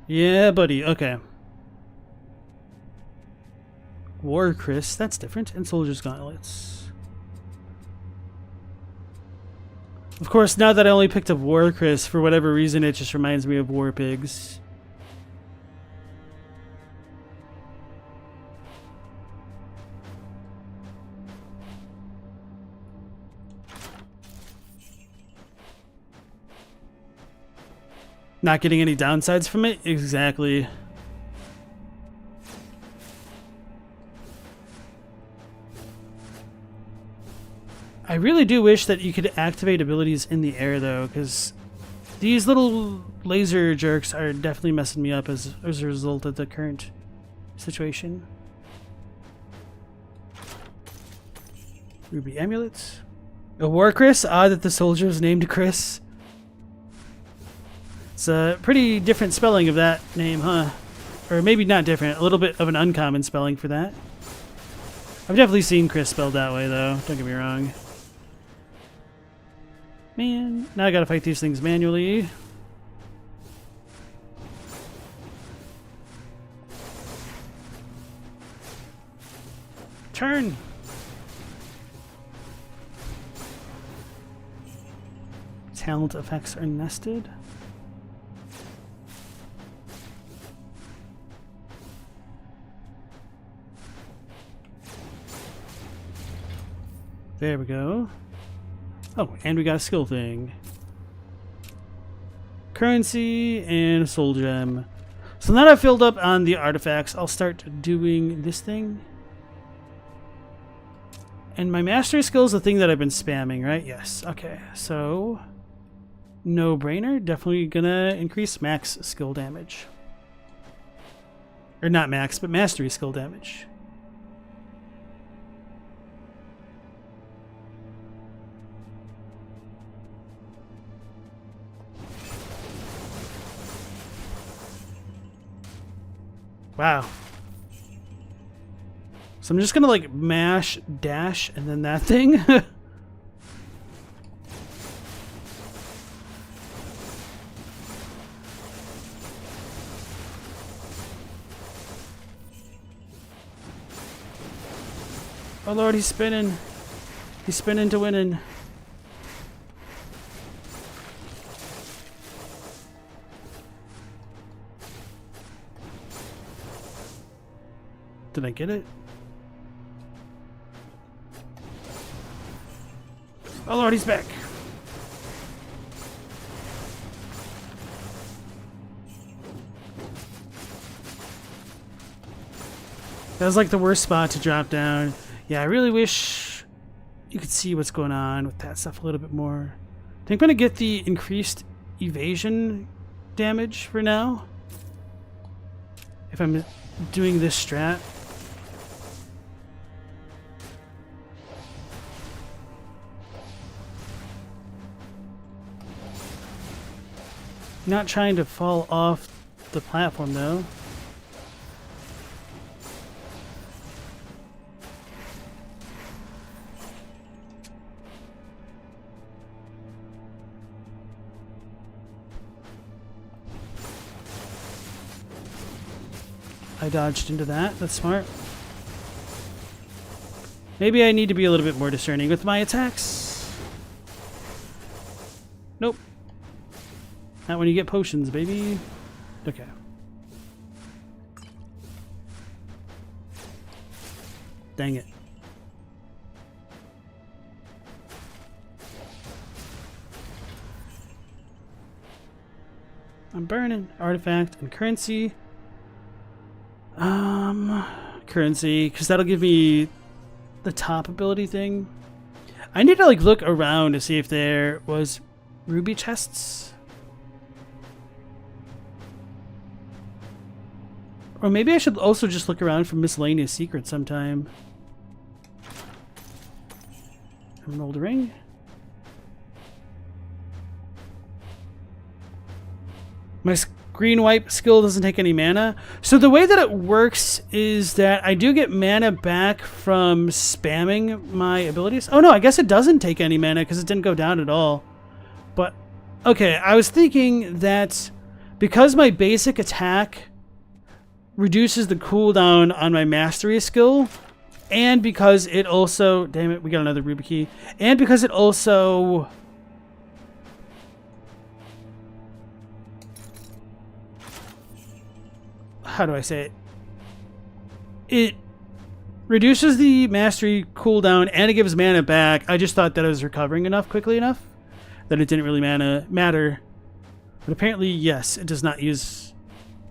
Yeah, buddy. Okay. War Chris. That's different. And Soldier's Gauntlets. Of course, now that I only picked up War Chris, for whatever reason, it just reminds me of War Pigs. Not getting any downsides from it? Exactly. I really do wish that you could activate abilities in the air, though, because these little laser jerks are definitely messing me up as a result of the current situation. Ruby amulets. A War Chris? Odd that the soldier is named Chris. It's a pretty different spelling of that name, huh? Or maybe not different, a little bit of an uncommon spelling for that. I've definitely seen Chris spelled that way, though. Don't get me wrong. Man, now I gotta fight these things manually. Turn! Talent effects are nested. There we go. Oh, and we got a skill thing. Currency and a soul gem. So now that I've filled up on the artifacts, I'll start doing this thing. And my mastery skill is the thing that I've been spamming, right? Yes. Okay, so no brainer. Definitely gonna increase max skill damage. Or not max, but mastery skill damage. Wow. So I'm just gonna like mash dash and then that thing. Oh lord, he's spinning. He's spinning to winning. Did I get it? Oh lord, he's back. That was like the worst spot to drop down. Yeah, I really wish you could see what's going on with that stuff a little bit more. I think I'm gonna get the increased evasion damage for now. If I'm doing this strat. Not trying to fall off the platform though. I dodged into that. That's smart. Maybe I need to be a little bit more discerning with my attacks. Nope. Not when you get potions, baby. Okay. Dang it. I'm burning. Artifact and currency. Currency, because that'll give me the top ability thing. I need to like look around to see if there was ruby chests. Or maybe I should also just look around for miscellaneous secrets sometime. Emerald ring. My green wipe skill doesn't take any mana. So the way that it works is that I do get mana back from spamming my abilities. Oh no, I guess it doesn't take any mana because it didn't go down at all. But, okay, I was thinking that because my basic attack reduces the cooldown on my mastery skill, and because it also... Damn it, we got another ruby key. And because it also... How do I say it? It reduces the mastery cooldown and it gives mana back. I just thought that I was recovering enough quickly enough that it didn't really matter. But apparently, yes, it does not use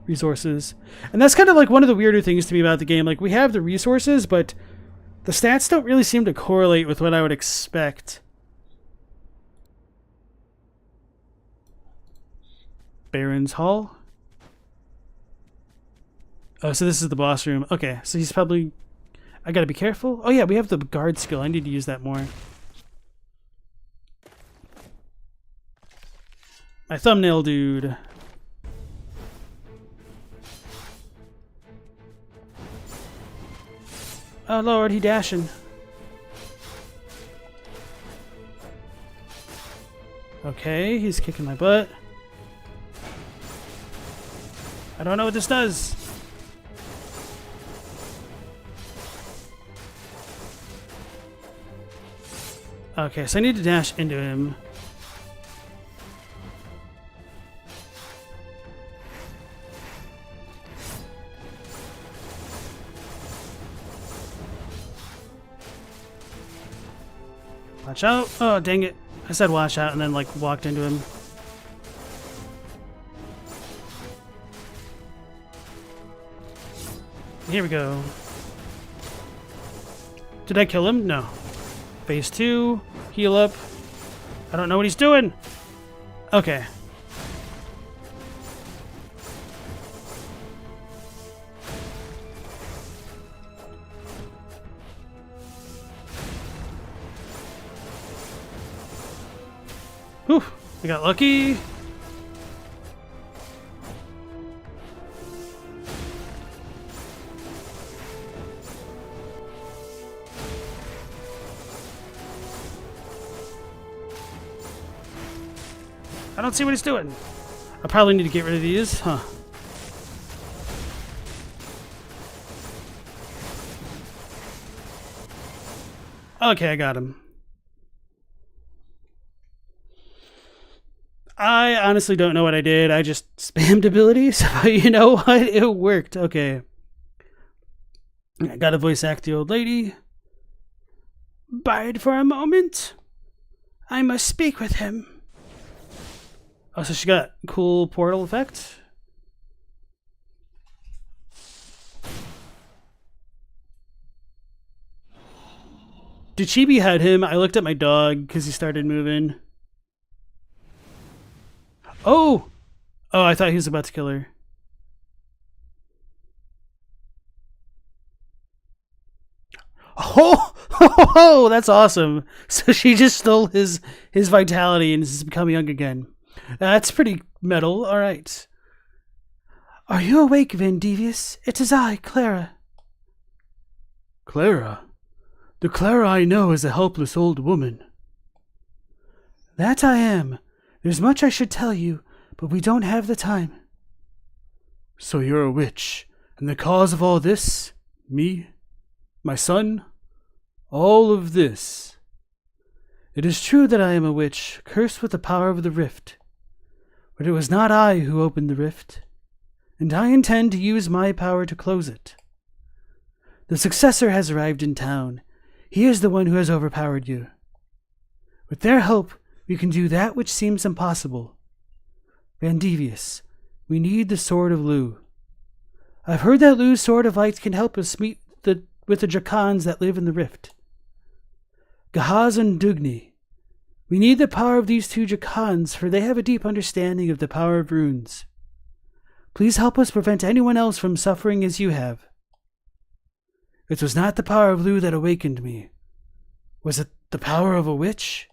resources. And that's kind of like one of the weirder things to me about the game. Like, we have the resources, but the stats don't really seem to correlate with what I would expect. Baron's Hall. Oh, so this is the boss room. Okay, so he's probably... I gotta be careful. Oh yeah, we have the guard skill. I need to use that more. My thumbnail dude. Oh lord, he dashing. Okay, he's kicking my butt. I don't know what this does. Okay, so I need to dash into him. Watch out. Oh, dang it. I said watch out and then, like, walked into him. Here we go. Did I kill him? No. Phase 2. Heal up. I don't know what he's doing. Okay. Whew. I got lucky. I don't see what he's doing. I probably need to get rid of these, huh? Okay, I got him. I honestly don't know what I did. I just spammed abilities. You know what? It worked. Okay. I gotta voice act the old lady. Bide for a moment. I must speak with him. Oh, so she got a cool portal effect? Did Chibi had him? I looked at my dog because he started moving. Oh! Oh, I thought he was about to kill her. Oh! Oh, that's awesome. So she just stole his vitality and has become young again. That's pretty metal. All right. Are you awake, Vandevius? It is I, Clara. Clara? The Clara I know is a helpless old woman. That I am. There's much I should tell you, but we don't have the time. So you're a witch, and the cause of all this? Me? My son? All of this? It is true that I am a witch, cursed with the power of the rift. But it was not I who opened the rift, and I intend to use my power to close it. The successor has arrived in town. He is the one who has overpowered you. With their help, we can do that which seems impossible. Vandevius, we need the Sword of Lu. I've heard that Lu's Sword of Light can help us meet with the Drakons that live in the rift. Gahaz and Dugni. We need the power of these two Drakons, for they have a deep understanding of the power of runes. Please help us prevent anyone else from suffering as you have. It was not the power of Lu that awakened me. Was it the power of a witch?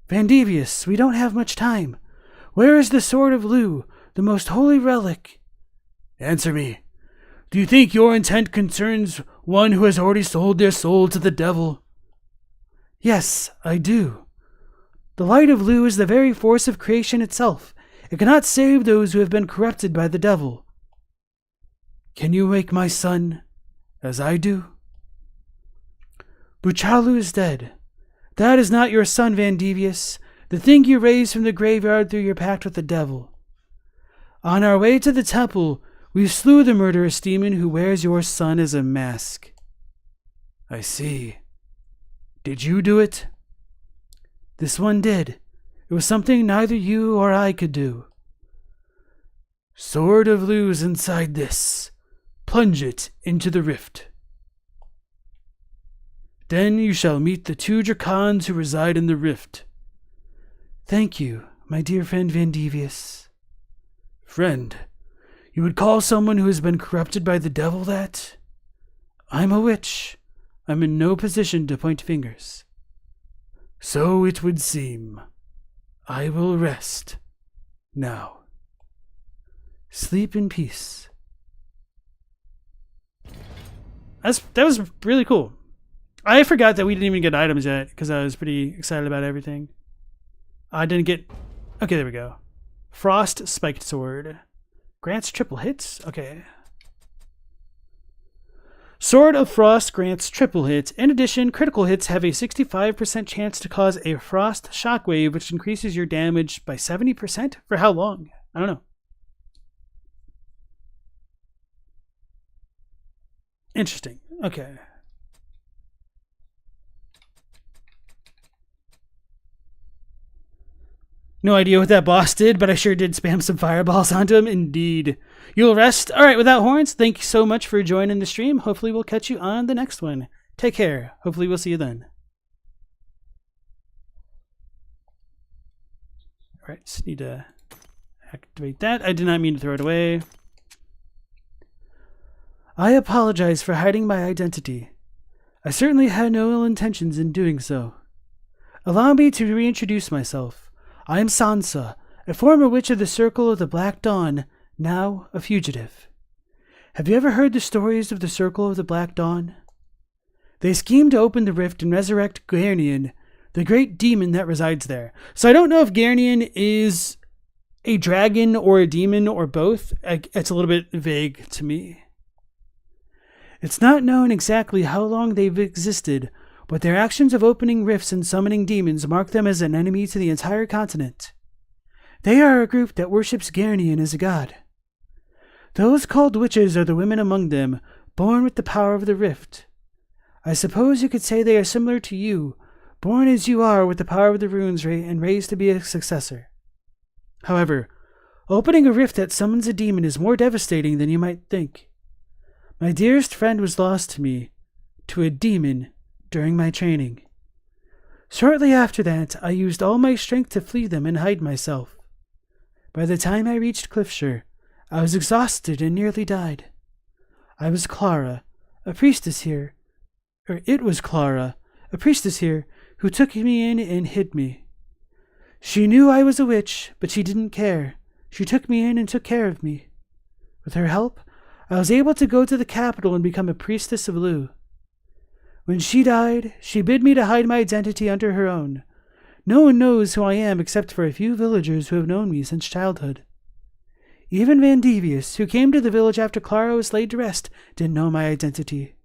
Vandevius, we don't have much time. Where is the Sword of Lu, the most holy relic? Answer me. Do you think your intent concerns one who has already sold their soul to the devil? Yes, I do. The light of Lu is the very force of creation itself. It cannot save those who have been corrupted by the devil. Can you make my son as I do? Buchalu is dead. That is not your son, Vandevius, the thing you raised from the graveyard through your pact with the devil. On our way to the temple, we slew the murderous demon who wears your son as a mask. I see. Did you do it? This one did. It was something neither you or I could do. Sword of Lu's inside this. Plunge it into the rift. Then you shall meet the two Drakons who reside in the rift. Thank you, my dear friend Vandevius. Friend, you would call someone who has been corrupted by the devil that? I'm a witch. I'm in no position to point fingers. So it would seem. I will rest. Now. Sleep in peace. That was really cool. I forgot that we didn't even get items yet because I was pretty excited about everything. I didn't get... Okay, there we go. Frost Spiked Sword. Grants triple hits? Okay. Sword of Frost grants triple hits. In addition, critical hits have a 65% chance to cause a frost shockwave, which increases your damage by 70%? For how long? I don't know. Interesting. Okay. No idea what that boss did, but I sure did spam some fireballs onto him. Indeed. You'll rest. All right, without horns, thank you so much for joining the stream. Hopefully we'll catch you on the next one. Take care. Hopefully we'll see you then. All right, just need to activate that. I did not mean to throw it away. I apologize for hiding my identity. I certainly had no ill intentions in doing so. Allow me to reintroduce myself. I am Sansa, a former witch of the Circle of the Black Dawn, now a fugitive. Have you ever heard the stories of the Circle of the Black Dawn? They schemed to open the rift and resurrect Guernian, the great demon that resides there. So I don't know if Garnian is a dragon or a demon or both. It's a little bit vague to me. It's not known exactly how long they've existed, but their actions of opening rifts and summoning demons mark them as an enemy to the entire continent. They are a group that worships Garnian as a god. Those called witches are the women among them, born with the power of the rift. I suppose you could say they are similar to you, born as you are with the power of the runes and raised to be a successor. However, opening a rift that summons a demon is more devastating than you might think. My dearest friend was lost to me, to a demon, during my training. Shortly after that, I used all my strength to flee them and hide myself. By the time I reached Cliffshire, I was exhausted and nearly died. I was Clara, a priestess here, it was Clara, a priestess here, who took me in and hid me. She knew I was a witch, but she didn't care. She took me in and took care of me. With her help, I was able to go to the capital and become a priestess of Lu. When she died, she bid me to hide my identity under her own. No one knows who I am except for a few villagers who have known me since childhood. Even Vandevius, who came to the village after Clara was laid to rest, didn't know my identity.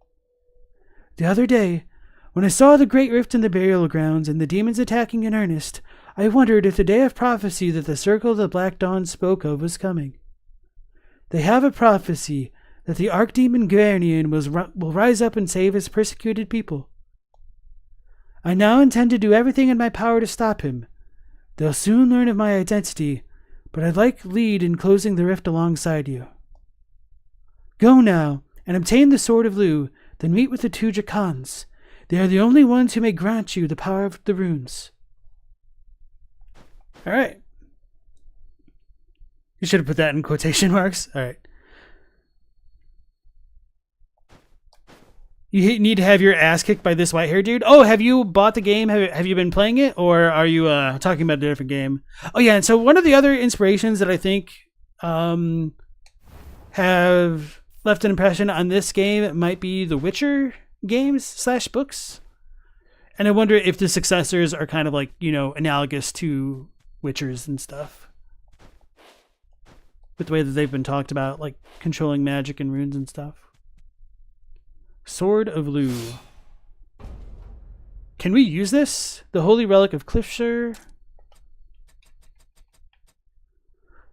The other day, when I saw the great rift in the burial grounds and the demons attacking in earnest, I wondered if the day of prophecy that the Circle of the Black Dawn spoke of was coming. They have a prophecy that the archdemon Garnian will rise up and save his persecuted people. I now intend to do everything in my power to stop him. They'll soon learn of my identity, but I'd like lead in closing the rift alongside you. Go now, and obtain the Sword of Lu, then meet with the two Drakons. They are the only ones who may grant you the power of the runes. Alright. You should have put that in quotation marks. Alright. You need to have your ass kicked by this white-haired dude? Oh, have you bought the game? Have you been playing it? Or are you talking about a different game? Oh, yeah, and so one of the other inspirations that I think have left an impression on this game might be the Witcher games / books. And I wonder if the successors are kind of like, analogous to Witchers and stuff. With the way that they've been talked about, like controlling magic and runes and stuff. Sword of Lu. Can we use this? The Holy Relic of Cliffshire.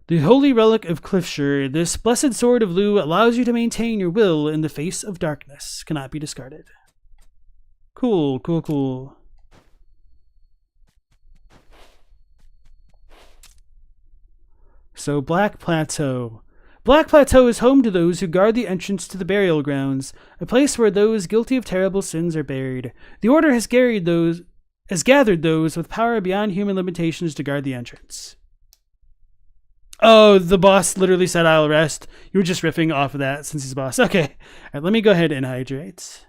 The Holy Relic of Cliffshire. This blessed Sword of Lu allows you to maintain your will in the face of darkness. Cannot be discarded. Cool, cool, cool. So, Black Plateau. Black Plateau is home to those who guard the entrance to the burial grounds, a place where those guilty of terrible sins are buried. The Order has gathered those with power beyond human limitations to guard the entrance. Oh, the boss literally said, "I'll rest." You were just riffing off of that since he's the boss. Okay. All right, let me go ahead and hydrate.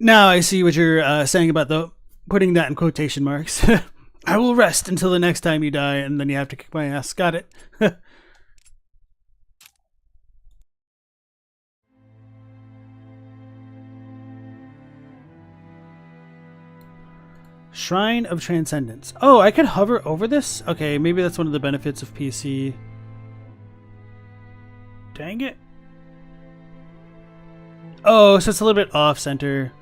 Now I see what you're saying about putting that in quotation marks. I will rest until the next time you die, and then you have to kick my ass. Got it. Shrine of Transcendence. Oh, I can hover over this? Okay, maybe that's one of the benefits of PC. Dang it. Oh, so it's a little bit off-center.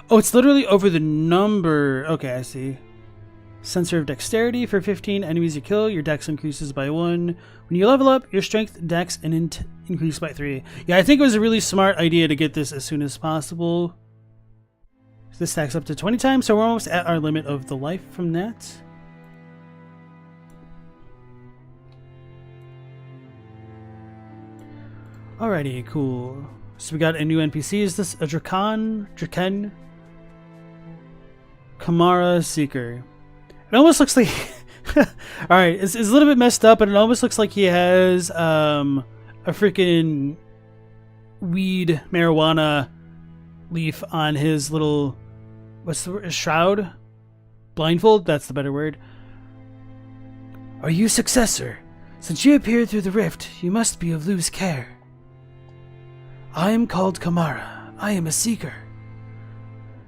Oh, it's literally over the number. Okay, I see. Sensor of Dexterity. For 15 enemies you kill, your dex increases by 1. When you level up, your strength, dex, and int increase by 3. Yeah, I think it was a really smart idea to get this as soon as possible. This stacks up to 20 times, so we're almost at our limit of the life from that. Alrighty, cool. So we got a new NPC. Is this a Draken? Kamara Seeker. It almost looks like... Alright, it's a little bit messed up, but it almost looks like he has a freaking weed, marijuana leaf on his little... What's the word? Shroud? Blindfold? That's the better word. Are you successor? Since you appeared through the rift, you must be of loose care. I am called Kamara. I am a seeker.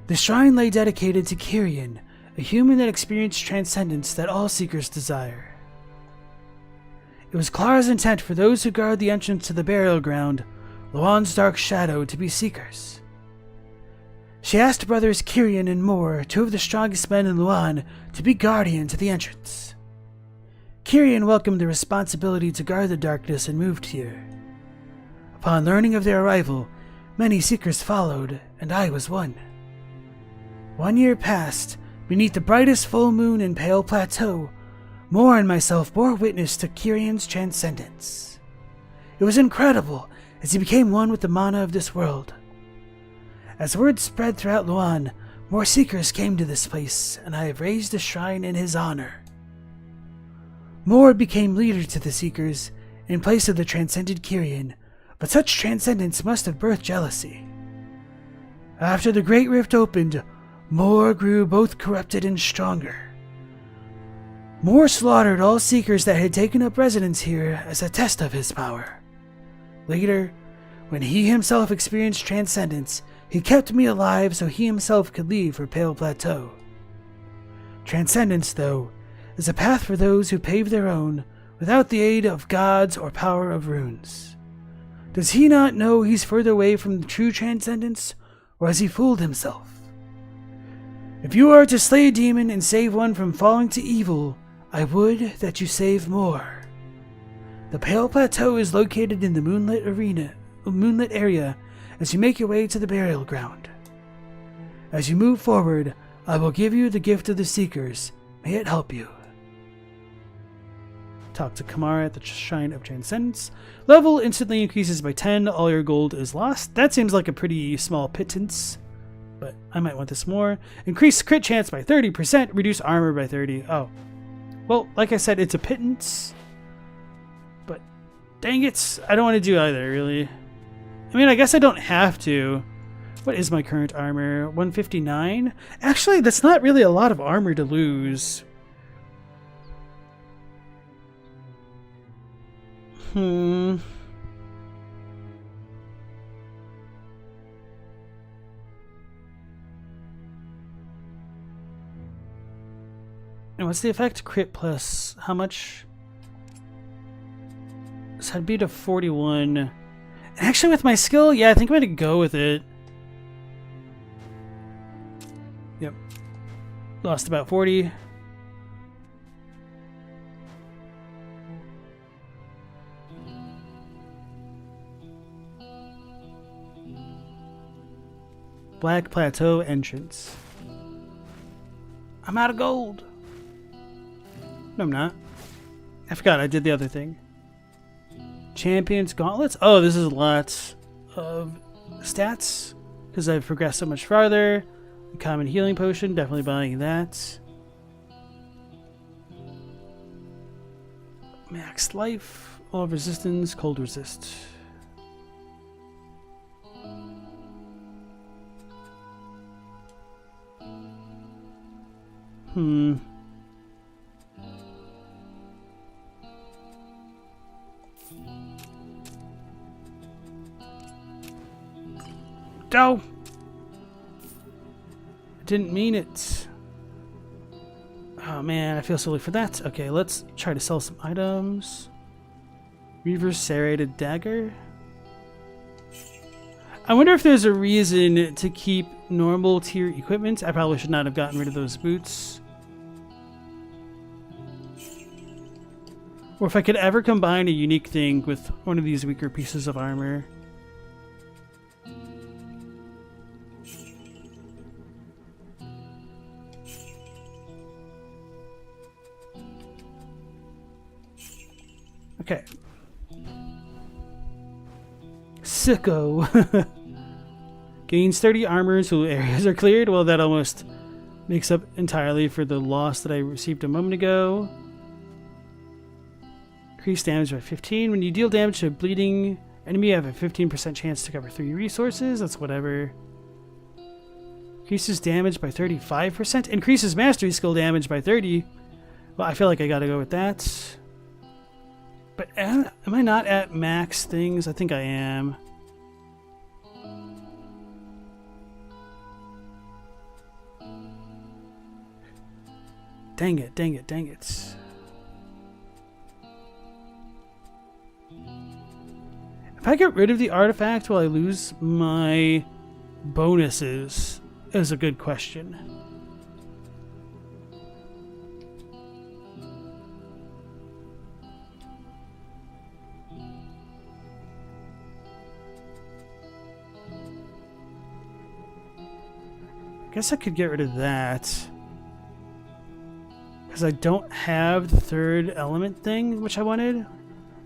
The shrine lay dedicated to Kyrian, a human that experienced transcendence that all seekers desire. It was Clara's intent for those who guard the entrance to the burial ground, Luan's dark shadow, to be seekers. She asked brothers Kyrian and Moore, two of the strongest men in Luan, to be guardian to the entrance. Kyrian welcomed the responsibility to guard the darkness and moved here. Upon learning of their arrival, many seekers followed, and I was one. 1 year passed. Beneath the brightest full moon in Pale Plateau, Moore and myself bore witness to Kyrian's transcendence. It was incredible, as he became one with the mana of this world. As word spread throughout Luan, more seekers came to this place, and I have raised a shrine in his honor. Moore became leader to the seekers, in place of the transcended Kyrian, but such transcendence must have birthed jealousy. After the Great Rift opened, Moore grew both corrupted and stronger. Moore slaughtered all seekers that had taken up residence here as a test of his power. Later, when he himself experienced transcendence, he kept me alive so he himself could leave for Pale Plateau. Transcendence, though, is a path for those who pave their own without the aid of gods or power of runes. Does he not know he's further away from the true transcendence, or has he fooled himself? If you are to slay a demon and save one from falling to evil, I would that you save more. The Pale Plateau is located in the moonlit area as you make your way to the burial ground. As you move forward, I will give you the gift of the Seekers. May it help you. Talk to Kamara at the Shrine of Transcendence. Level instantly increases by 10. All your gold is lost. That seems like a pretty small pittance, but I might want this more. Increase crit chance by 30%. Reduce armor by 30. Oh. Well, like I said, it's a pittance. But dang it, I don't want to do either, really. I mean, I guess I don't have to. What is my current armor? 159? Actually, that's not really a lot of armor to lose. And what's the effect? Crit plus how much? So I'd be to 41. And actually with my skill, yeah, I think I'm gonna go with it. Yep. Lost about 40. Black Plateau entrance. I'm out of gold. No, I'm not. I forgot I did the other thing. Champions Gauntlets. Oh, this is lots of stats because I've progressed so much farther. The common healing potion, definitely buying that. Max life, all resistance, cold resist. Oh! I didn't mean it. Oh man, I feel silly for that. Okay, let's try to sell some items. Reaver's serrated dagger. I wonder if there's a reason to keep normal tier equipment. I probably should not have gotten rid of those boots. Or if I could ever combine a unique thing with one of these weaker pieces of armor. Okay. Sicko. Gains 30 armor until areas are cleared. Well, that almost makes up entirely for the loss that I received a moment ago. Increase damage by 15. When you deal damage to a bleeding enemy, you have a 15% chance to cover 3 resources. That's whatever. Increases damage by 35%. Increases mastery skill damage by 30. Well, I feel like I gotta go with that. But am I not at max things? I think I am. Dang it, dang it, dang it. If I get rid of the artifact, will I lose my bonuses? Is a good question. I guess I could get rid of that. Because I don't have the third element thing, which I wanted.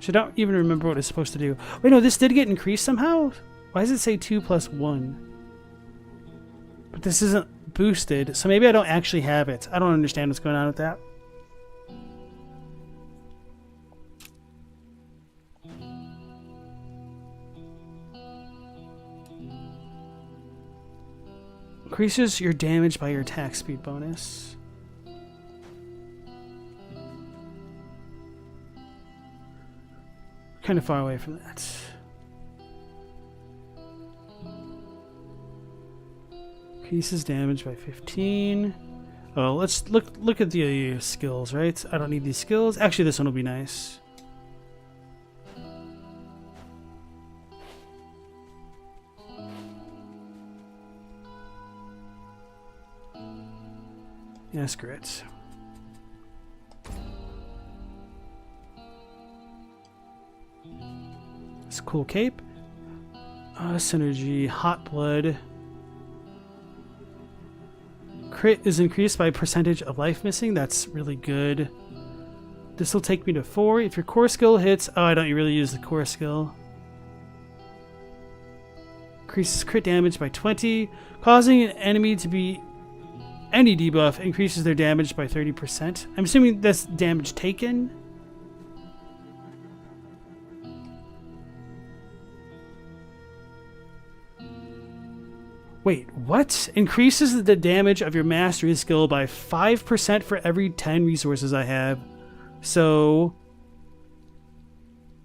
So I don't even remember what it's supposed to do. Wait, no, this did get increased somehow? Why does it say 2 + 1? But this isn't boosted, so maybe I don't actually have it. I don't understand what's going on with that. Increases your damage by your attack speed bonus. Kind of far away from that. Increases damage by 15. Oh, let's look at the skills, right? I don't need these skills. Actually, this one will be nice. Yeah, screw it. It's a cool cape. Synergy, hot blood. Crit is increased by percentage of life missing. That's really good. This will take me to 4. If your core skill hits... Oh, I don't really use the core skill. Increases crit damage by 20. Causing an enemy to be... Any debuff increases their damage by 30%. I'm assuming that's damage taken. Wait, what? Increases the damage of your mastery skill by 5% for every 10 resources I have. So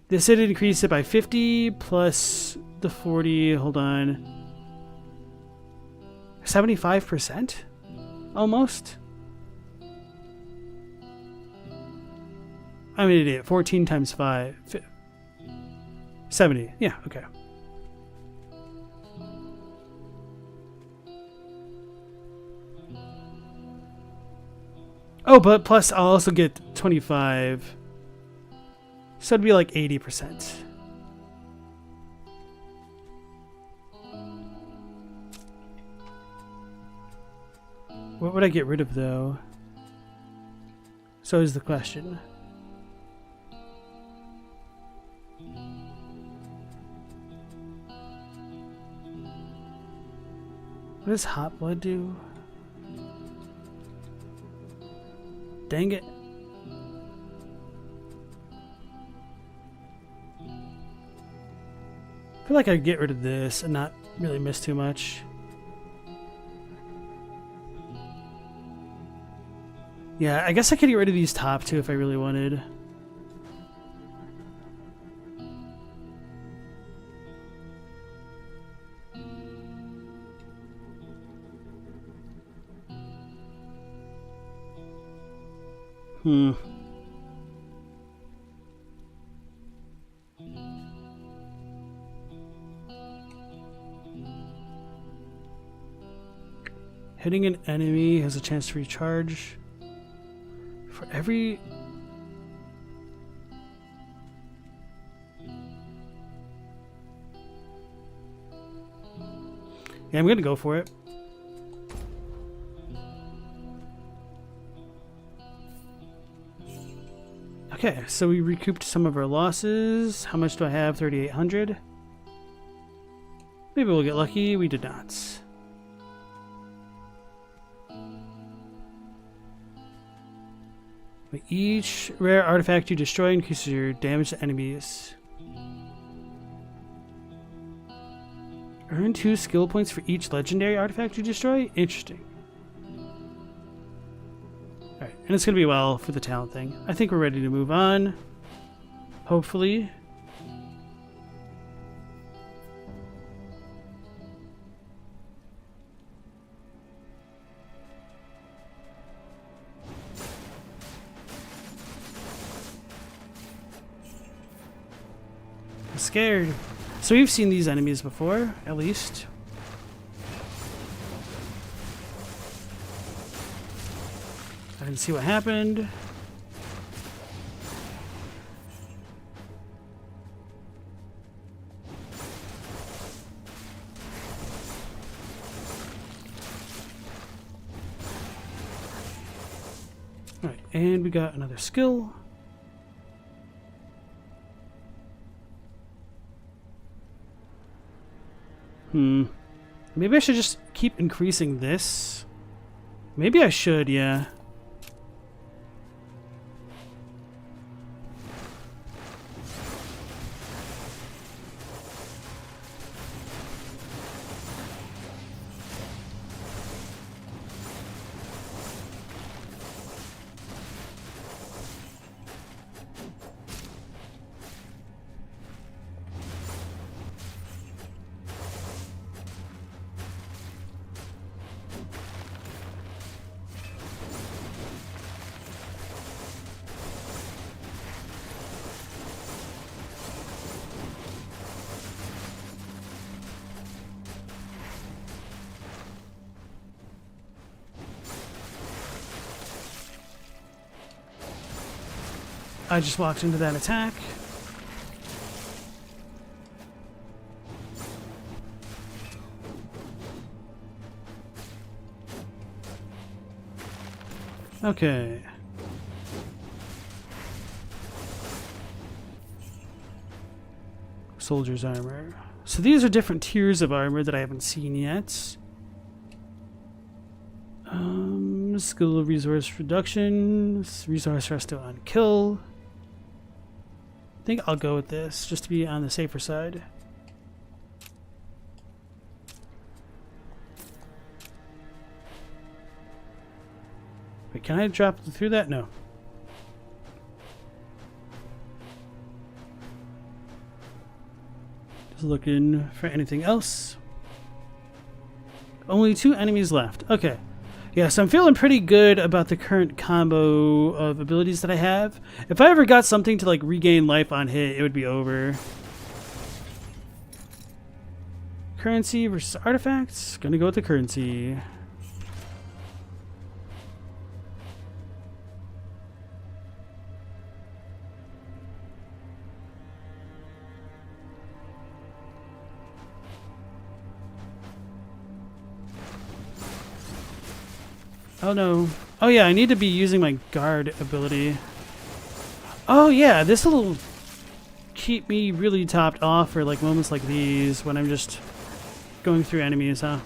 this would increase it by 50 plus the 40. Hold on. 75%? Almost? I'm an idiot. 14 times 5. 70. Yeah, okay. Oh, but plus I'll also get 25. So it'd be like 80%. What would I get rid of, though? So is the question. What does hot blood do? Dang it. I feel like I'd get rid of this and not really miss too much. Yeah, I guess I could get rid of these top two if I really wanted. Hitting an enemy has a chance to recharge. For every... Yeah, I'm gonna go for it. Okay, so we recouped some of our losses. How much do I have? 3,800. Maybe we'll get lucky. We did not. But each rare artifact you destroy increases your damage to enemies. Earn 2 skill points for each legendary artifact you destroy? Interesting. Alright, And it's going to be a while for the talent thing. I think we're ready to move on. Hopefully. I'm scared. So we've seen these enemies before, at least. I didn't see what happened. Alright, and we got another skill. Maybe I should just keep increasing this. Maybe I should, yeah. I just walked into that attack. Okay. Soldier's armor. So these are different tiers of armor that I haven't seen yet. Skill resource reduction. Resource resto on kill. I think I'll go with this just to be on the safer side. Wait, can I drop through that? No. Just looking for anything else. Only 2 enemies left. Okay. Yeah, so I'm feeling pretty good about the current combo of abilities that I have. If I ever got something to like regain life on hit, it would be over. Currency versus artifacts. Gonna go with the currency. Oh no. Oh yeah, I need to be using my guard ability. Oh yeah, this will keep me really topped off for like moments like these when I'm just going through enemies, huh?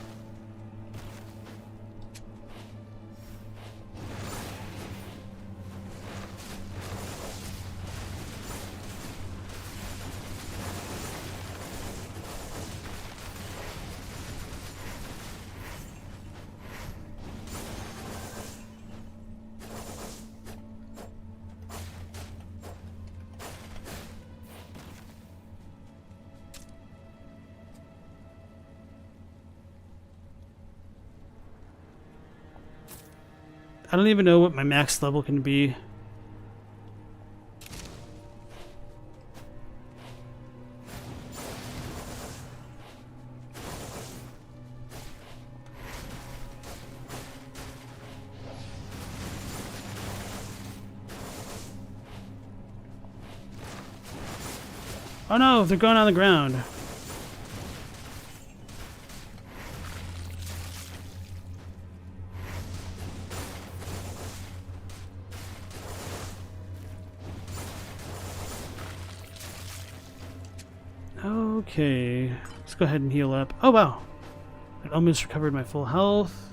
I don't even know what my max level can be. Oh no, they're going on the ground. Okay, let's go ahead and heal up. Oh wow, I almost recovered my full health.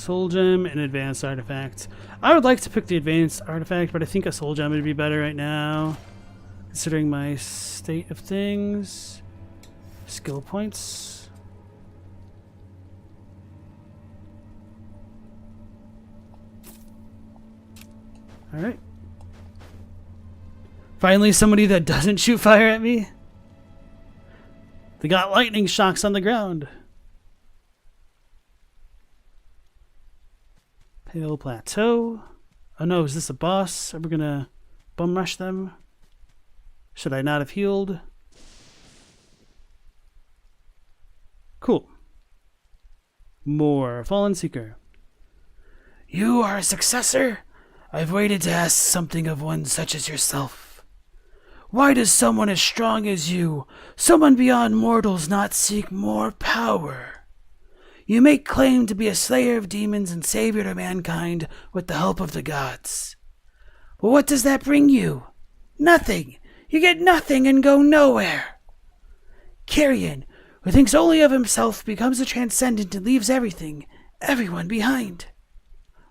Soul Gem and Advanced Artifact. I would like to pick the Advanced Artifact, but I think a Soul Gem would be better right now, considering my state of things. Skill points. Alright. Finally, somebody that doesn't shoot fire at me. They got lightning shocks on the ground. Pale Plateau. Oh no, is this a boss? Are we gonna bum rush them? Should I not have healed? Cool. More Fallen Seeker. You are a successor? I've waited to ask something of one such as yourself. Why does someone as strong as you, someone beyond mortals, not seek more power? You make claim to be a slayer of demons and savior to mankind with the help of the gods. But what does that bring you? Nothing. You get nothing and go nowhere. Carrion, who thinks only of himself, becomes a transcendent and leaves everyone behind.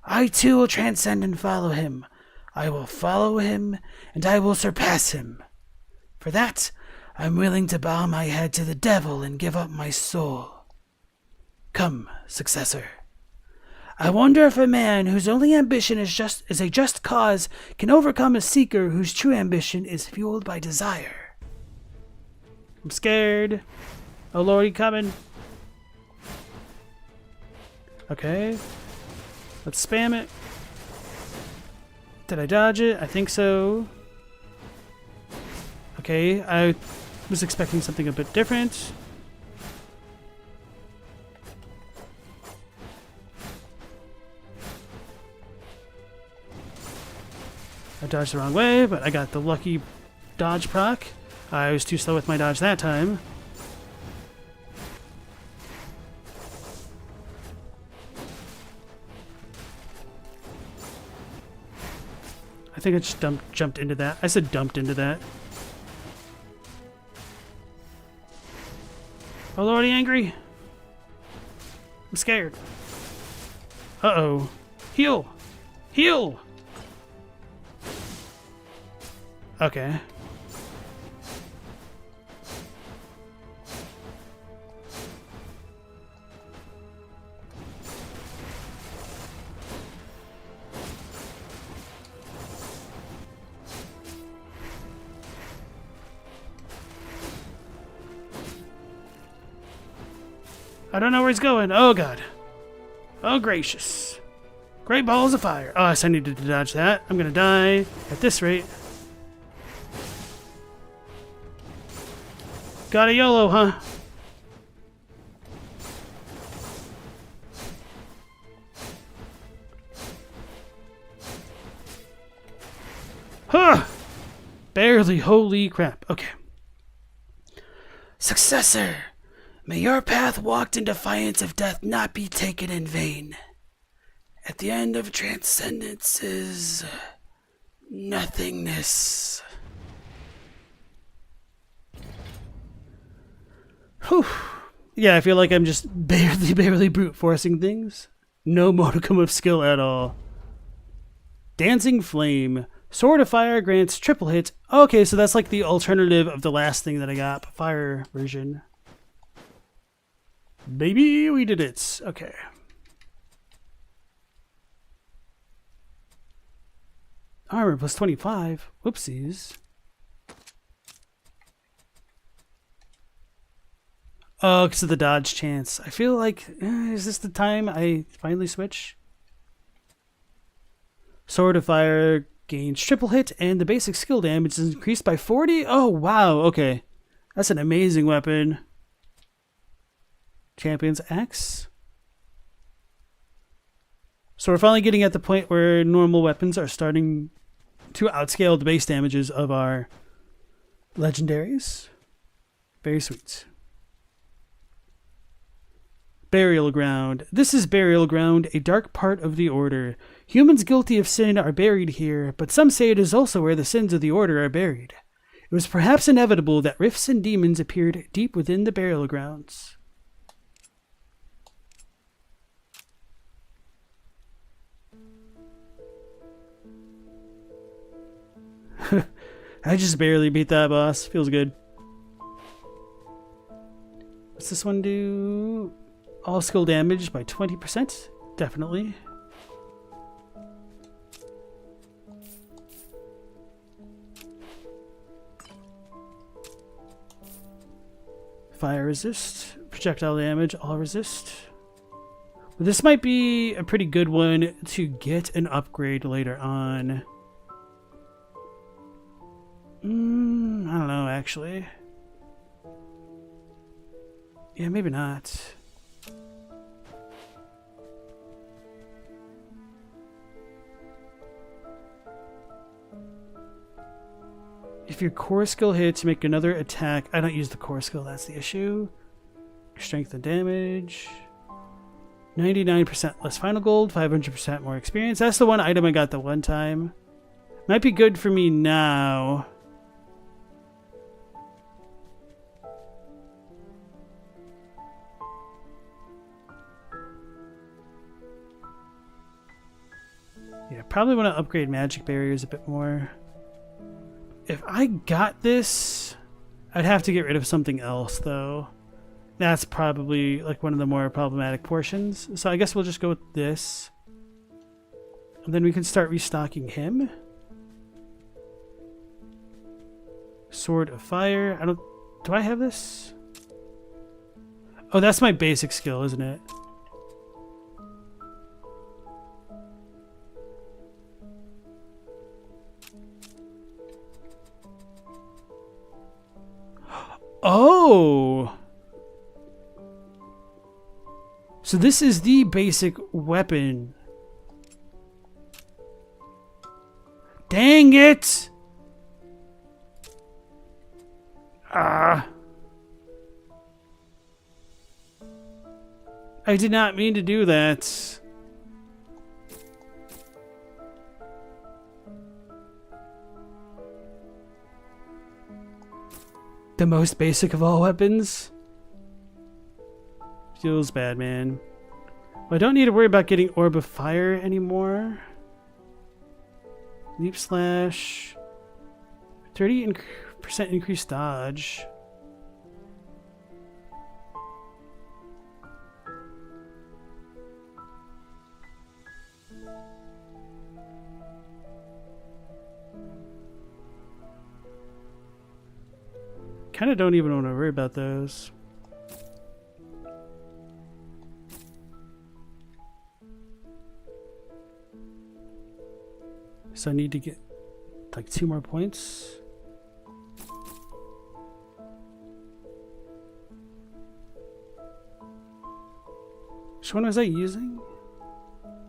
I too will transcend and follow him. I will follow him, and I will surpass him. For that, I'm willing to bow my head to the devil and give up my soul. Come, successor. I wonder if a man whose only ambition is a just cause can overcome a seeker whose true ambition is fueled by desire. I'm scared. Oh Lord, he coming. Okay. Let's spam it. Did I dodge it? I think so. Okay, I was expecting something a bit different. I dodged the wrong way, but I got the lucky dodge proc. I was too slow with my dodge that time. I think I just jumped into that. I said dumped into that. Oh, Lordy, angry. I'm scared. Uh-oh. Heal! Heal! Okay. I don't know where he's going. Oh, God. Oh, gracious. Great balls of fire. Oh, I needed to dodge that. I'm going to die at this rate. Got a YOLO, huh? Huh! Barely. Holy crap. Okay. Successor, may your path walked in defiance of death not be taken in vain. At the end of transcendence is nothingness. Whew. Yeah, I feel like I'm just barely brute forcing things. No modicum of skill at all. Dancing Flame. Sword of Fire grants triple hit. Okay, so that's like the alternative of the last thing that I got. Fire version. Baby, we did it. Okay. Armor plus 25. Whoopsies. Oh, because of the dodge chance. I feel like, is this the time I finally switch? Sword of Fire gains triple hit, and the basic skill damage is increased by 40. Oh, wow. Okay. That's an amazing weapon. Champion's Axe. So we're finally getting at the point where normal weapons are starting to outscale the base damages of our legendaries. Very sweet. Burial Ground. This is Burial Ground, a dark part of the Order. Humans guilty of sin are buried here, but some say it is also where the sins of the Order are buried. It was perhaps inevitable that rifts and demons appeared deep within the burial grounds. I just barely beat that boss. Feels good. What's this one do? All skill damage by 20%? Definitely. Fire resist. Projectile damage, all resist. This might be a pretty good one to get an upgrade later on. I don't know, actually. Yeah, maybe not. If your core skill hits, make another attack. I don't use the core skill, that's the issue. Strength and damage. 99% less final gold, 500% more experience. That's the one item I got the one time. Might be good for me now. Yeah, probably want to upgrade magic barriers a bit more. If I got this, I'd have to get rid of something else, though. That's probably like one of the more problematic portions. So I guess we'll just go with this. And then we can start restocking him. Sword of Fire. Do I have this? Oh, that's my basic skill, isn't it? Oh! So this is the basic weapon. Dang it! Ah. I did not mean to do that. The most basic of all weapons? Feels bad, man. Well, I don't need to worry about getting Orb of Fire anymore. Leap Slash. 30% increased dodge. Kind of don't even want to worry about those. So I need to get like 2 more points. Which one was I using?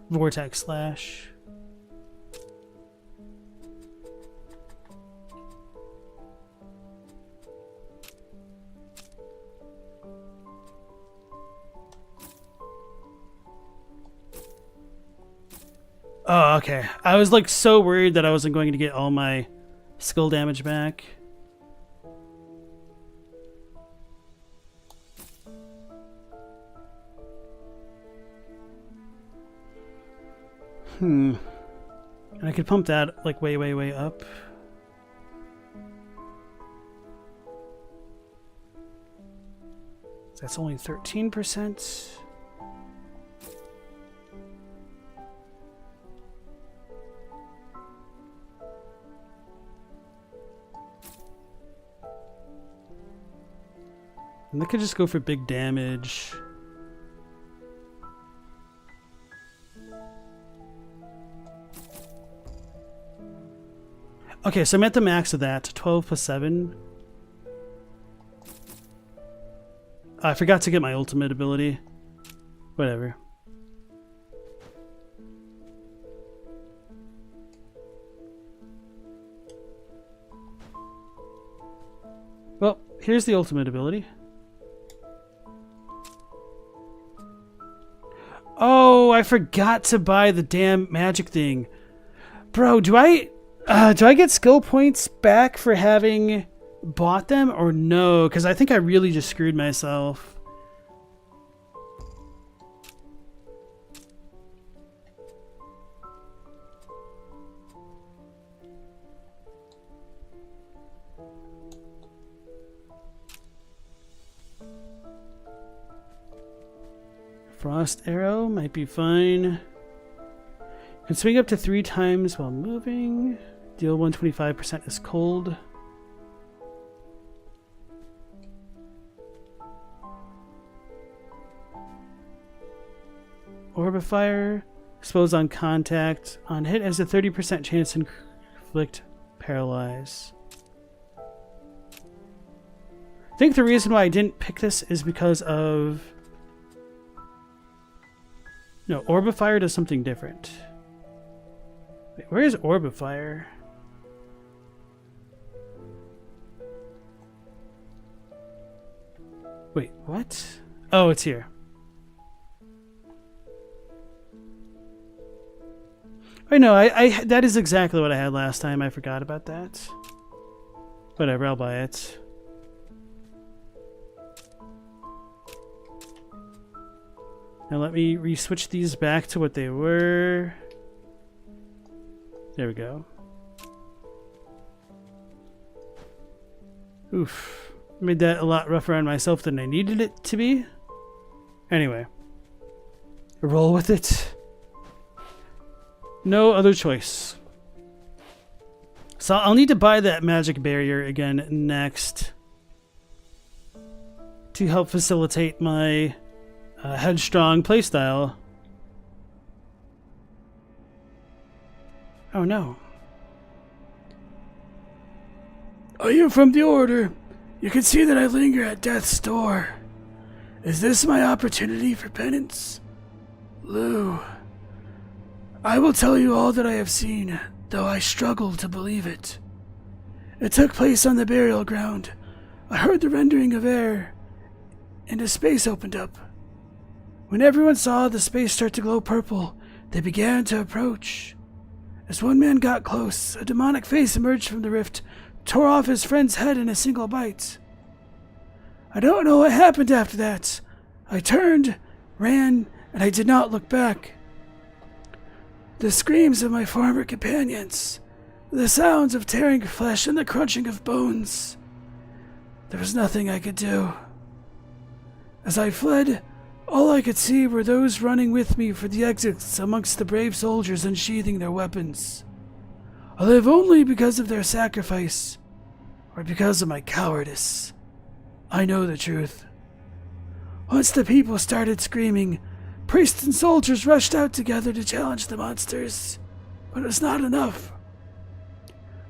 Vortex Slash. Oh, okay. I was like so worried that I wasn't going to get all my skill damage back. And I could pump that like way, way, way up. That's only 13%. And I could just go for big damage. Okay, so I'm at the max of that. 12 plus 7. I forgot to get my ultimate ability. Whatever. Well, here's the ultimate ability. Oh, I forgot to buy the damn magic thing. Bro, do I get skill points back for having bought them or no? Because I think I really just screwed myself. Frost arrow might be fine. Can swing up to 3 times while moving. Deal 125% as cold. Orb of Fire. Expose on contact. On hit has a 30% chance to inflict paralyze. I think the reason why I didn't pick this is because of... No, Orb of Fire does something different. Wait, where is Orb of Fire? Wait, what? Oh, it's here. Wait, no, I that is exactly what I had last time. I forgot about that. Whatever, I'll buy it. Now let me re-switch these back to what they were. There we go. Oof. Made that a lot rougher on myself than I needed it to be. Anyway. Roll with it. No other choice. So I'll need to buy that magic barrier again next. To help facilitate my headstrong playstyle. Oh no. I am from the Order. You can see that I linger at death's door. Is this my opportunity for penance? Lou, I will tell you all that I have seen, though I struggle to believe it. It took place on the burial ground. I heard the rendering of air, and a space opened up. When everyone saw the space start to glow purple, they began to approach. As one man got close, a demonic face emerged from the rift, tore off his friend's head in a single bite. I don't know what happened after that. I turned, ran, and I did not look back. The screams of my former companions, the sounds of tearing flesh and the crunching of bones. There was nothing I could do. As I fled, all I could see were those running with me for the exits amongst the brave soldiers unsheathing their weapons. I live only because of their sacrifice, or because of my cowardice. I know the truth. Once the people started screaming, priests and soldiers rushed out together to challenge the monsters, but it was not enough.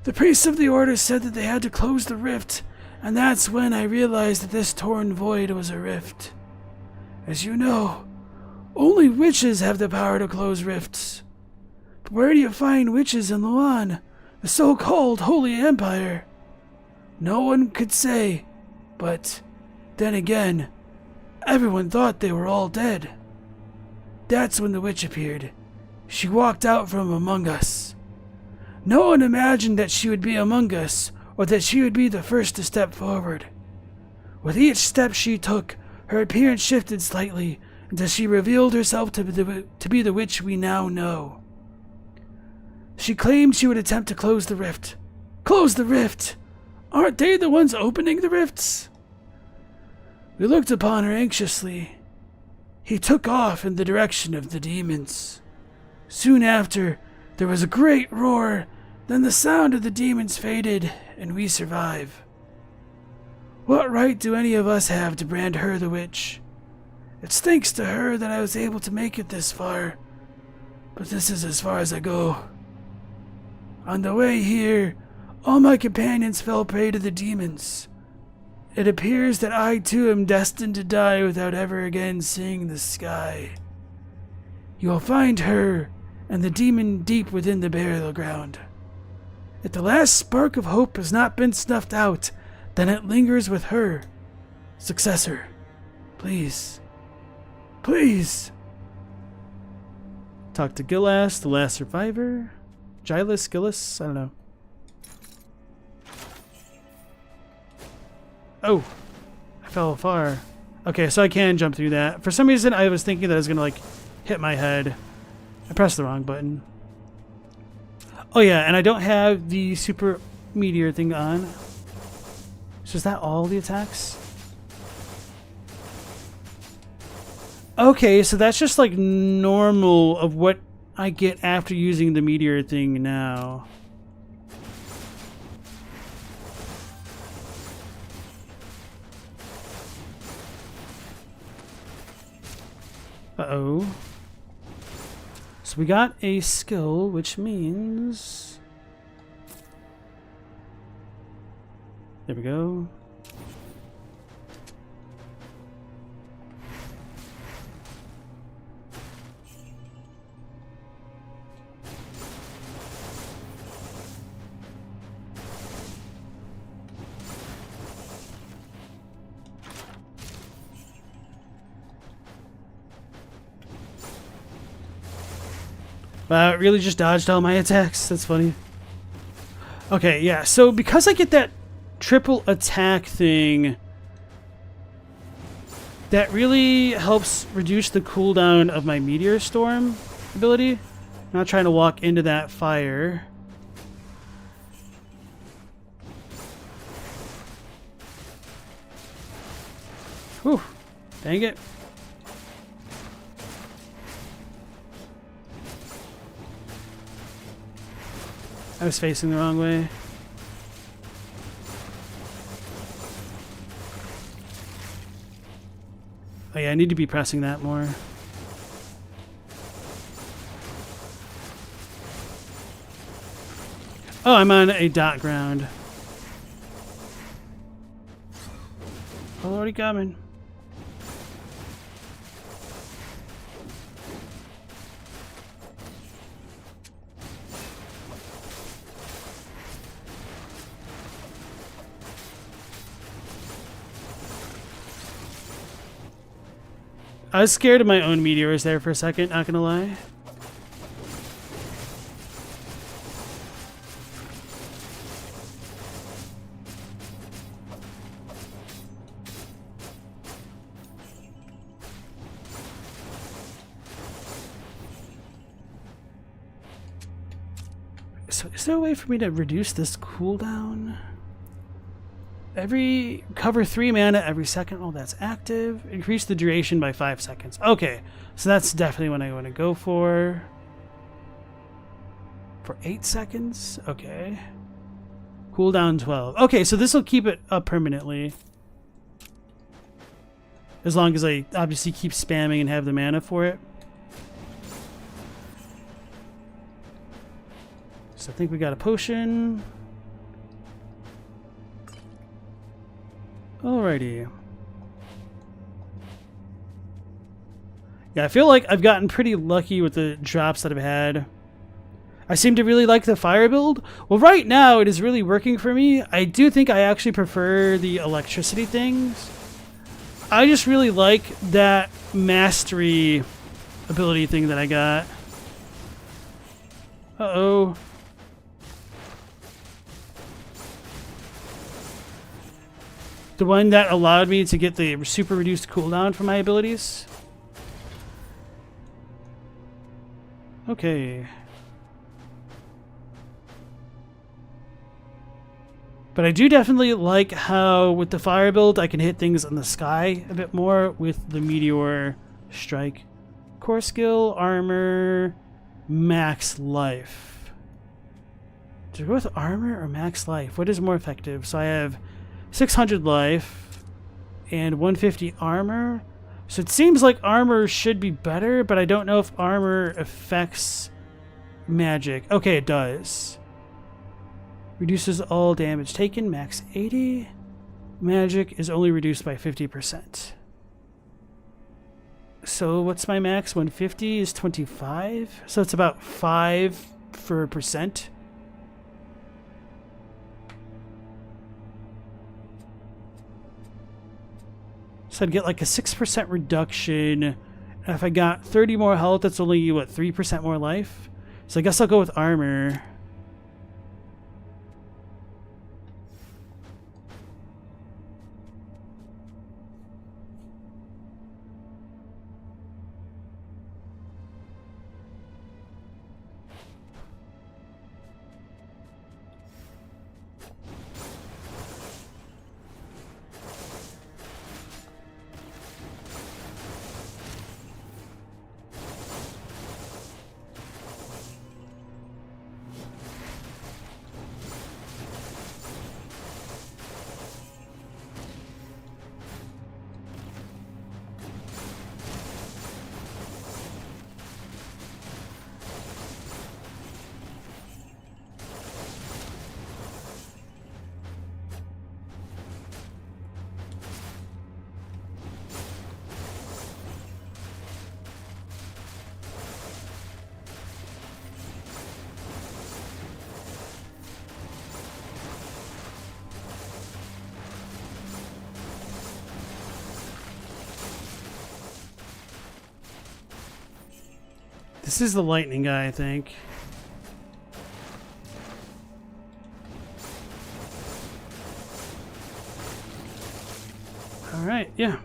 The priests of the Order said that they had to close the rift, and that's when I realized that this torn void was a rift. As you know, only witches have the power to close rifts. But where do you find witches in Luan, the so-called Holy Empire? No one could say, but then again, everyone thought they were all dead. That's when the witch appeared. She walked out from among us. No one imagined that she would be among us, or that she would be the first to step forward. With each step she took, her appearance shifted slightly until she revealed herself to be the witch we now know. She claimed she would attempt to close the rift. Close the rift! Aren't they the ones opening the rifts? We looked upon her anxiously. He took off in the direction of the demons. Soon after, there was a great roar, then the sound of the demons faded, and we survive. What right do any of us have to brand her the witch? It's thanks to her that I was able to make it this far, but this is as far as I go. On the way here, all my companions fell prey to the demons. It appears that I too am destined to die without ever again seeing the sky. You will find her and the demon deep within the burial ground. If the last spark of hope has not been snuffed out, then it lingers with her. Successor, please. Please. Talk to Gillas, the last survivor. Gillas, I don't know. Oh, I fell far. Okay, so I can jump through that. For some reason, I was thinking that I was gonna hit my head. I pressed the wrong button. Oh yeah, and I don't have the super meteor thing on. So is that all the attacks? Okay, so that's just like normal of what I get after using the meteor thing now. Uh-oh. So we got a skill, which means... There we go. Wow, it really just dodged all my attacks. That's funny. Okay, yeah. So because I get that triple attack thing, that really helps reduce the cooldown of my Meteor Storm ability. Not trying to walk into that fire. Whew. Dang it. I was facing the wrong way. Oh yeah, I need to be pressing that more. Oh, I'm on a dot ground. Oh, already coming. I was scared of my own meteors there for a second, not gonna lie. So is there a way for me to reduce this cooldown? Every cover 3 mana every second. Oh, that's active. Increase the duration by 5 seconds. Okay, so that's definitely what I want to go for. For 8 seconds? Okay. Cooldown 12. Okay, so this will keep it up permanently. As long as I obviously keep spamming and have the mana for it. So I think we got a potion. Alrighty. Yeah, I feel like I've gotten pretty lucky with the drops that I've had. I seem to really like the fire build. Well, right now it is really working for me. I do think I actually prefer the electricity things. I just really like that mastery ability thing that I got. Uh-oh. The one that allowed me to get the super reduced cooldown for my abilities. Okay. But I do definitely like how with the fire build I can hit things in the sky a bit more with the meteor strike. Core skill, armor, max life. Do I go with armor or max life? What is more effective? So I have 600 life and 150 armor. So it seems like armor should be better, but I don't know if armor affects magic. Okay, it does. Reduces all damage taken, max 80. Magic is only reduced by 50%. So what's my max? 150 is 25. So it's about 5 for a percent. So I'd get like a 6% reduction. And if I got 30 more health, that's only, what, 3% more life? So I guess I'll go with armor. This is the lightning guy, I think. Alright, yeah.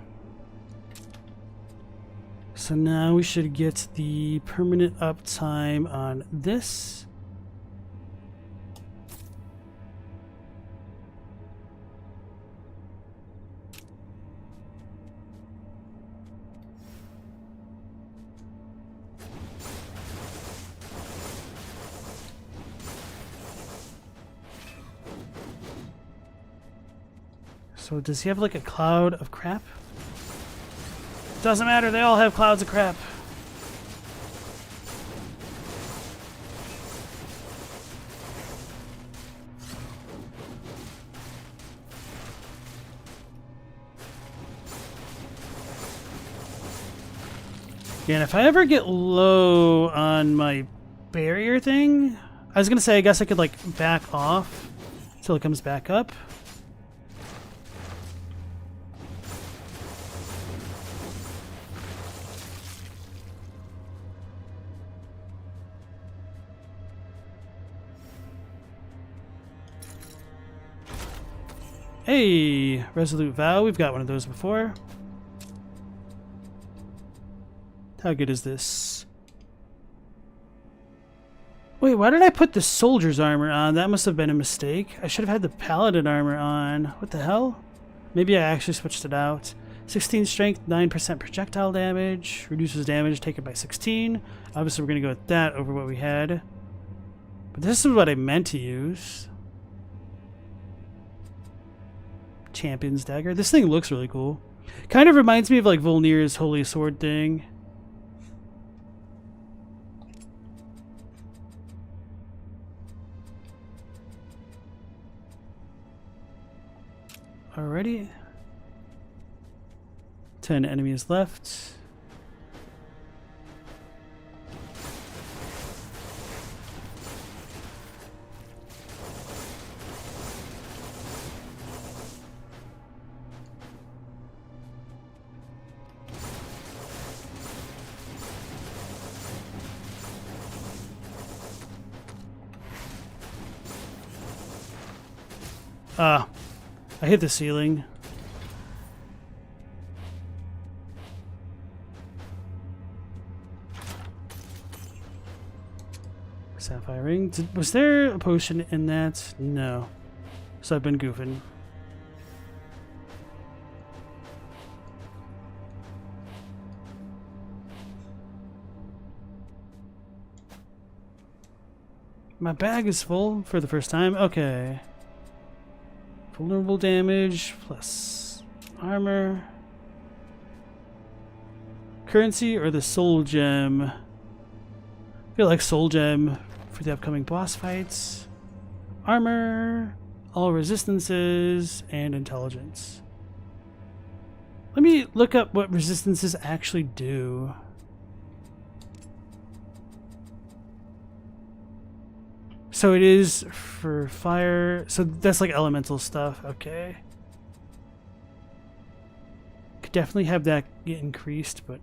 So now we should get the permanent uptime on this. So does he have like a cloud of crap? Doesn't matter, they all have clouds of crap. Yeah, and if I ever get low on my barrier thing, I was gonna say I guess I could like back off until it comes back up. Hey, Resolute Vow, we've got one of those before. How good is this? Wait, why did I put the soldier's armor on? That must have been a mistake. I should have had the paladin armor on. What the hell? Maybe I actually switched it out. 16 strength, 9% projectile damage. Reduces damage taken by 16. Obviously we're going to go with that over what we had. But this is what I meant to use. Champion's Dagger. This thing looks really cool. Kind of reminds me of like Volnir's Holy Sword thing. Alrighty. 10 enemies left. I hit the ceiling. Sapphire ring. Was there a potion in that? No. So I've been goofing. My bag is full for the first time. Okay. Vulnerable damage plus armor. Currency or the soul gem? I feel like soul gem for the upcoming boss fights. Armor, all resistances, and intelligence. Let me look up what resistances actually do. So it is for fire. So that's like elemental stuff. Okay. Could definitely have that get increased, but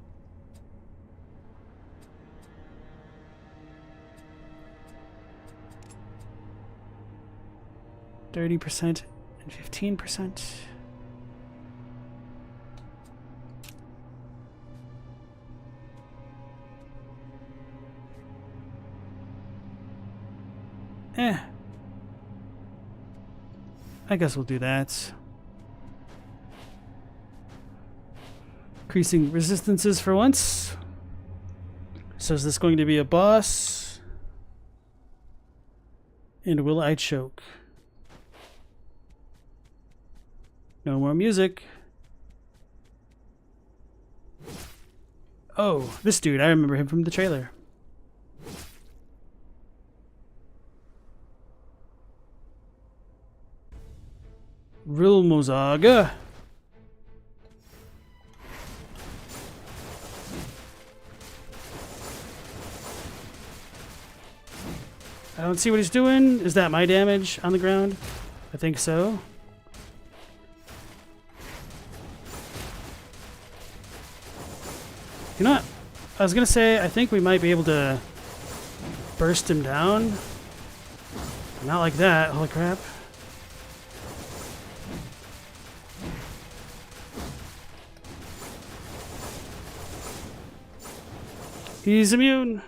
30% and 15%. I guess we'll do that. Increasing resistances for once. So is this going to be a boss? And will I choke? No more music. Oh, this dude, I remember him from the trailer. Rilmozaga. I don't see what he's doing. Is that my damage on the ground? I think so. You know what? I was gonna say, I think we might be able to burst him down. Not like that, holy crap. He's immune.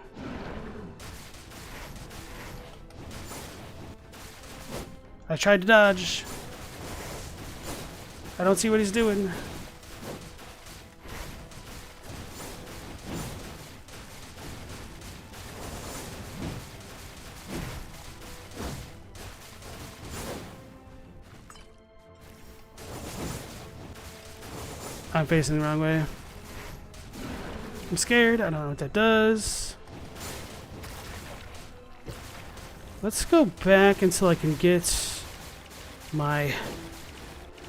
I tried to dodge. I don't see what he's doing. I'm facing the wrong way. I'm scared. I don't know what that does. Let's go back until I can get my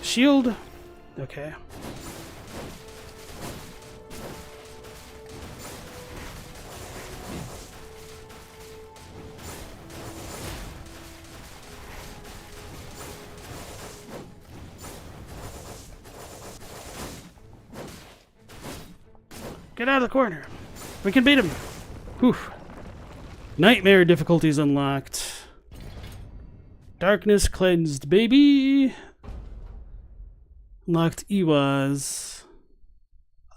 shield. Okay. Get out of the corner. We can beat him. Whew. Nightmare difficulties unlocked. Darkness cleansed, baby. Unlocked Ewaz.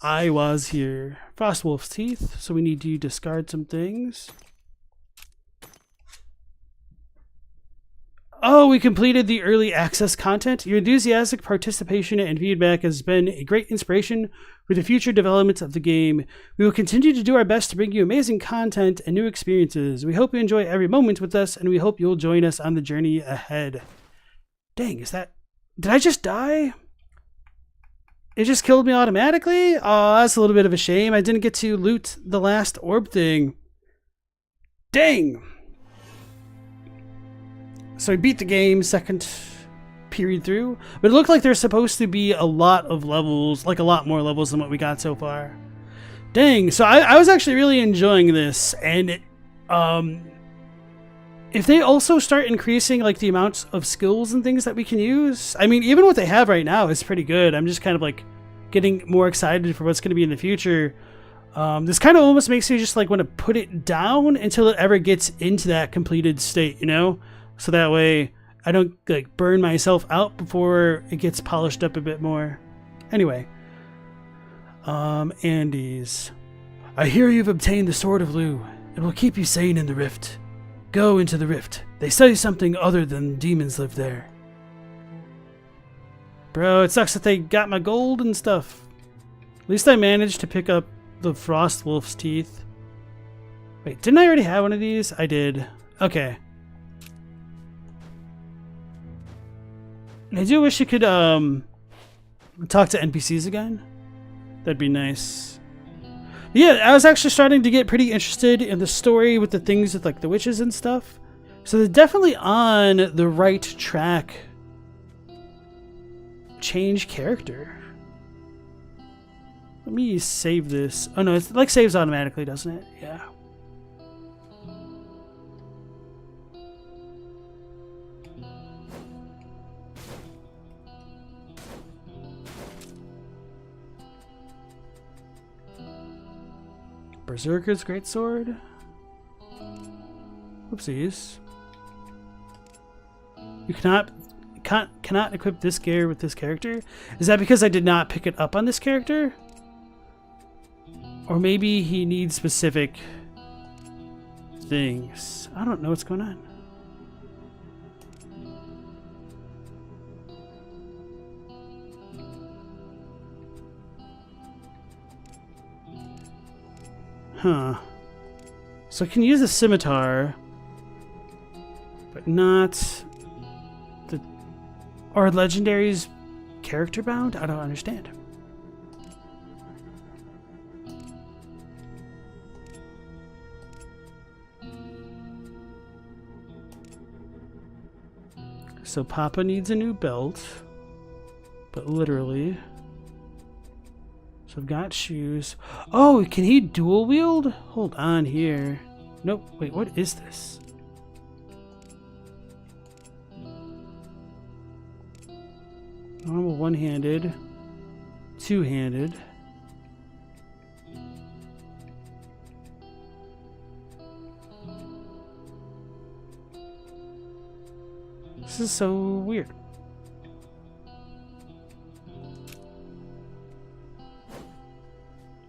I was here. Frostwolf's teeth, so we need to discard some things. Oh, we completed the early access content. Your enthusiastic participation and feedback has been a great inspiration for the future development of the game. We will continue to do our best to bring you amazing content and new experiences. We hope you enjoy every moment with us, and we hope you'll join us on the journey ahead. Dang, is that... Did I just die? It just killed me automatically? Oh, that's a little bit of a shame. I didn't get to loot the last orb thing. Dang! So I beat the game second period through, but it looked like there's supposed to be a lot of levels, like a lot more levels than what we got so far. Dang, so I was actually really enjoying this, and if they also start increasing like the amounts of skills and things that we can use, I mean, even what they have right now is pretty good. I'm just kind of like getting more excited for what's going to be in the future. This kind of almost makes me just like want to put it down until it ever gets into that completed state, you know? So that way I don't like burn myself out before it gets polished up a bit more. Anyway. Andes. I hear you've obtained the Sword of Lu. It will keep you sane in the Rift. Go into the Rift. They say something other than demons live there. Bro, it sucks that they got my gold and stuff. At least I managed to pick up the Frostwolf's teeth. Wait, didn't I already have one of these? I did. Okay. I do wish you could talk to NPCs again. That'd be nice. Yeah, I was actually starting to get pretty interested in the story with the things with like the witches and stuff. So they're definitely on the right track. Change character. Let me save this. Oh no, it's like saves automatically, doesn't it? Yeah. Berserker's Greatsword. Oopsies. You cannot equip this gear with this character. Is that because I did not pick it up on this character? Or maybe he needs specific things. I don't know what's going on. Huh. So I can use the scimitar, but not the... Are legendaries character bound? I don't understand. So Papa needs a new belt, but literally... So I've got shoes. Oh, can he dual wield? Hold on here. Nope. Wait, what is this? Normal one-handed. Two-handed. This is so weird.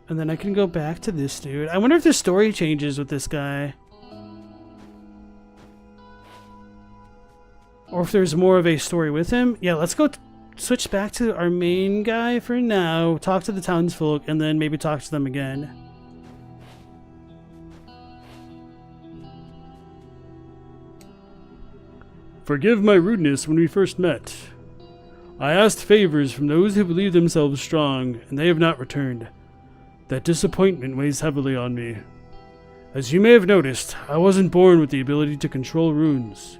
And then I can go back to this dude. I wonder if the story changes with this guy. Or if there's more of a story with him. Yeah, let's go switch back to our main guy for now. Talk to the townsfolk and then maybe talk to them again. Forgive my rudeness when we first met. I asked favors from those who believe themselves strong, and they have not returned. That disappointment weighs heavily on me. As you may have noticed, I wasn't born with the ability to control runes.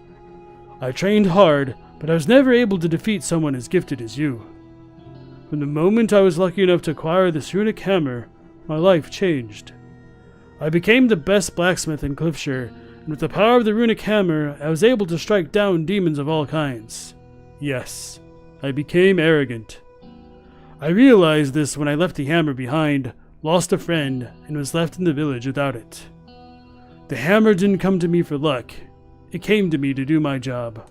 I trained hard, but I was never able to defeat someone as gifted as you. From the moment I was lucky enough to acquire this runic hammer, my life changed. I became the best blacksmith in Cliffshire, and with the power of the runic hammer, I was able to strike down demons of all kinds. Yes, I became arrogant. I realized this when I left the hammer behind, lost a friend, and was left in the village without it. The hammer didn't come to me for luck. It came to me to do my job.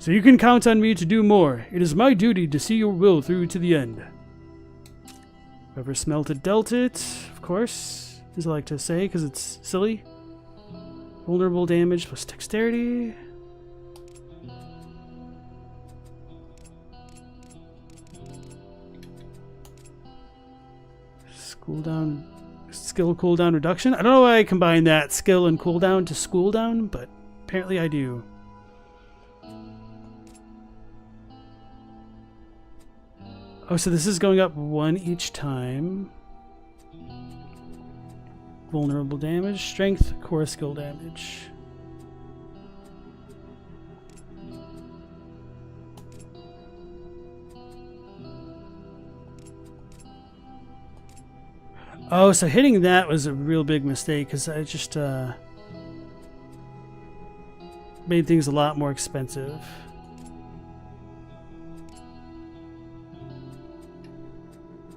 So you can count on me to do more. It is my duty to see your will through to the end. Whoever smelt it dealt it, of course, as I like to say, because it's silly. Vulnerable damage plus dexterity. Skill cooldown reduction. I don't know why I combined that skill and cooldown to school down, but apparently I do. Oh, so this is going up 1 each time. Vulnerable damage, strength, core skill damage. Oh, so hitting that was a real big mistake because I just made things a lot more expensive.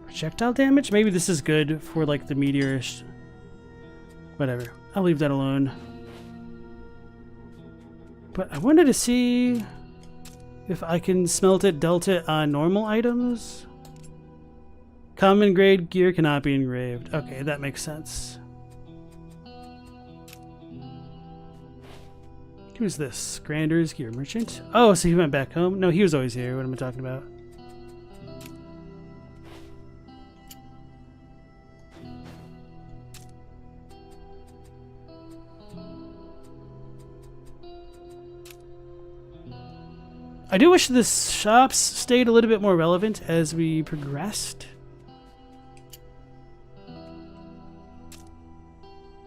Projectile damage? Maybe this is good for like the meteorish. Whatever. I'll leave that alone. But I wanted to see if I can smelt it, dealt it on normal items. Common grade gear cannot be engraved. Okay, that makes sense. Who's this? Grander's gear merchant? Oh, so he went back home? No, he was always here. What am I talking about? I do wish the shops stayed a little bit more relevant as we progressed.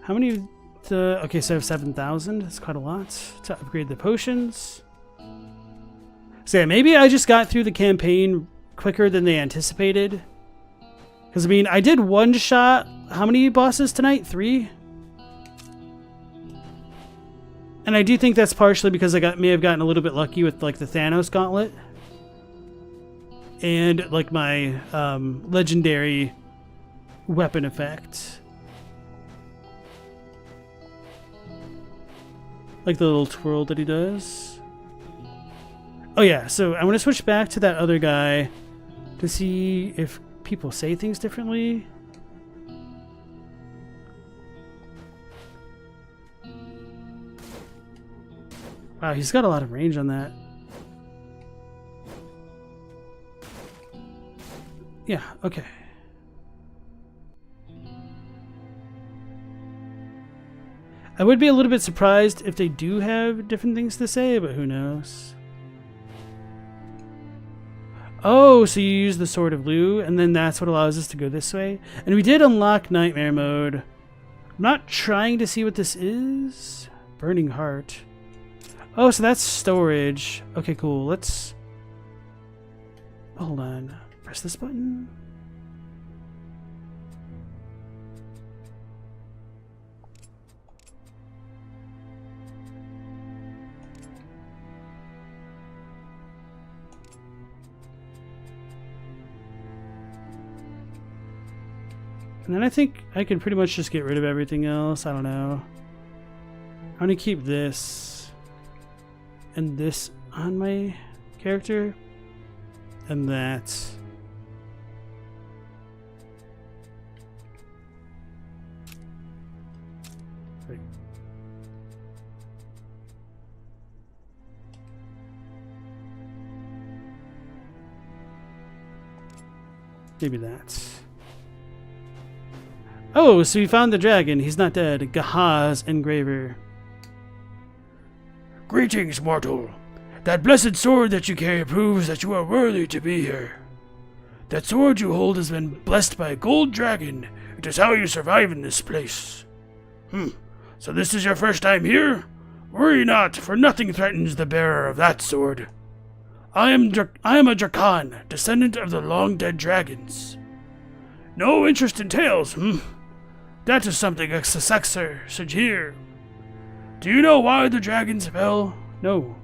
How many? Okay, so I have 7,000. That's quite a lot to upgrade the potions. So yeah, maybe I just got through the campaign quicker than they anticipated. Because I mean, I did one shot. How many bosses tonight? 3. And I do think that's partially because I may have gotten a little bit lucky with like the Thanos gauntlet. And like my legendary weapon effect. Like the little twirl that he does. Oh yeah, so I'm going to switch back to that other guy to see if people say things differently. Wow, he's got a lot of range on that. Yeah, okay. I would be a little bit surprised if they do have different things to say, but who knows? Oh, so you use the Sword of Lu, and then that's what allows us to go this way. And we did unlock Nightmare Mode. I'm not trying to see what this is. Burning Heart. Oh, so that's storage. Okay, cool. Let's... Hold on. Press this button. And then I think I can pretty much just get rid of everything else. I don't know. I'm going to keep this and this on my character. And that's... Wait. Maybe that's... Oh, so we found the dragon. He's not dead. Gahaz engraver. Greetings, mortal. That blessed sword that you carry proves that you are worthy to be here. That sword you hold has been blessed by a gold dragon. It is how you survive in this place. So this is your first time here? Worry not, for nothing threatens the bearer of that sword. I am a Drakan, descendant of the long-dead dragons. No interest in tales, That is something a successor should hear. Do you know why the dragons fell? No.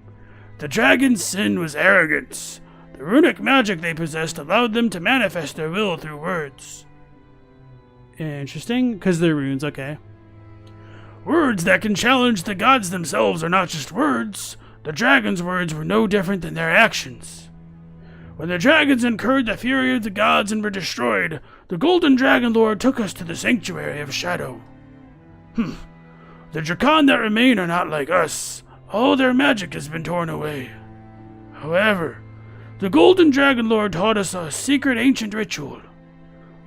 The dragons' sin was arrogance. The runic magic they possessed allowed them to manifest their will through words. Interesting, because they're runes, okay. Words that can challenge the gods themselves are not just words. The dragons' words were no different than their actions. When the dragons incurred the fury of the gods and were destroyed, the Golden Dragon Lord took us to the Sanctuary of Shadow. The Drakan that remain are not like us. All their magic has been torn away. However, the Golden Dragon Lord taught us a secret ancient ritual.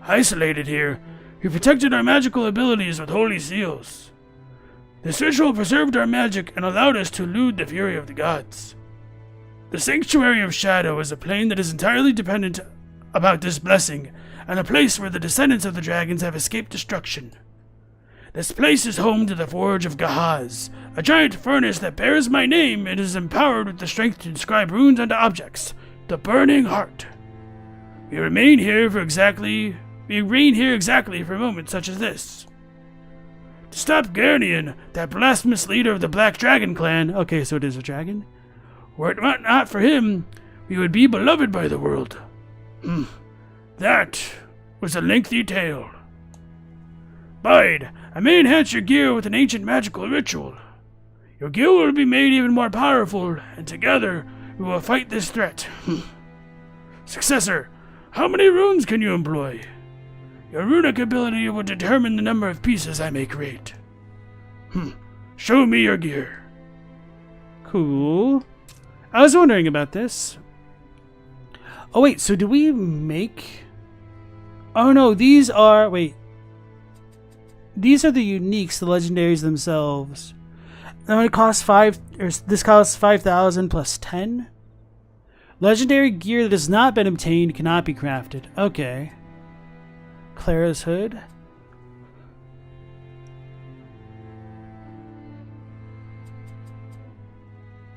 Isolated here, he protected our magical abilities with holy seals. This ritual preserved our magic and allowed us to elude the fury of the gods. The Sanctuary of Shadow is a plane that is entirely dependent about this blessing, and a place where the descendants of the dragons have escaped destruction. This place is home to the Forge of Gahaz, a giant furnace that bears my name and is empowered with the strength to inscribe runes onto objects, the Burning Heart. We remain here exactly for moments such as this. To stop Garnian, that blasphemous leader of the Black Dragon clan, Okay, so it is a dragon? were it not for him, we would be beloved by the world. That was a lengthy tale. Bide, I may enhance your gear with an ancient magical ritual. Your gear will be made even more powerful, and together we will fight this threat. Successor, how many runes can you employ? Your runic ability will determine the number of pieces I may create. Show me your gear. Cool. I was wondering about this. Oh, wait, so do we make... Oh, no, these are... Wait. These are the uniques, the legendaries themselves. Now it costs 5... Or this costs 5,000 plus 10? Legendary gear that has not been obtained cannot be crafted. Okay. Clara's hood.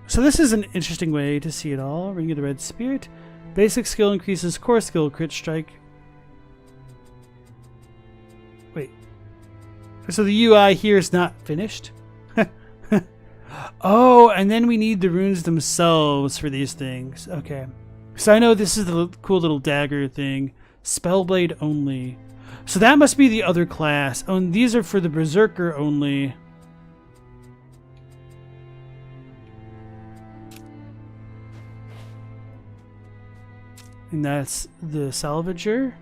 So this is an interesting way to see it all. Ring of the Red Spirit. Basic skill increases core skill crit strike. Wait. So the UI here is not finished? Oh, and then we need the runes themselves for these things. Okay. So I know this is the cool little dagger thing. Spellblade only. So that must be the other class. Oh, and these are for the Berserker only. And that's the Salvager.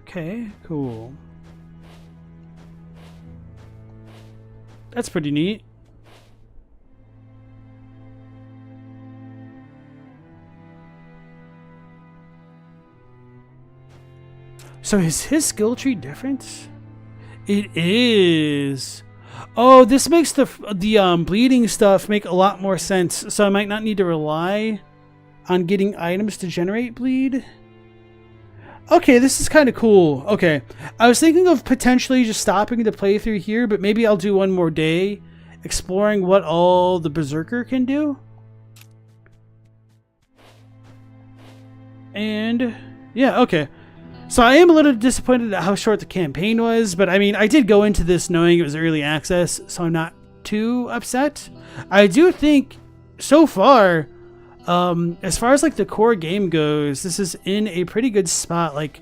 Okay, cool. That's pretty neat. So is his skill tree different? It is. Oh, this makes the bleeding stuff make a lot more sense. So I might not need to rely on getting items to generate bleed. Okay, this is kind of cool. Okay, I was thinking of potentially just stopping the playthrough here, but maybe I'll do one more day exploring what all the Berserker can do. And yeah, okay. So I am a little disappointed at how short the campaign was, but I mean, I did go into this knowing it was early access, so I'm not too upset. I do think, so far, As far as like the core game goes, this is in a pretty good spot. Like,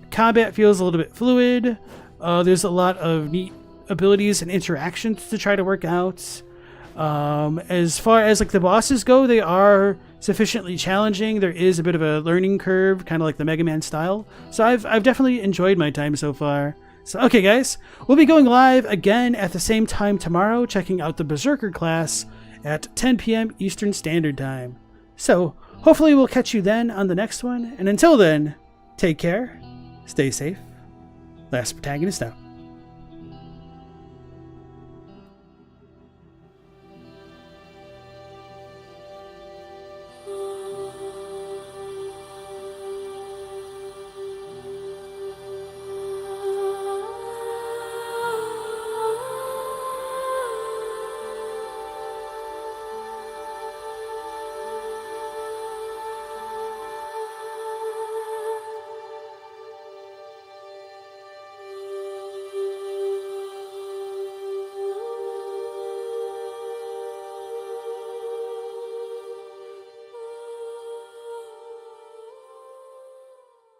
combat feels a little bit fluid. There's a lot of neat abilities and interactions to try to work out. As far as like the bosses go, they are sufficiently challenging. There is a bit of a learning curve, kind of like the Mega Man style. So I've definitely enjoyed my time so far. So okay, guys, we'll be going live again at the same time tomorrow, checking out the Berserker class at 10 p.m. Eastern Standard Time. So hopefully we'll catch you then on the next one. And until then, take care, stay safe. Last Protagonist out.